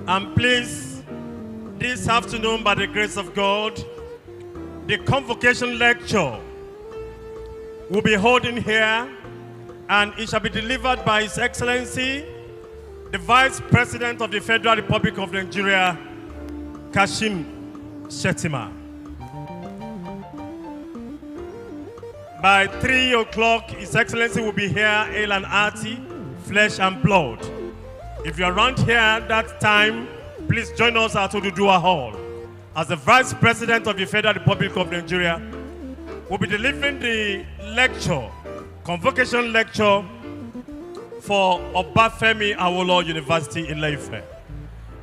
And please, this afternoon, by the grace of God, the convocation lecture will be holding here, and it shall be delivered by His Excellency, the Vice President of the Federal Republic of Nigeria, Kashim Shettima. By 3 o'clock, His Excellency will be here, ale and hearty, flesh and blood. If you're around here at that time, please join us at Oduduwa Hall. As the Vice President of the Federal Republic of Nigeria, we'll be delivering the lecture, convocation lecture for Obafemi Awolowo University in Ile-Ife.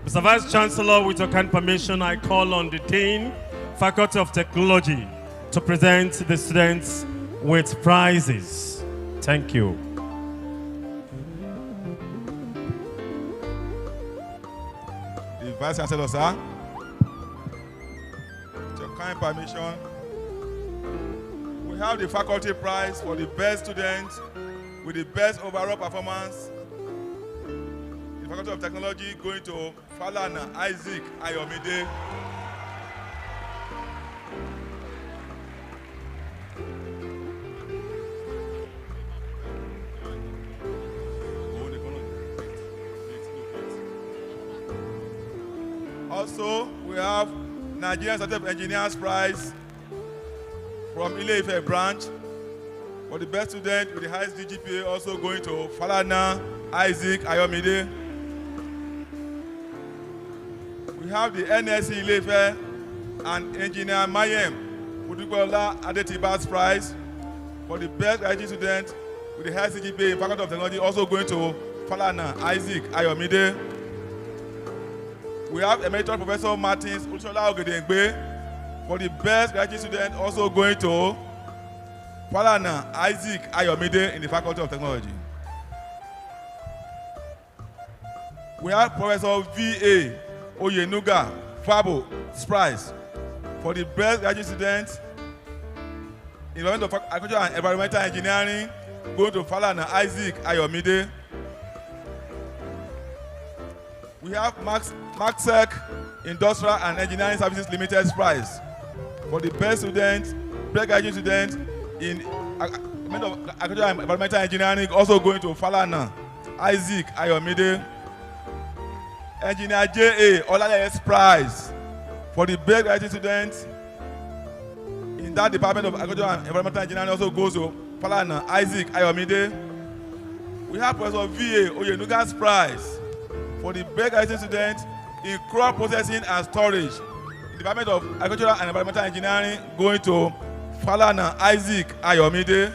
Mr. Vice Chancellor, with your kind permission, I call on the Dean, Faculty of Technology, to present the students with prizes. Thank you. Vice Chancellor, sir, with your kind permission, we have the faculty prize for the best student with the best overall performance. The Faculty of Technology going to Falana Isaac Ayomide. Also, we have Nigerian Startup Engineers Prize from Ile-Ife branch. For the best student with the highest GPA, also going to Falana Isaac Ayomide. We have the NSC Ile-Ife and Engineer Mayem Udukola Adetibas Prize. For the best graduate student with the highest GPA in Faculty of Technology, also going to Falana Isaac Ayomide. We have Emeritus Professor Martins Uchola Ogedengbe. For the best graduate student, also going to Falana Isaac Ayomide in the Faculty of Technology. We have Professor V.A. Oyenuga Fabo Prize. For the best graduate student in the of Agriculture and Environmental Engineering, going to Falana Isaac Ayomide. We have Maxec Industrial and Engineering Services Limited Prize. For the best student, graduate student in Agriculture and Environmental Engineering, also going to Falana Isaac Ayomide. Engineer J.A. Olale's Prize. For the best graduate student in that Department of Agriculture and Environmental Engineering, also goes to Falana Isaac Ayomide. We have Professor V.A. Oyenuga's Prize. For the best graduate student in crop processing and storage, the Department of Agricultural and Environmental Engineering, going to Falana Isaac Ayomide.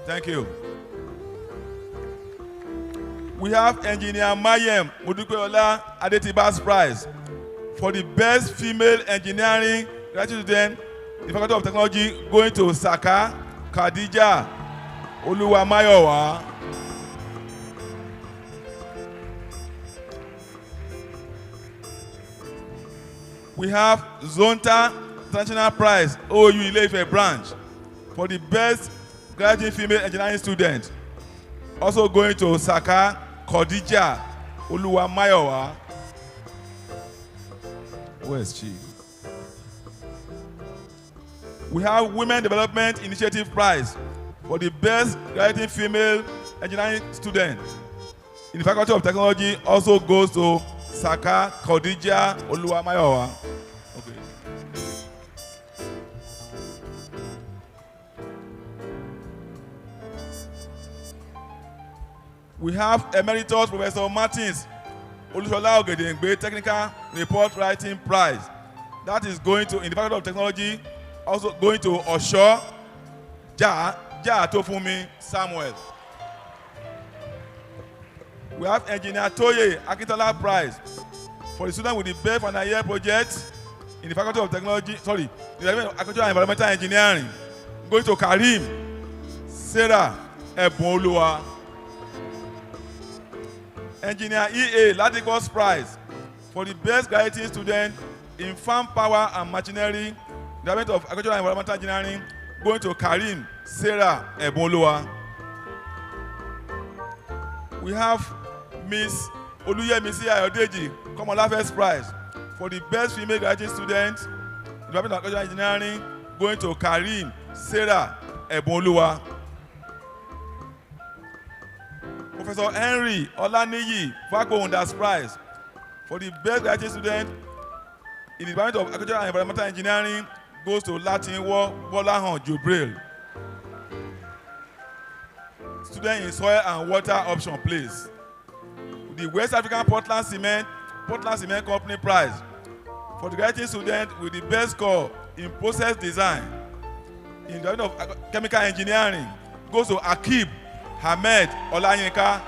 Thank you. We have Engineer Mayem Mudukola Adetibas Prize. For the best female engineering graduate student in the Faculty of Technology, going to Saka Khadija Oluwamayowa. We have Zonta International Prize, OU Ile-Ife branch, for the best graduate female engineering student. Also going to Saka Khadija Oluwamayowa. Where's she? We have Women Development Initiative Prize for the best graduating female engineering student in the Faculty of Technology, also goes to Saka Khadija Oluwamayowa. Okay. We have Emeritus Professor Martins Olusola Ogedengbe Technical Report Writing Prize. That is going to, in the Faculty of Technology, also going to Osho Ja Tofumi Samuel. We have Engineer Toye Akintola Prize for the student with the best final year project in the Faculty of Technology, in the Department of Agriculture and Environmental Engineering, going to Karim Sarah Ebonoluwa. Engineer E.A. Ladigos Prize for the best graduating student in farm power and machinery, Department of Agriculture and Environmental Engineering, going to Karim Sarah Ebonoluwa. We have Miss Oluyemisi Ayodeji Komolafe's Prize for the best female graduate student in Department of Agriculture and Engineering, going to Karim Sarah Ebonoluwa. Professor Henry Olaniyi Fagbonda's Prize for the best graduate student in the Department of Agriculture and Environmental Engineering, goes to Latinwo Bolahan Jubril. Student in soil and water option place. The West African Portland Cement Company Prize for the graduate student with the best score in process design in the Department of Chemical Engineering, goes to Akib Ahmed Olayinka.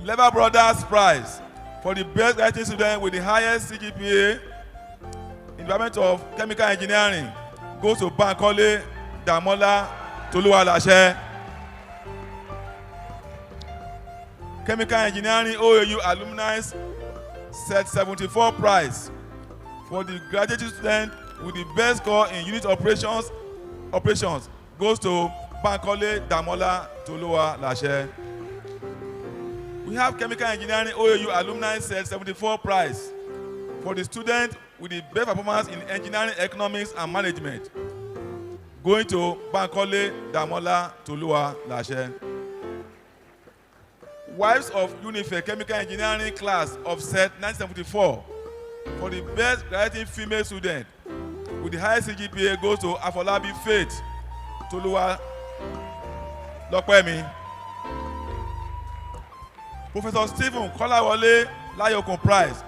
Lever Brothers Prize for the best graduate student with the highest CGPA in the Department of Chemical Engineering, goes to Bankole Damola Toluwalashe. Chemical Engineering OAU Alumni Set 74 Prize for the graduate student with the best score in unit operations, goes to Bankole Damola Toluwalashe. We have Chemical Engineering OAU Alumni Set 74 Prize for the student with the best performance in engineering, economics, and management, going to Bankole Damola Toluwalashe. Wives of Unife Chemical Engineering class of set 1974 for the best graduating female student with the highest CGPA goes to Afolabi Faith Toluwa Lopemi. Professor Stephen Kolawole Layokun Prize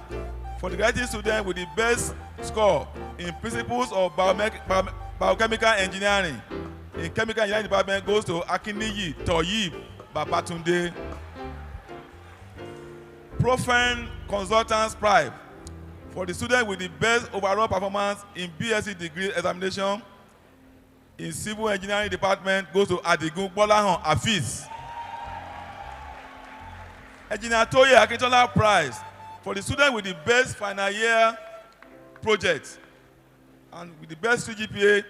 for the graduating student with the best score in principles of biochemical engineering in chemical engineering department goes to Akiniyi Toyib Babatunde. Profen Consultants Prize for the student with the best overall performance in BSc degree examination in civil engineering department goes to Adigun Bolahon Afis. Engineer Toye Akintola Prize for the student with the best final year project and with the best CGPA in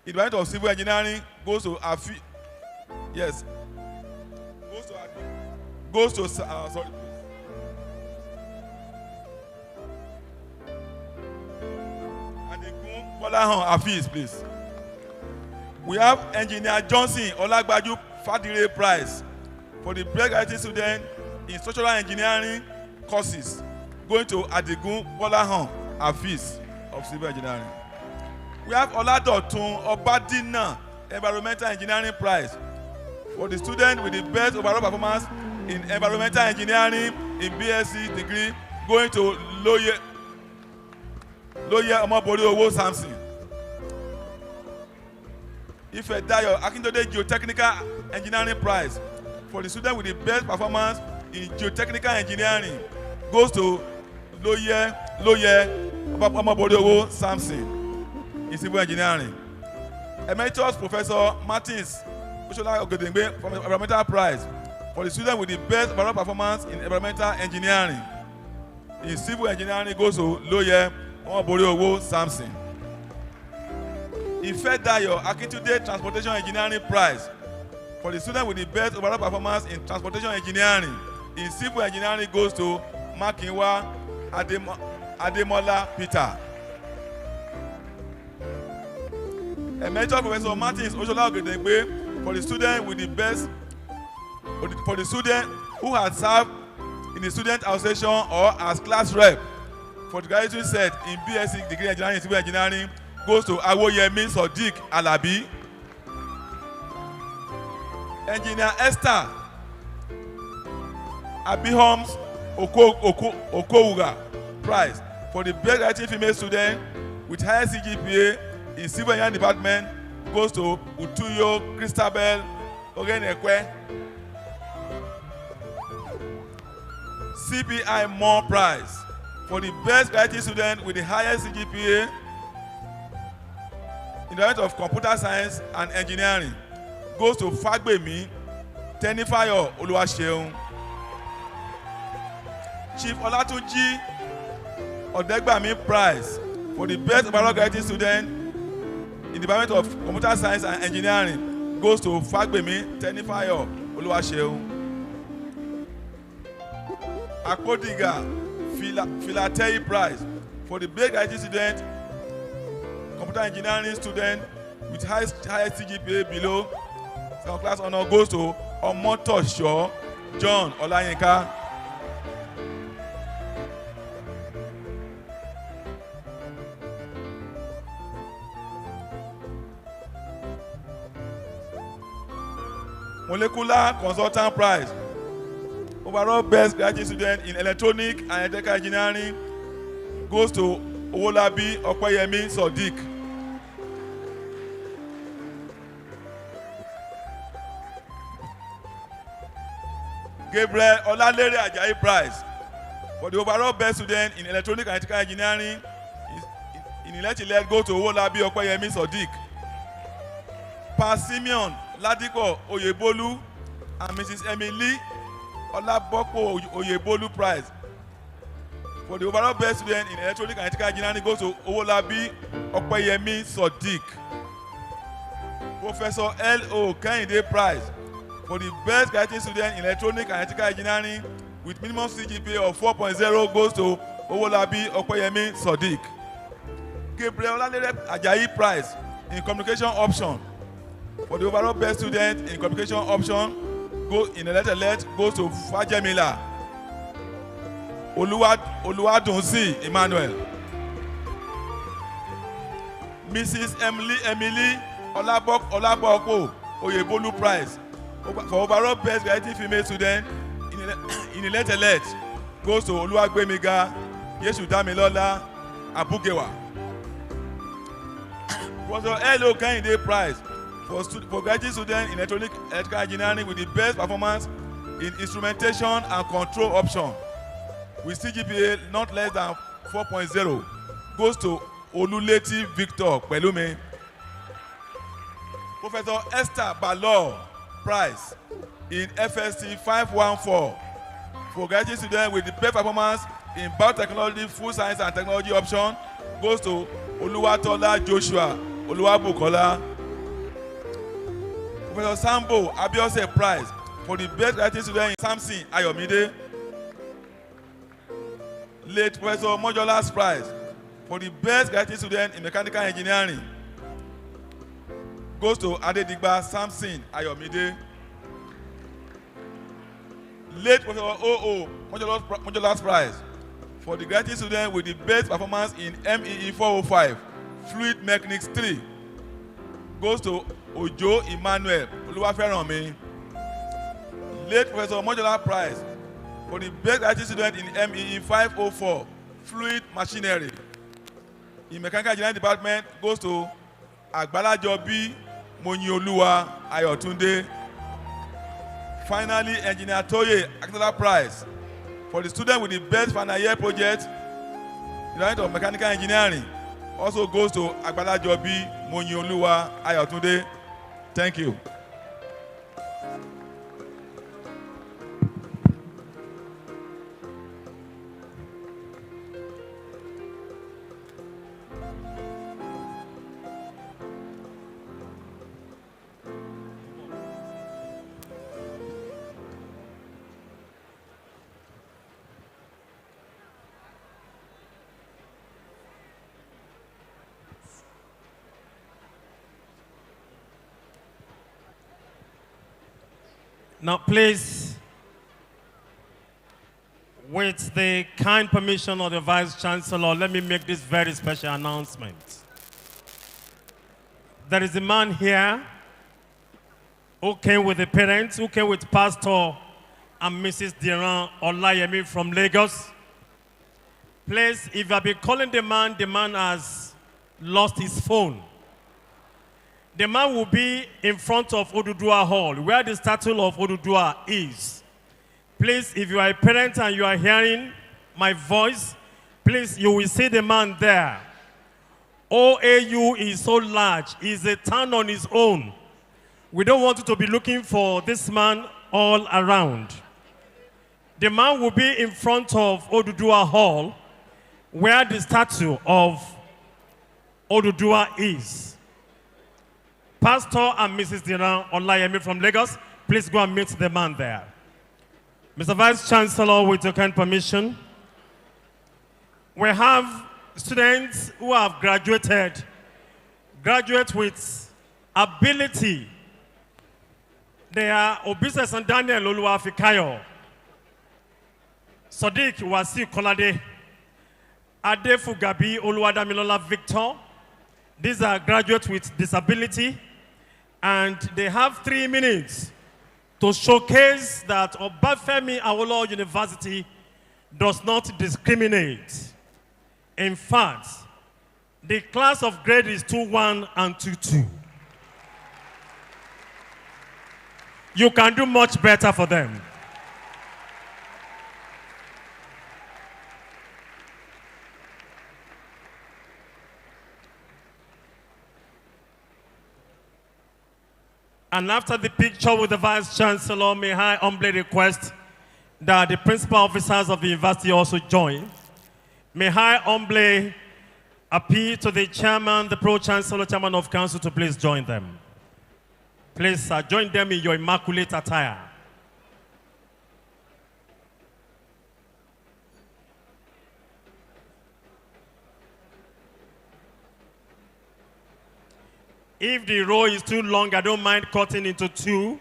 the department of civil engineering goes to Afi. Yes. Goes to sorry. Adigun Bolahon Afis, please. We have Engineer Johnson Olagbaju Fadire Prize for the best graduate student in structural engineering courses going to Adigun Bolahon Afis of civil engineering. We have Oladotun Obadina Environmental Engineering Prize for the student with the best overall performance in environmental engineering in BSc degree going to Loye Omobori Owo Samson. Ifedayo Akindode Geotechnical Engineering Prize for the student with the best performance in geotechnical engineering goes to Loye Omobori Owo Samson in civil engineering. Emeritus Professor Martins Oshola Ogedengbe from the Environmental Prize for the student with the best overall performance in environmental engineering in civil engineering goes to Loye Omobori Owo Samson. Ifedayo Akintunde Transportation Engineering Prize for the student with the best overall performance in transportation engineering in civil engineering goes to Makinwa Ademola Peter. Emeritus Professor Martins Oshola Ogedengbe for the student with the best, for the student who has served in the student association or as class rep for the graduate set in BSc degree engineering and civil engineering goes to Awoyemi Sodiq Alabi. Engineer Esther Abihoms Okouga Prize for the best graduate female student with highest CGPA in civil engineering department goes to Utuyo Christabel Ogenekwe. CBI Moore Prize for the best graduate student with the highest CGPA in the area of computer science and engineering goes to Fagbemi Tenifayo Oluwaseun. Chief Olatunji Odegbami Prize for the best overall graduate student in the department of computer science and engineering goes to Fagbemi Tenifayo Oluwaseun. Akodiga Philatei Prize for the best graduate student, computer engineering student with highest CGPA below second class honor goes to Omotosho John Olayinka. Molecular Consultant Prize overall best graduate student in electronic and electrical engineering goes to Owolabi Opeyemi Sodiq. Gabriel Olalere Ajayi Prize for the overall best student in electronic and electrical engineering in electrical goes to Owolabi Opeyemi Sodiq. Pa Simeon Ladipo Oyebolu and Mrs. Emily Olaboko Oyebolu Prize for the overall best student in electronic and electrical engineering goes to Owolabi Opeyemi Sodiq. Professor L.O. Kehinde Prize for the best graduate student in electronic and electrical engineering with minimum CGPA of 4.0 goes to Owolabi Opeyemi Sodiq. Gabriel Olalere Ajayi Prize in communication option for the overall best student in communication option in the letter goes to Fajemila Oluwadunsi Emmanuel. Mrs. Emily Olaboko Oyebolu Prize for overall best variety female student in the letter goes to Oluwagbemiga Yesudamilola Abugewa. Professor L.O. Kehinde Prize for graduate student in electrical engineering with the best performance in instrumentation and control option with CGPA not less than 4.0 goes to Oluleti Victor Pelume. Professor Esther Balor Prize in FSC 514 for graduate student with the best performance in biotechnology, food science and technology option goes to Oluwatola Joshua Oluwabukola. Professor Sambo Abiose Prize for the best graduate student in Samson Ayomide. Late Professor Mojolas Prize for the best graduate student in mechanical engineering goes to Adedigba Samson Ayomide. Late Professor O.O. Mojolas Prize for the graduate student with the best performance in MEE 405 Fluid Mechanics 3 goes to Ojo Emmanuel Oluwaferanmi. Late Professor Mojolas Prize for the best graduate student in MEE 504 Fluid Machinery in Mechanical Engineering Department goes to Agbalajobi Monioluwa Ayotunde. Finally, Engineer Toye Akinola Prize for the student with the best final year project in the line of mechanical engineering also goes to Agbalajobi Monioluwa Ayotunde. Thank you. Now, please, with the kind permission of the Vice Chancellor, let me make this very special announcement. There is a man here who came with the parents, who came with Pastor and Mrs. Diran Olayemi from Lagos. Please, if you have been calling the man has lost his phone. The man will be in front of Odudua Hall, where the statue of Odudua is. Please, if you are a parent and you are hearing my voice, please, you will see the man there. OAU is so large, it's a town on its own. We don't want you to be looking for this man all around. The man will be in front of Odudua Hall, where the statue of Odudua is. Pastor and Mrs. Diran Olayemi from Lagos, please go and meet the man there. Mr. Vice Chancellor, with your kind permission, we have students who have graduate with ability. They are Obises and Daniel Oluwafikayo, Sadiq Wasi Kolade, Adefu Gabi Oluwadamilola Victor. These are graduates with disability, and they have 3 minutes to showcase that Obafemi Awolowo University does not discriminate. In fact, the class of grade is 2-1 and 2-2. You can do much better for them. And after the picture with the Vice Chancellor, may I humbly request that the principal officers of the university also join. May I humbly appeal to the chairman, the pro-chancellor, chairman of council to please join them. Please join them in your immaculate attire. If the row is too long, I don't mind cutting into 2.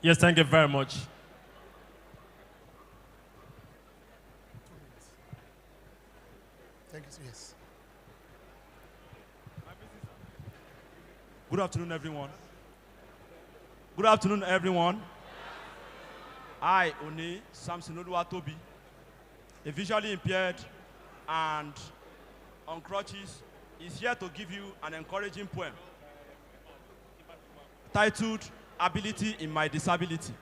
Yes, thank you very much. Thank you. Yes. Good afternoon, everyone. Good afternoon, everyone. I, Oni Samson Oluwatobi, a visually impaired and on crutches, is here to give you an encouraging poem titled Ability in My Disability.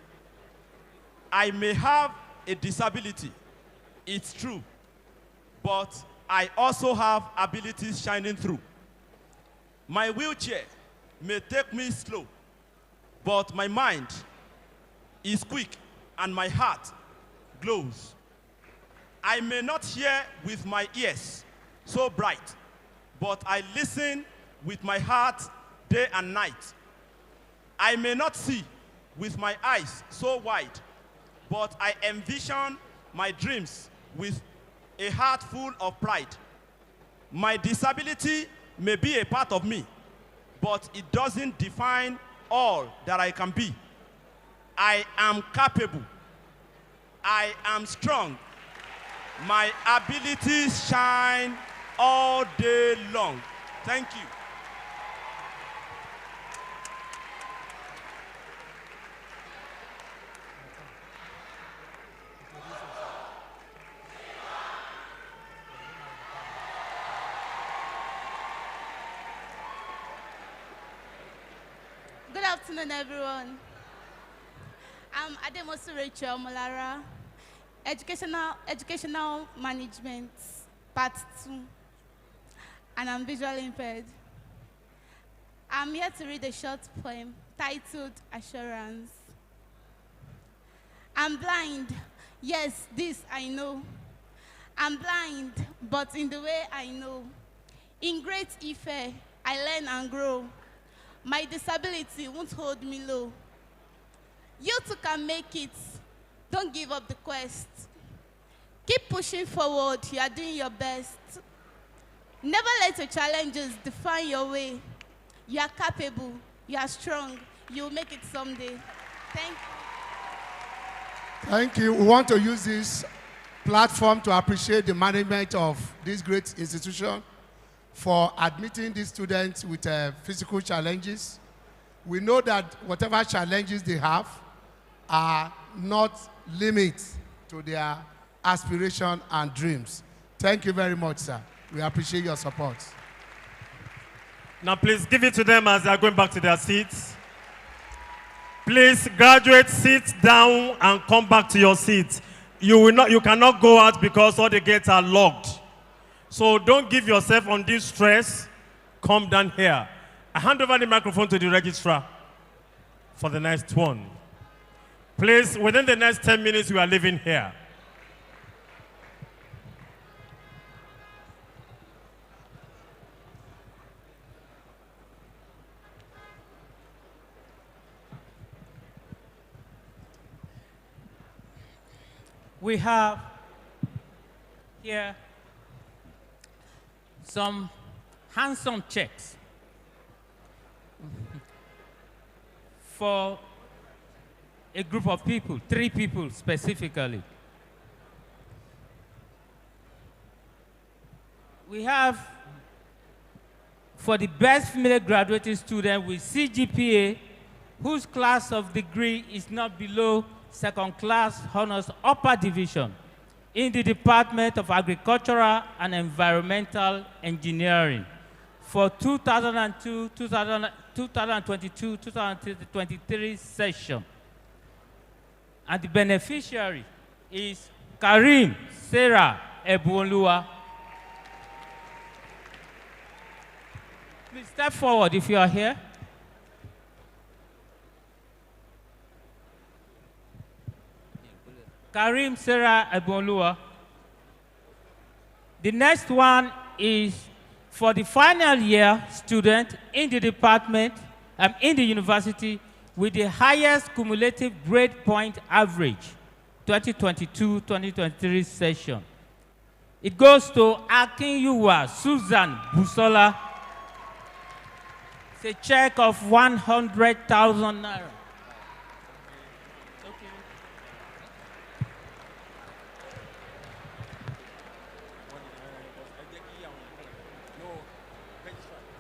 I may have a disability, it's true, but I also have abilities shining through. My wheelchair may take me slow, but my mind is quick and my heart glows. I may not hear with my ears so bright, but I listen with my heart day and night. I may not see with my eyes so wide, but I envision my dreams with a heart full of pride. My disability may be a part of me, but it doesn't define all that I can be. I am capable. I am strong. My abilities shine all day long. Thank you. Good afternoon, everyone. I'm Ademosu Rachel Molara, Educational Management, Part 2, and I'm visually impaired. I'm here to read a short poem titled Assurance. I'm blind, yes, this I know. I'm blind, but in the way I know. In Great Ife, I learn and grow. My disability won't hold me low. You too can make it. Don't give up the quest. Keep pushing forward. You are doing your best. Never let your challenges define your way. You are capable. You are strong. You will make it someday. Thank you. Thank you. We want to use this platform to appreciate the management of this great institution for admitting these students with physical challenges. We know that whatever challenges they have are not limits to their aspiration and dreams. Thank you very much, sir. We appreciate your support. Now please give it to them as they are going back to their seats. Please, graduates, sit down and come back to your seats. You cannot go out because all the gates are locked. So don't give yourself undue stress. Come down here. I hand over the microphone to the registrar for the next one. Please, within the next 10 minutes, we are leaving here. We have here some handsome checks for a group of people, 3 people specifically. We have for the best female graduating student with CGPA whose class of degree is not below second class honors upper division in the Department of Agricultural and Environmental Engineering for 2022-2023 session. And the beneficiary is Karim Sarah Ebunlua. Please step forward if you are here. Karim Sarah Ebunlua. The next one is For the final year student in the department, in the university, with the highest cumulative grade point average, 2022-2023 session. It goes to Akinyuwa Susan Busola. It's a check of 100,000 naira.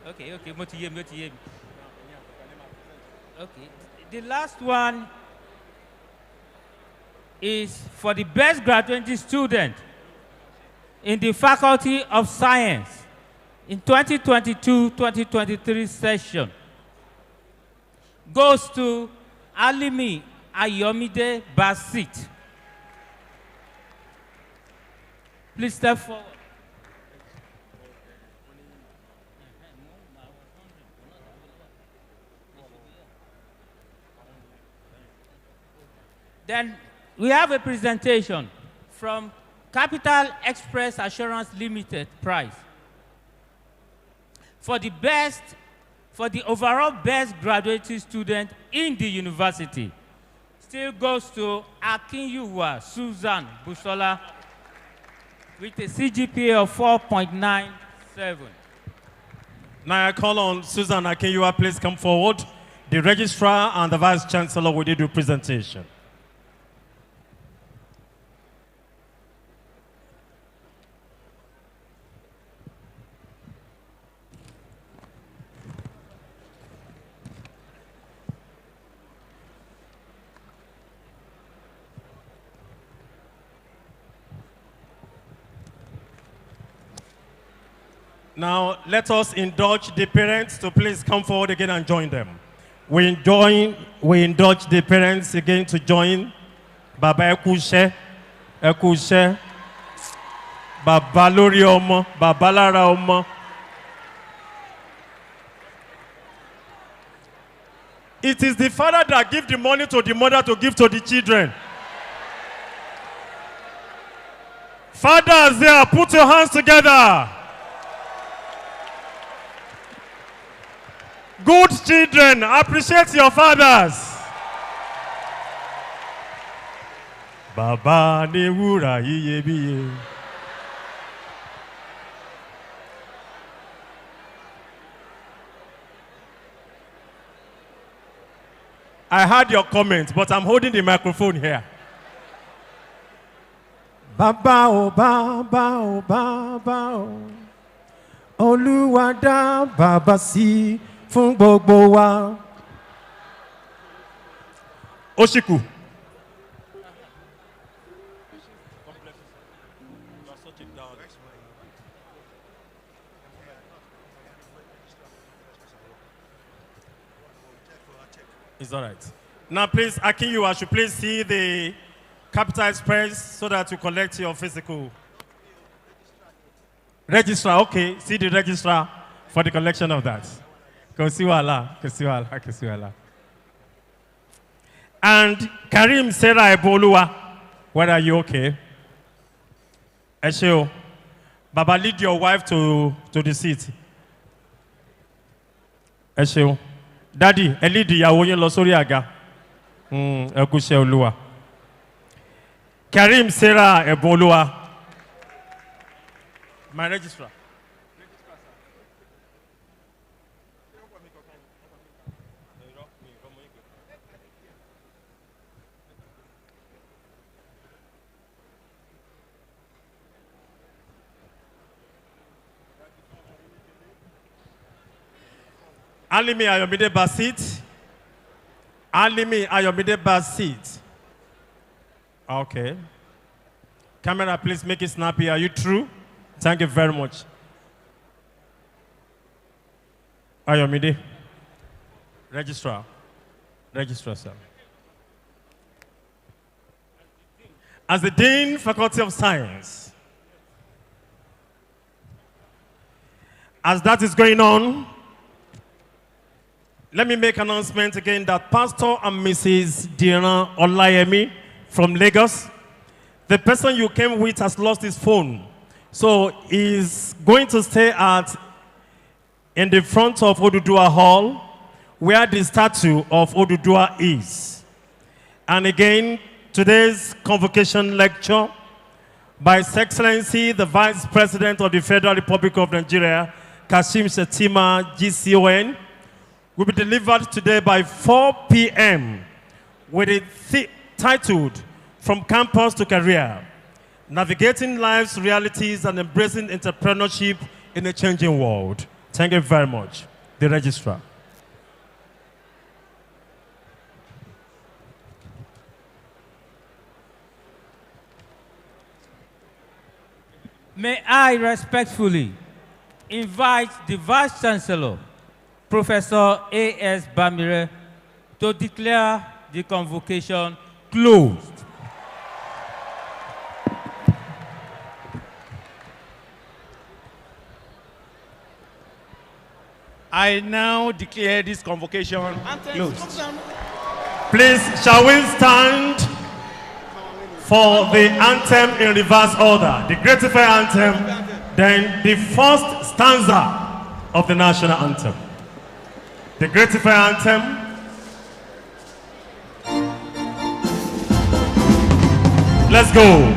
Okay, okay. Okay, the last one is for the best graduating student in the Faculty of Science in 2022-2023 session. Goes to Alimi Ayomide Basit. Please step forward. Then we have a presentation from Capital Express Assurance Limited prize. For the overall best graduating student in the university, still goes to Akinyuwa Susan Busola with a CGPA of 4.97. Now I call on Susan Akinyuwa, please come forward. The registrar and the vice chancellor will do the presentation. Now, let us indulge the parents to please come forward again and join them. We indulge the parents again to join. Baba Ekushe, Baba Lori Omo, Baba Lara Omo. It is the father that gives the money to the mother to give to the children. Fathers there, put your hands together. Good children, appreciate your fathers. Baba ni wura iyebíye. I heard your comments, but I'm holding the microphone here. Baba o Baba o Baba o Olúwa dá bàbá sí fún gbogbo wa. Oshiku. It's all right. Now, please, Akinyu, I should please see the Capital Express so that you collect your physical. Registrar, okay. See the registrar for the collection of that. Kosiwala. And Karim Sarah Eboluwa, where are you okay? Esheo, Baba, lead your wife to the seat. Esheo. Daddy, lead ìyàwó yín lọ sórí àga. Ẹ kú iṣẹ́ Olúwa. Karim Sarah Eboluwa. My registrar. Alimi Ayomide Basit. Alimi Ayomide Basit. Okay. Camera, please make it snappy. Are you true? Thank you very much. Ayomide. Registrar. Registrar, sir. As the Dean, Faculty of Science, as that is going on, let me make an announcement again that Pastor and Mrs. Diana Olayemi from Lagos, the person you came with has lost his phone. So he's going to stay at in the front of Oduduwa Hall, where the statue of Oduduwa is. And again, today's convocation lecture by His Excellency, the Vice President of the Federal Republic of Nigeria, Kashim Shettima, GCON, will be delivered today by 4 p.m. with it titled From Campus to Career, Navigating Life's Realities and Embracing Entrepreneurship in a Changing World. Thank you very much. The Registrar. May I respectfully invite the Vice Chancellor, Professor A.S. Bamire, to declare the convocation closed. I now declare this convocation closed. Please, shall we stand for the anthem in reverse order? The Gratify anthem, then the first stanza of the national anthem. The Gratify anthem. Let's go.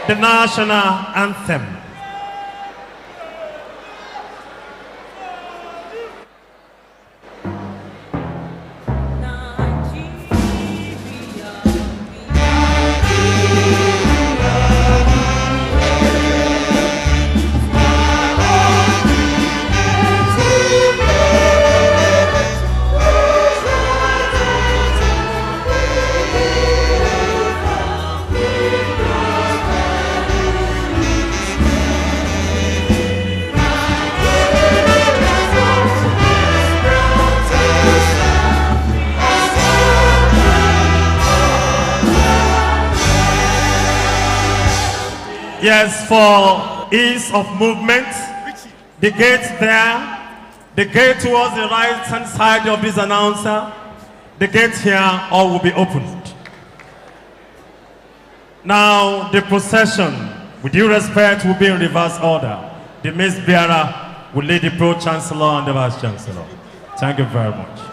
The national anthem. Yes, for ease of movement, the gate there, the gate towards the right hand side of this announcer, the gate here, all will be opened. Now, the procession, with due respect, will be in reverse order. The Mace Bearer will lead the Pro-Chancellor and the Vice-Chancellor. Thank you very much.